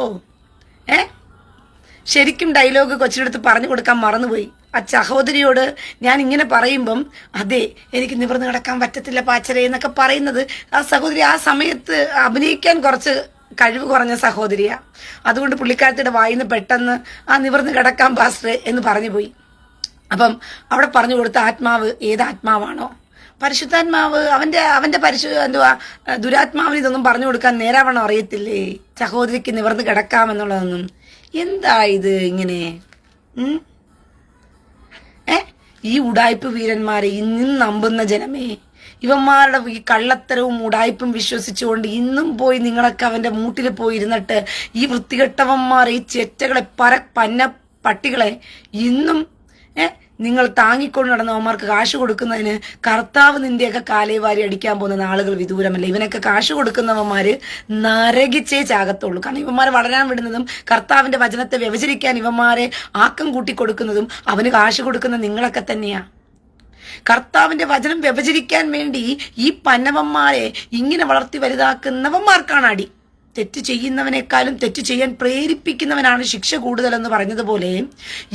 ശരിക്കും ഡയലോഗ് കൊച്ചിനടുത്ത് പറഞ്ഞു കൊടുക്കാൻ മറന്നുപോയി. ആ സഹോദരിയോട് ഞാൻ ഇങ്ങനെ പറയുമ്പം അതെ എനിക്ക് നിവർന്ന് കിടക്കാൻ പറ്റത്തില്ല പാച്ചരെ എന്നൊക്കെ പറയുന്നത് ആ സഹോദരി ആ സമയത്ത് അഭിനയിക്കാൻ കുറച്ച് കഴിവ് കുറഞ്ഞ സഹോദരിയാ. അതുകൊണ്ട് പുള്ളിക്കാരത്തിയുടെ വായിന്ന് പെട്ടെന്ന് ആ നിവർന്ന് കിടക്കാൻ പാസ്റ്റർ എന്ന് പറഞ്ഞു പോയി. അപ്പം അവിടെ പറഞ്ഞു കൊടുത്ത ആത്മാവ് ഏതാത്മാവാണോ? പരിശുദ്ധാത്മാവ്. അവന്റെ എന്തുവാ ദുരാത്മാവിന് ഇതൊന്നും പറഞ്ഞു കൊടുക്കാൻ നേരാവണ്ണം അറിയത്തില്ലേ സഹോദരിക്ക് നിവർന്ന് കിടക്കാമെന്നുള്ളതൊന്നും. എന്താ ഇത് ഇങ്ങനെ? ഈ ഉടായ്പ് വീരന്മാരെ ഇന്നും നമ്പുന്ന ജനമേ, ഇവന്മാരുടെ ഈ കള്ളത്തരവും ഉടായ്പും വിശ്വസിച്ചുകൊണ്ട് ഇന്നും പോയി നിങ്ങളൊക്കെ അവൻ്റെ മൂട്ടിൽ പോയി ഇരുന്നിട്ട് ഈ വൃത്തികെട്ടവന്മാർ, ഈ ചെറ്റകളെ, പന്ന പട്ടികളെ ഇന്നും നിങ്ങൾ താങ്ങിക്കൊണ്ട് നടന്നവന്മാർക്ക് കാശ് കൊടുക്കുന്നതിന് കർത്താവ് നിന്റെയൊക്കെ കാലേ വാരി അടിക്കാൻ പോകുന്ന നാളുകൾ വിദൂരമല്ല. ഇവനൊക്കെ കാശ് കൊടുക്കുന്നവന്മാര് നരകിച്ചേ ചാകത്തുള്ളൂ. കാരണം ഇവന്മാരെ വളരാൻ വിടുന്നതും കർത്താവിന്റെ വചനത്തെ വ്യവചരിക്കാൻ ഇവന്മാരെ ആക്കം കൂട്ടി കൊടുക്കുന്നതും അവന് കാശ് കൊടുക്കുന്ന നിങ്ങളൊക്കെ തന്നെയാ. കർത്താവിന്റെ വചനം വ്യവചരിക്കാൻ വേണ്ടി ഈ പന്നവന്മാരെ ഇങ്ങനെ വളർത്തി വലുതാക്കുന്നവന്മാർക്കാണ് അടി. തെറ്റ് ചെയ്യുന്നവനേക്കാളും തെറ്റ് ചെയ്യാൻ പ്രേരിപ്പിക്കുന്നവനാണ് ശിക്ഷ കൂടുതലെന്ന് പറഞ്ഞതുപോലെ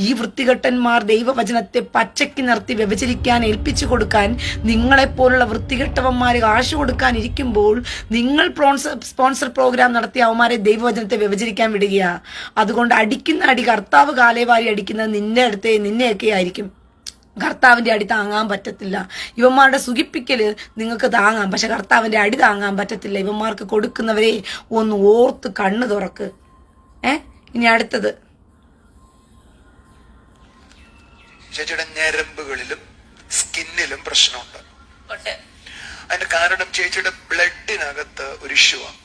ഈ വൃത്തികെട്ടന്മാർ ദൈവവചനത്തെ പച്ചയ്ക്ക് നിർത്തി വ്യവചരിക്കാൻ ഏൽപ്പിച്ചു കൊടുക്കാൻ നിങ്ങളെപ്പോലുള്ള വൃത്തികെട്ടവന്മാർ കാശ് കൊടുക്കാൻ ഇരിക്കുമ്പോൾ നിങ്ങൾ സ്പോൺസർ പ്രോഗ്രാം നടത്തി അവന്മാരെ ദൈവവചനത്തെ വ്യവചരിക്കാൻ വിടുകയാ. അതുകൊണ്ട് അടിക്കുന്ന അടി, കർത്താവ് കാലേവാരി അടിക്കുന്നത് നിന്നെയൊക്കെ ആയിരിക്കും. കർത്താവിന്റെ അടി താങ്ങാൻ പറ്റത്തില്ല. ഇവന്മാരുടെ സുഖിപ്പിക്കല് നിങ്ങൾക്ക് താങ്ങാം, പക്ഷെ കർത്താവിന്റെ അടി താങ്ങാൻ പറ്റത്തില്ല. ഇവന്മാർക്ക് കൊടുക്കുന്നവരെ ഒന്ന് ഓർത്ത് കണ്ണു തുറക്ക്. ഇനി അടുത്തത്, ചേച്ചിയുടെ ഞരമ്പുകളിലും സ്കിന്നിലും പ്രശ്നമുണ്ട്. അതിന്റെ കാരണം ചേച്ചിയുടെ ബ്ലഡിനകത്ത് ഒരു ഇഷ്യൂ ആണ്.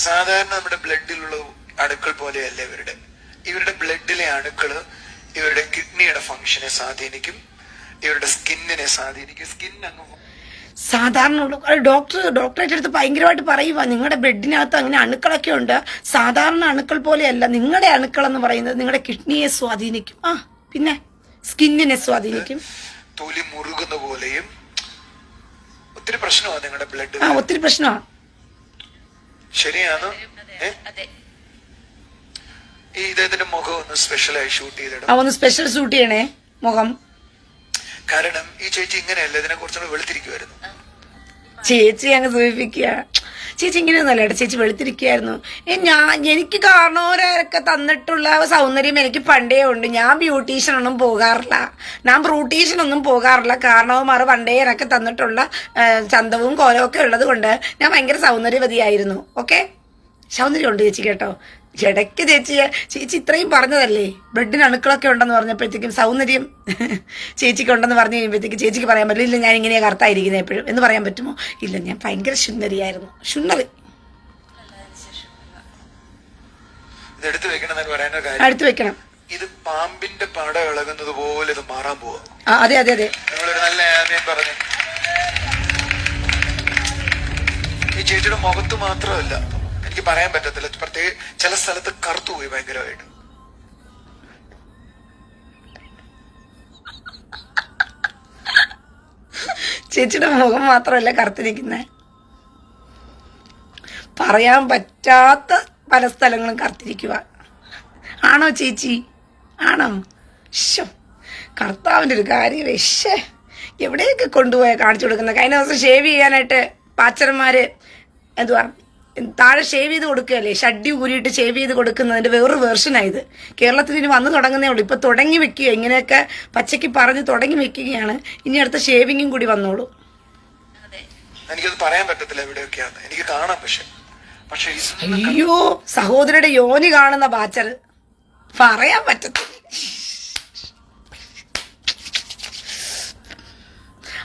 സാധാരണ നമ്മുടെ ബ്ലഡിലുള്ള അണുക്കൾ പോലെയല്ല ഇവരുടെ ബ്ലഡിലെ അണുക്കള് ഇവരുടെ കിഡ്നിയുടെ ഫംഗ്ഷനെ സ്വാധീനിക്കും, ഇവരുടെ സ്കിന്നിനെ സ്വാധീനിക്കും. സ്കിൻ അങ്ങ് സാധാരണ ഡോക്ടറേറ്റ് അടുത്ത് ഭയങ്കരമായിട്ട് പറയുക, നിങ്ങളുടെ ബ്ലഡിനകത്ത് അങ്ങനെ അണുക്കളൊക്കെ ഉണ്ട്, സാധാരണ അണുക്കൾ പോലെയല്ല. നിങ്ങളുടെ അണുക്കൾ എന്ന് പറയുന്നത് നിങ്ങളുടെ കിഡ്നിയെ സ്വാധീനിക്കും, പിന്നെ സ്കിന്നിനെ സ്വാധീനിക്കും, തൊലി മുറുകുന്ന പോലെയും ഒത്തിരി പ്രശ്നമാണ് നിങ്ങളുടെ ബ്ലഡ്. ഒത്തിരി പ്രശ്നമാണ്. ശരിയാണ്. ഇദ്ദേഹത്തിന്റെ മുഖം ഒന്ന് സ്പെഷ്യലായി ഷൂട്ട് ചെയ്തിടും. ഒന്ന് സ്പെഷ്യൽ ഷൂട്ട് ചെയ്യണേ മുഖം. കാരണം ഈ ചേച്ചി ഇങ്ങനെയല്ല, ഇതിനെ കുറച്ചുകൂടെ വെളുത്തിരിക്കുമായിരുന്നു. ചേച്ചി അങ്ങ് സൂചിപ്പിക്കുക. ചേച്ചി ഇങ്ങനെയൊന്നുമല്ല, ചേച്ചി വെളുത്തിരിക്കുകയായിരുന്നു. എനിക്ക് കാരണവരൊക്കെ തന്നിട്ടുള്ള സൗന്ദര്യം എനിക്ക് പണ്ടേ ഉണ്ട്. ഞാൻ ബ്യൂട്ടീഷ്യനൊന്നും പോകാറില്ല, ഞാൻ ബ്രൂട്ടീഷ്യനൊന്നും പോകാറില്ല. കാരണവന്മാർ പണ്ടേ എനിക്ക് തന്നിട്ടുള്ള ചന്തവും കോലവും ഒക്കെ ഉള്ളത് കൊണ്ട് ഞാൻ ഭയങ്കര സൗന്ദര്യവതിയായിരുന്നു. ഓക്കെ, സൗന്ദര്യമുണ്ട് ചേച്ചി കേട്ടോ. ഇടയ്ക്ക് ചേച്ചി ഇത്രയും പറഞ്ഞതല്ലേ, ബ്ലഡിന് അണുക്കളൊക്കെ ഉണ്ടെന്ന് പറഞ്ഞപ്പോഴത്തേക്കും സൗന്ദര്യം ചേച്ചിക്ക് ഉണ്ടെന്ന് പറഞ്ഞു കഴിയുമ്പോഴത്തേക്ക് ചേച്ചിക്ക് പറയാൻ പറ്റില്ല, ഇല്ല ഞാൻ ഇങ്ങനെയാ കറുത്തായിരിക്കുന്നത് എപ്പോഴും എന്ന് പറയാൻ പറ്റുമോ? ഇല്ല, ഞാൻ ഭയങ്കര ശുന്നരിയായിരുന്നു. ശുന്നറി അടുത്ത് വെക്കണം. ഇത് പാമ്പിന്റെ പട ഇളകുന്നത് പോലെ ഇത് മാറാൻ പോവാ. അതെ അതെ അതെ, നിങ്ങളൊരു നല്ല ആദ്യം പറഞ്ഞു. ഈ ചേച്ചിയുടെ മുഖത്ത് മാത്രമല്ല, എനിക്ക് പറയാൻ പറ്റത്തില്ല, പ്രത്യേക ചില സ്ഥലത്ത് കറുത്തു പോയി ഭയങ്കരമായിട്ട്. ചേച്ചിയുടെ മുഖം മാത്രമല്ല കറുത്തിരിക്കുന്നത്, പറയാൻ പറ്റാത്ത പല സ്ഥലങ്ങളും കറുത്തിരിക്കുക. ആണോ ചേച്ചി? ആണോ? കർത്താവിൻ്റെ ഒരു കാര്യം എവിടെയൊക്കെ കൊണ്ടുപോയാൽ കാണിച്ചു കൊടുക്കുന്നത്. കഴിഞ്ഞ ദിവസം ഷേവ് ചെയ്യാനായിട്ട് പാച്ചന്മാര് എന്തുവാ താഴെ ഷേവ് ചെയ്ത് കൊടുക്കുകയല്ലേ, ഷഡ്ഡി ഊരിയിട്ട് ഷേവ് ചെയ്ത് കൊടുക്കുന്നതിന്റെ വേറൊരു വേർഷനായത്. കേരളത്തിൽ ഇനി വന്നു തുടങ്ങുന്നേ ഉള്ളൂ. ഇപ്പൊ തുടങ്ങി വെക്കുക, ഇങ്ങനെയൊക്കെ പച്ചയ്ക്ക് പറഞ്ഞ് തുടങ്ങി വെക്കുകയാണ്. ഇനി അടുത്ത ഷേവിങ്ങും കൂടി വന്നോളൂ. എനിക്കത് പറയാൻ പറ്റത്തില്ല എവിടെയൊക്കെയാണ്, എനിക്ക് കാണാം. പക്ഷെ അയ്യോ, സഹോദരിയുടെ യോനി കാണുന്ന ബാച്ചർ പറയാൻ പറ്റത്തില്ല.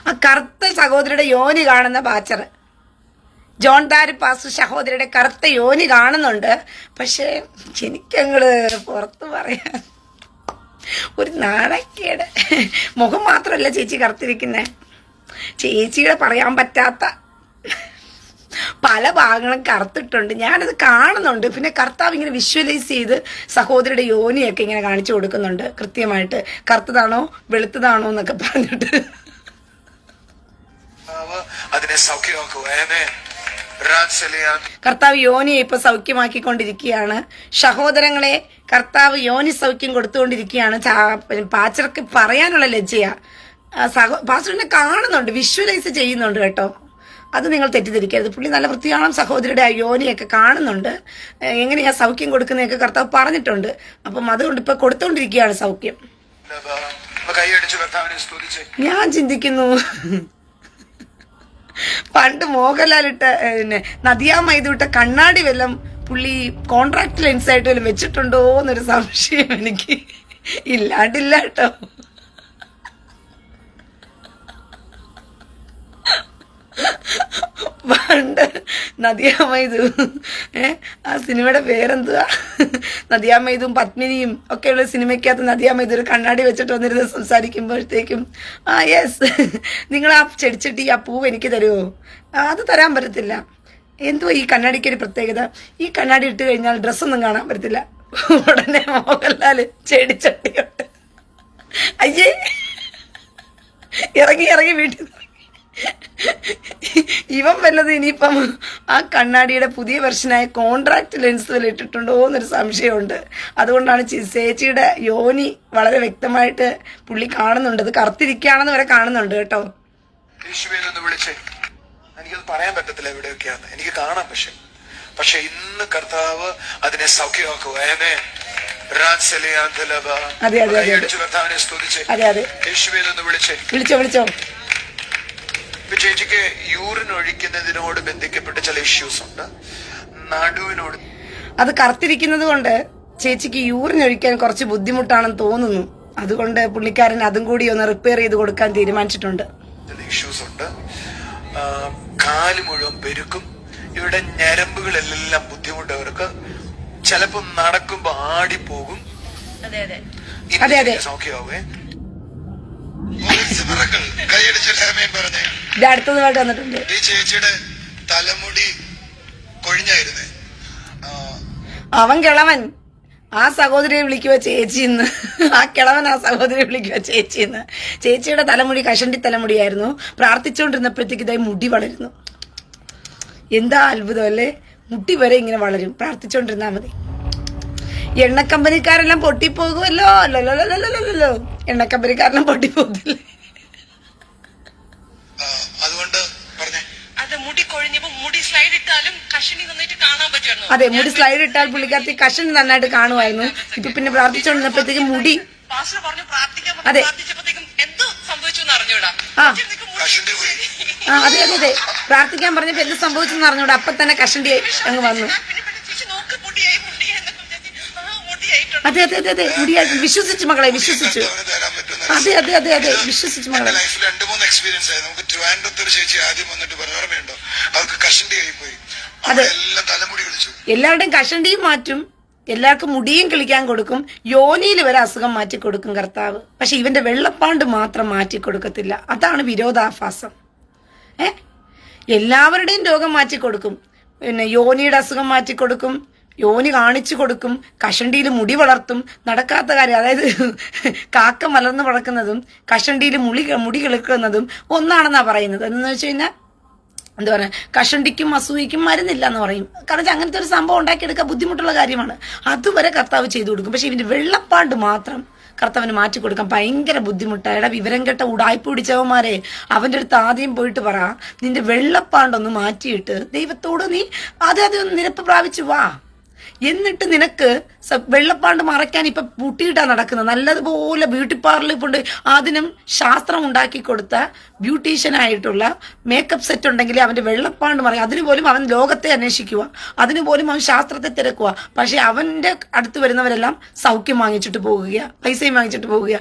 ആ കറുത്ത സഹോദരിയുടെ യോനി കാണുന്ന ബാച്ചർ, ജോൺ ദാരു പാസ്റ്റർ സഹോദരിയുടെ കറുത്ത യോനി കാണുന്നുണ്ട്. പക്ഷെ എനിക്കങ്ങള് പുറത്ത് പറയാൻ ഒരു നാണക്കേട്. മുഖം മാത്രമല്ല ചേച്ചി കറുത്തിരിക്കുന്നത്, ചേച്ചിയുടെ പറയാൻ പറ്റാത്ത പല ഭാഗങ്ങളും കറുത്തിട്ടുണ്ട്. ഞാനത് കാണുന്നുണ്ട്. പിന്നെ കർത്താവ് ഇങ്ങനെ വിഷ്വലൈസ് ചെയ്ത് സഹോദരിയുടെ യോനിയൊക്കെ ഇങ്ങനെ കാണിച്ചു കൊടുക്കുന്നുണ്ട് കൃത്യമായിട്ട്, കറുത്തതാണോ വെളുത്തതാണോ എന്നൊക്കെ പറഞ്ഞിട്ട്. അതിനെ സൗഖ്യമാക്കുക. കർത്താവ് യോനിയെ ഇപ്പൊ സൗഖ്യമാക്കിക്കൊണ്ടിരിക്കുകയാണ്. സഹോദരങ്ങളെ, കർത്താവ് യോനി സൗഖ്യം കൊടുത്തുകൊണ്ടിരിക്കുകയാണ്. പാച്ചർക്ക് പറയാനുള്ള ലജ്ജയാ. പാസ്റ്ററിനെ കാണുന്നുണ്ട്, വിഷ്വലൈസ് ചെയ്യുന്നുണ്ട് കേട്ടോ. അത് നിങ്ങൾ തെറ്റിദ്ധരിക്കരുത്. പുള്ളി നല്ല വൃത്തിയാണം സഹോദരിയുടെ യോനിയൊക്കെ കാണുന്നുണ്ട്. എങ്ങനെയാ സൗഖ്യം കൊടുക്കുന്നതൊക്കെ കർത്താവ് പറഞ്ഞിട്ടുണ്ട്. അപ്പം അതുകൊണ്ട് ഇപ്പൊ കൊടുത്തോണ്ടിരിക്കുകയാണ് സൗഖ്യം. ഞാൻ ചിന്തിക്കുന്നു, പണ്ട് മോഹൻലാൽ ഇട്ട നദിയാ മൈദ ഇട്ട കണ്ണാടി വല്ലം പുള്ളി കോൺട്രാക്ട് ലെൻസായിട്ട് വല്ലതും വെച്ചിട്ടുണ്ടോ എന്നൊരു സംശയം എനിക്ക് ഇല്ലാണ്ടില്ല കേട്ടോ. പണ്ട് നദിയാമൈദു ആ സിനിമയുടെ പേരെന്തുവാ, നദിയാമൈദും പത്മിനിയും ഒക്കെയുള്ള സിനിമയ്ക്കകത്ത് നദിയാമൈദു ഒരു കണ്ണാടി വെച്ചിട്ട് വന്നിരുന്ന് സംസാരിക്കുമ്പോഴത്തേക്കും യെസ് നിങ്ങൾ ആ ചെടിച്ചട്ടി ആ പൂവ് എനിക്ക് തരുമോ, അത് തരാൻ പറ്റത്തില്ല. എന്തുവാ ഈ കണ്ണാടിക്ക് ഒരു പ്രത്യേകത, ഈ കണ്ണാടി ഇട്ട് കഴിഞ്ഞാൽ ഡ്രസ്സൊന്നും കാണാൻ പറ്റത്തില്ല. ഉടനെ മോഹൻലാല് ചെടിച്ചട്ടിയോട്ട് അയ്യേ ഇറങ്ങി വീട്ടിൽ ഇവൻ വല്ലത് ഇനിയിപ്പം ആ കണ്ണാടിയുടെ പുതിയ വെർഷനായ കോൺട്രാക്ട് ലെൻസ് വല്ല ഇട്ടിട്ടുണ്ടോ എന്നൊരു സംശയമുണ്ട്. അതുകൊണ്ടാണ് ചേച്ചിയുടെ യോനി വളരെ വ്യക്തമായിട്ട് പുള്ളി കാണുന്നുണ്ട്, അത് കറുത്തിരിക്കുകയാണെന്ന് വരെ കാണുന്നുണ്ട് കേട്ടോ. യേശുവിനൊന്ന് വിളിച്ചേ, എനിക്കത് പറയാൻ പറ്റത്തില്ല എവിടെയൊക്കെയാന്ന്, എനിക്ക് കാണാം. പക്ഷെ ഇന്ന് കർത്താവ് അതിനെ സൗഖ്യമാക്കുക. യേശുവിനൊന്ന് വിളിച്ചോ. ചേച്ചിക്ക് യൂറിൻ ഒഴിക്കുന്നതിനോട് ബന്ധിക്കപ്പെട്ട ചില ഇഷ്യൂസ് ഉണ്ട്, നടുവിനോട്. അത് കറുത്തിരിക്കുന്നത് കൊണ്ട് ചേച്ചിക്ക് യൂറിൻ ഒഴിക്കാൻ കുറച്ച് ബുദ്ധിമുട്ടാണെന്ന് തോന്നുന്നു. അതുകൊണ്ട് പുള്ളിക്കാരൻ അതും കൂടി ഒന്ന് റിപ്പയർ ചെയ്ത് കൊടുക്കാൻ തീരുമാനിച്ചിട്ടുണ്ട്. ചില ഇഷ്യൂസ് ഉണ്ട്, കാല് മുഴുവൻ പെരുക്കും, ഇവിടെ ഞരമ്പുകളെല്ലാം ബുദ്ധിമുട്ടവർക്ക്, ചിലപ്പോ നടക്കുമ്പോ ആടിപ്പോകും. സൗഖ്യമാവേ. അടുത്തതുമായിട്ട് വന്നിട്ടുണ്ട്. ഈ ചേച്ചിയുടെ തലമുടി കൊഴിഞ്ഞായിരുന്നേ, അവൻ കിളവൻ ആ സഹോദരിയെ വിളിക്കുക ചേച്ചിന്ന്, ആ കിളവൻ ആ സഹോദരിയെ വിളിക്കുക ചേച്ചിന്ന്. ചേച്ചിയുടെ തലമുടി കഷണ്ടി തലമുടിയായിരുന്നു. പ്രാർത്ഥിച്ചുകൊണ്ടിരുന്നപ്പോഴത്തേക്ക് ഇതായി മുടി വളരുന്നു. എന്താ അത്ഭുതം അല്ലേ, മുടി വരെ ഇങ്ങനെ വളരും പ്രാർത്ഥിച്ചുകൊണ്ടിരുന്നാ മതി. എണ്ണക്കമ്പനിക്കാരെല്ലാം പൊട്ടിപ്പോകുമല്ലോ, അല്ലല്ലോ എണ്ണക്കമ്പനിക്കാരെല്ലാം പൊട്ടിപ്പോകില്ലേ. അതുകൊണ്ട് അത് മുടി കൊഴിഞ്ഞപ്പോ മുടി സ്ലൈഡ് ഇട്ടാലും കഷണി നന്നായിട്ട് കാണാൻ പറ്റുമായിരുന്നു. അതെ, മുടി സ്ലൈഡ് ഇട്ടാൽ പുള്ളിക്കാരത്തി കഷണി നന്നായിട്ട് കാണുമായിരുന്നു. ഇപ്പൊ പിന്നെ പ്രാർത്ഥിച്ചുകൊണ്ടിരുന്നപ്പോഴത്തേക്കും മുടി അതെ എന്തോ സംഭവിച്ചു അറിഞ്ഞൂടാ. അതെ പ്രാർത്ഥിക്കാൻ പറഞ്ഞപ്പോ എന്ത് സംഭവിച്ചെന്ന് അറിഞ്ഞൂടാ. അപ്പൊ തന്നെ കഷണ്ടി അങ്ങ് വന്നു. അതെ മുടിയായിട്ട് വിശ്വസിച്ചു മകളെ, വിശ്വസിച്ചു. അതെ വിശ്വസിച്ചു മകളെ. ലൈഫിൽ 2-3 എക്സ്പീരിയൻസ് ആയി. നമുക്ക് ട്രിവാൻഡ്രത്ത് ഒരു ചേച്ചി ആദ്യം വന്നിട്ട് ഓർമ്മയുണ്ടോ, അവർക്ക് കഷണ്ടി ആയി പോയി. അതെ, എല്ലാം തലമുടി വിളിച്ചു. എല്ലാവരുടെയും കഷണ്ടിയും മാറ്റും, എല്ലാവർക്കും മുടിയും കിളിക്കാൻ കൊടുക്കും, യോനിയിൽ വരെ അസുഖം മാറ്റി കൊടുക്കും കർത്താവ്. പക്ഷെ ഇവന്റെ വെള്ളപ്പാണ്ട് മാത്രം മാറ്റി കൊടുക്കത്തില്ല. അതാണ് വിരോധാഭാസം. എല്ലാവരുടെയും രോഗം മാറ്റി കൊടുക്കും. പിന്നെ യോനിയുടെ അസുഖം മാറ്റി കൊടുക്കും, യോനി കാണിച്ചു കൊടുക്കും, കഷണ്ടിയിൽ മുടി വളർത്തും. നടക്കാത്ത കാര്യം, അതായത് കാക്ക മലർന്ന് വളർക്കുന്നതും കഷണ്ടിയിൽ മുടി കിളിക്കുന്നതും ഒന്നാണെന്നാ പറയുന്നത്. എന്ന് വെച്ച് കഴിഞ്ഞാൽ എന്താ പറയുക, കഷണ്ടിക്കും അസൂയക്കും മരുന്നില്ല എന്ന് പറയും. കാരണം അങ്ങനത്തെ ഒരു സംഭവം ഉണ്ടാക്കിയെടുക്കാൻ ബുദ്ധിമുട്ടുള്ള കാര്യമാണ്. അതുവരെ കർത്താവ് ചെയ്തു കൊടുക്കും. പക്ഷെ ഇതിന്റെ വെള്ളപ്പാണ്ട് മാത്രം കർത്താവിന് മാറ്റി കൊടുക്കാൻ ഭയങ്കര ബുദ്ധിമുട്ടാണ്. വിവരം കെട്ട ഉടായ്പ പിടിച്ചവന്മാരെ, അവന്റെ അടുത്ത് ആദ്യം പോയിട്ട് പറ, നിന്റെ വെള്ളപ്പാണ്ടൊന്ന് മാറ്റിയിട്ട് ദൈവത്തോട് നീ ആദ്യം നിരപ്പ് പ്രാപിച്ചു വാ. എന്നിട്ട് നിനക്ക് വെള്ളപ്പാണ്ട് മറയ്ക്കാൻ ഇപ്പൊ പൂട്ടിയിട്ടാ നടക്കുന്നത്. നല്ലതുപോലെ ബ്യൂട്ടി പാർലറിൽ കൊണ്ട് അതിനും ശാസ്ത്രം ഉണ്ടാക്കി കൊടുത്ത ബ്യൂട്ടീഷ്യനായിട്ടുള്ള മേക്കപ്പ് സെറ്റ് ഉണ്ടെങ്കിൽ അവന്റെ വെള്ളപ്പാണ്ട് മറയും. അതിനുപോലും അവൻ ലോകത്തെ അന്വേഷിക്കുക, അതിനുപോലും അവൻ ശാസ്ത്രത്തെ തിരക്കുക. പക്ഷെ അവന്റെ അടുത്ത് വരുന്നവരെല്ലാം സൗഖ്യം വാങ്ങിച്ചിട്ട് പോകുക, പൈസയും വാങ്ങിച്ചിട്ട് പോകുക.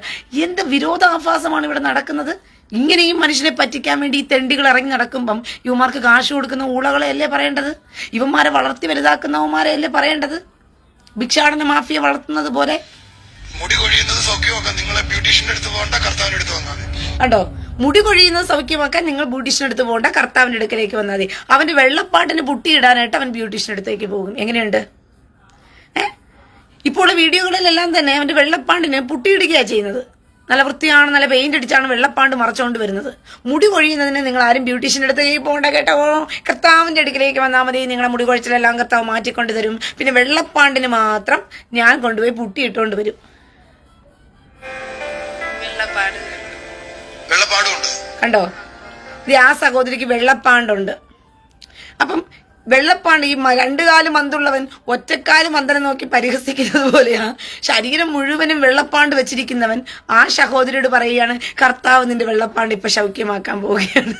എന്ത് വിരോധാഭാസമാണ് ഇവിടെ നടക്കുന്നത്. ഇങ്ങനെയും മനുഷ്യനെ പറ്റിക്കാൻ വേണ്ടി ഈ തെണ്ടികൾ ഇറങ്ങി നടക്കുമ്പം ഇവന്മാർക്ക് കാശ് കൊടുക്കുന്ന ഊളകളെ അല്ലേ പറയേണ്ടത്? ഇവന്മാരെ വളർത്തി വലുതാക്കുന്നവന്മാരെ അല്ലേ പറയേണ്ടത്? ഭിക്ഷാടന മാഫിയ വളർത്തുന്നത് പോലെ. മുടി കൊഴിയുന്നത് സൗഖ്യമാക്കാൻ നിങ്ങളെ ബ്യൂട്ടീഷ്യന്റെ അടുത്ത് പോകണ്ട, കർത്താവിന്റെ അടുത്ത് വന്നാൽ മതി. കണ്ടോ, മുടി കൊഴിയുന്നത് സൗഖ്യമാക്കാൻ നിങ്ങൾ ബ്യൂട്ടീഷ്യന്റെ അടുത്ത് പോകണ്ട, കർത്താവിന്റെ അടുക്കലേക്ക് വന്നാൽ മതി. അവന്റെ വെള്ളപ്പാട്ടിന് പുട്ടിയിടാനായിട്ട് അവൻ ബ്യൂട്ടീഷ്യന്റെ അടുത്തേക്ക് പോകും. എങ്ങനെയുണ്ട്? ഇപ്പോൾ വീഡിയോകളിലെല്ലാം തന്നെ അവന്റെ വെള്ളപ്പാണ്ടിന് പുട്ടിയിടുകയാണ് ചെയ്യുന്നത്. നല്ല വൃത്തിയാണ്, നല്ല പെയിന്റ് അടിച്ചാണ് വെള്ളപ്പാണ്ട് മറച്ചുകൊണ്ട് വരുന്നത്. മുടി കൊഴിയുന്നതിന് നിങ്ങൾ ആരും ബ്യൂട്ടീഷ്യന്റെ അടുത്തേക്ക് പോകണ്ട കേട്ടോ, കർത്താവിന്റെ അടുക്കിലേക്ക് വന്നാൽ മതി. നിങ്ങളെ മുടി കൊഴിച്ചിലെല്ലാം കർത്താവ് മാറ്റിക്കൊണ്ട് തരും. പിന്നെ വെള്ളപ്പാണ്ടിന് മാത്രം ഞാൻ കൊണ്ടുപോയി പുട്ടിയിട്ടുകൊണ്ട് വരും. കണ്ടോ, ഇത് ആ സഹോദരിക്ക് വെള്ളപ്പാണ്ടുണ്ട്. അപ്പം വെള്ളപ്പാണ്ട് ഈ 2 കാല് മന്തുള്ളവൻ ഒറ്റക്കാല് മന്ദനെ നോക്കി പരിഹസിക്കുന്നത് പോലെയാ. ശരീരം മുഴുവനും വെള്ളപ്പാണ്ട് വെച്ചിരിക്കുന്നവൻ ആ സഹോദരിയോട് പറയുകയാണ്, കർത്താവ് നിന്റെ വെള്ളപ്പാണ്ട് ഇപ്പൊ സൗഖ്യമാക്കാൻ പോവുകയാണ്.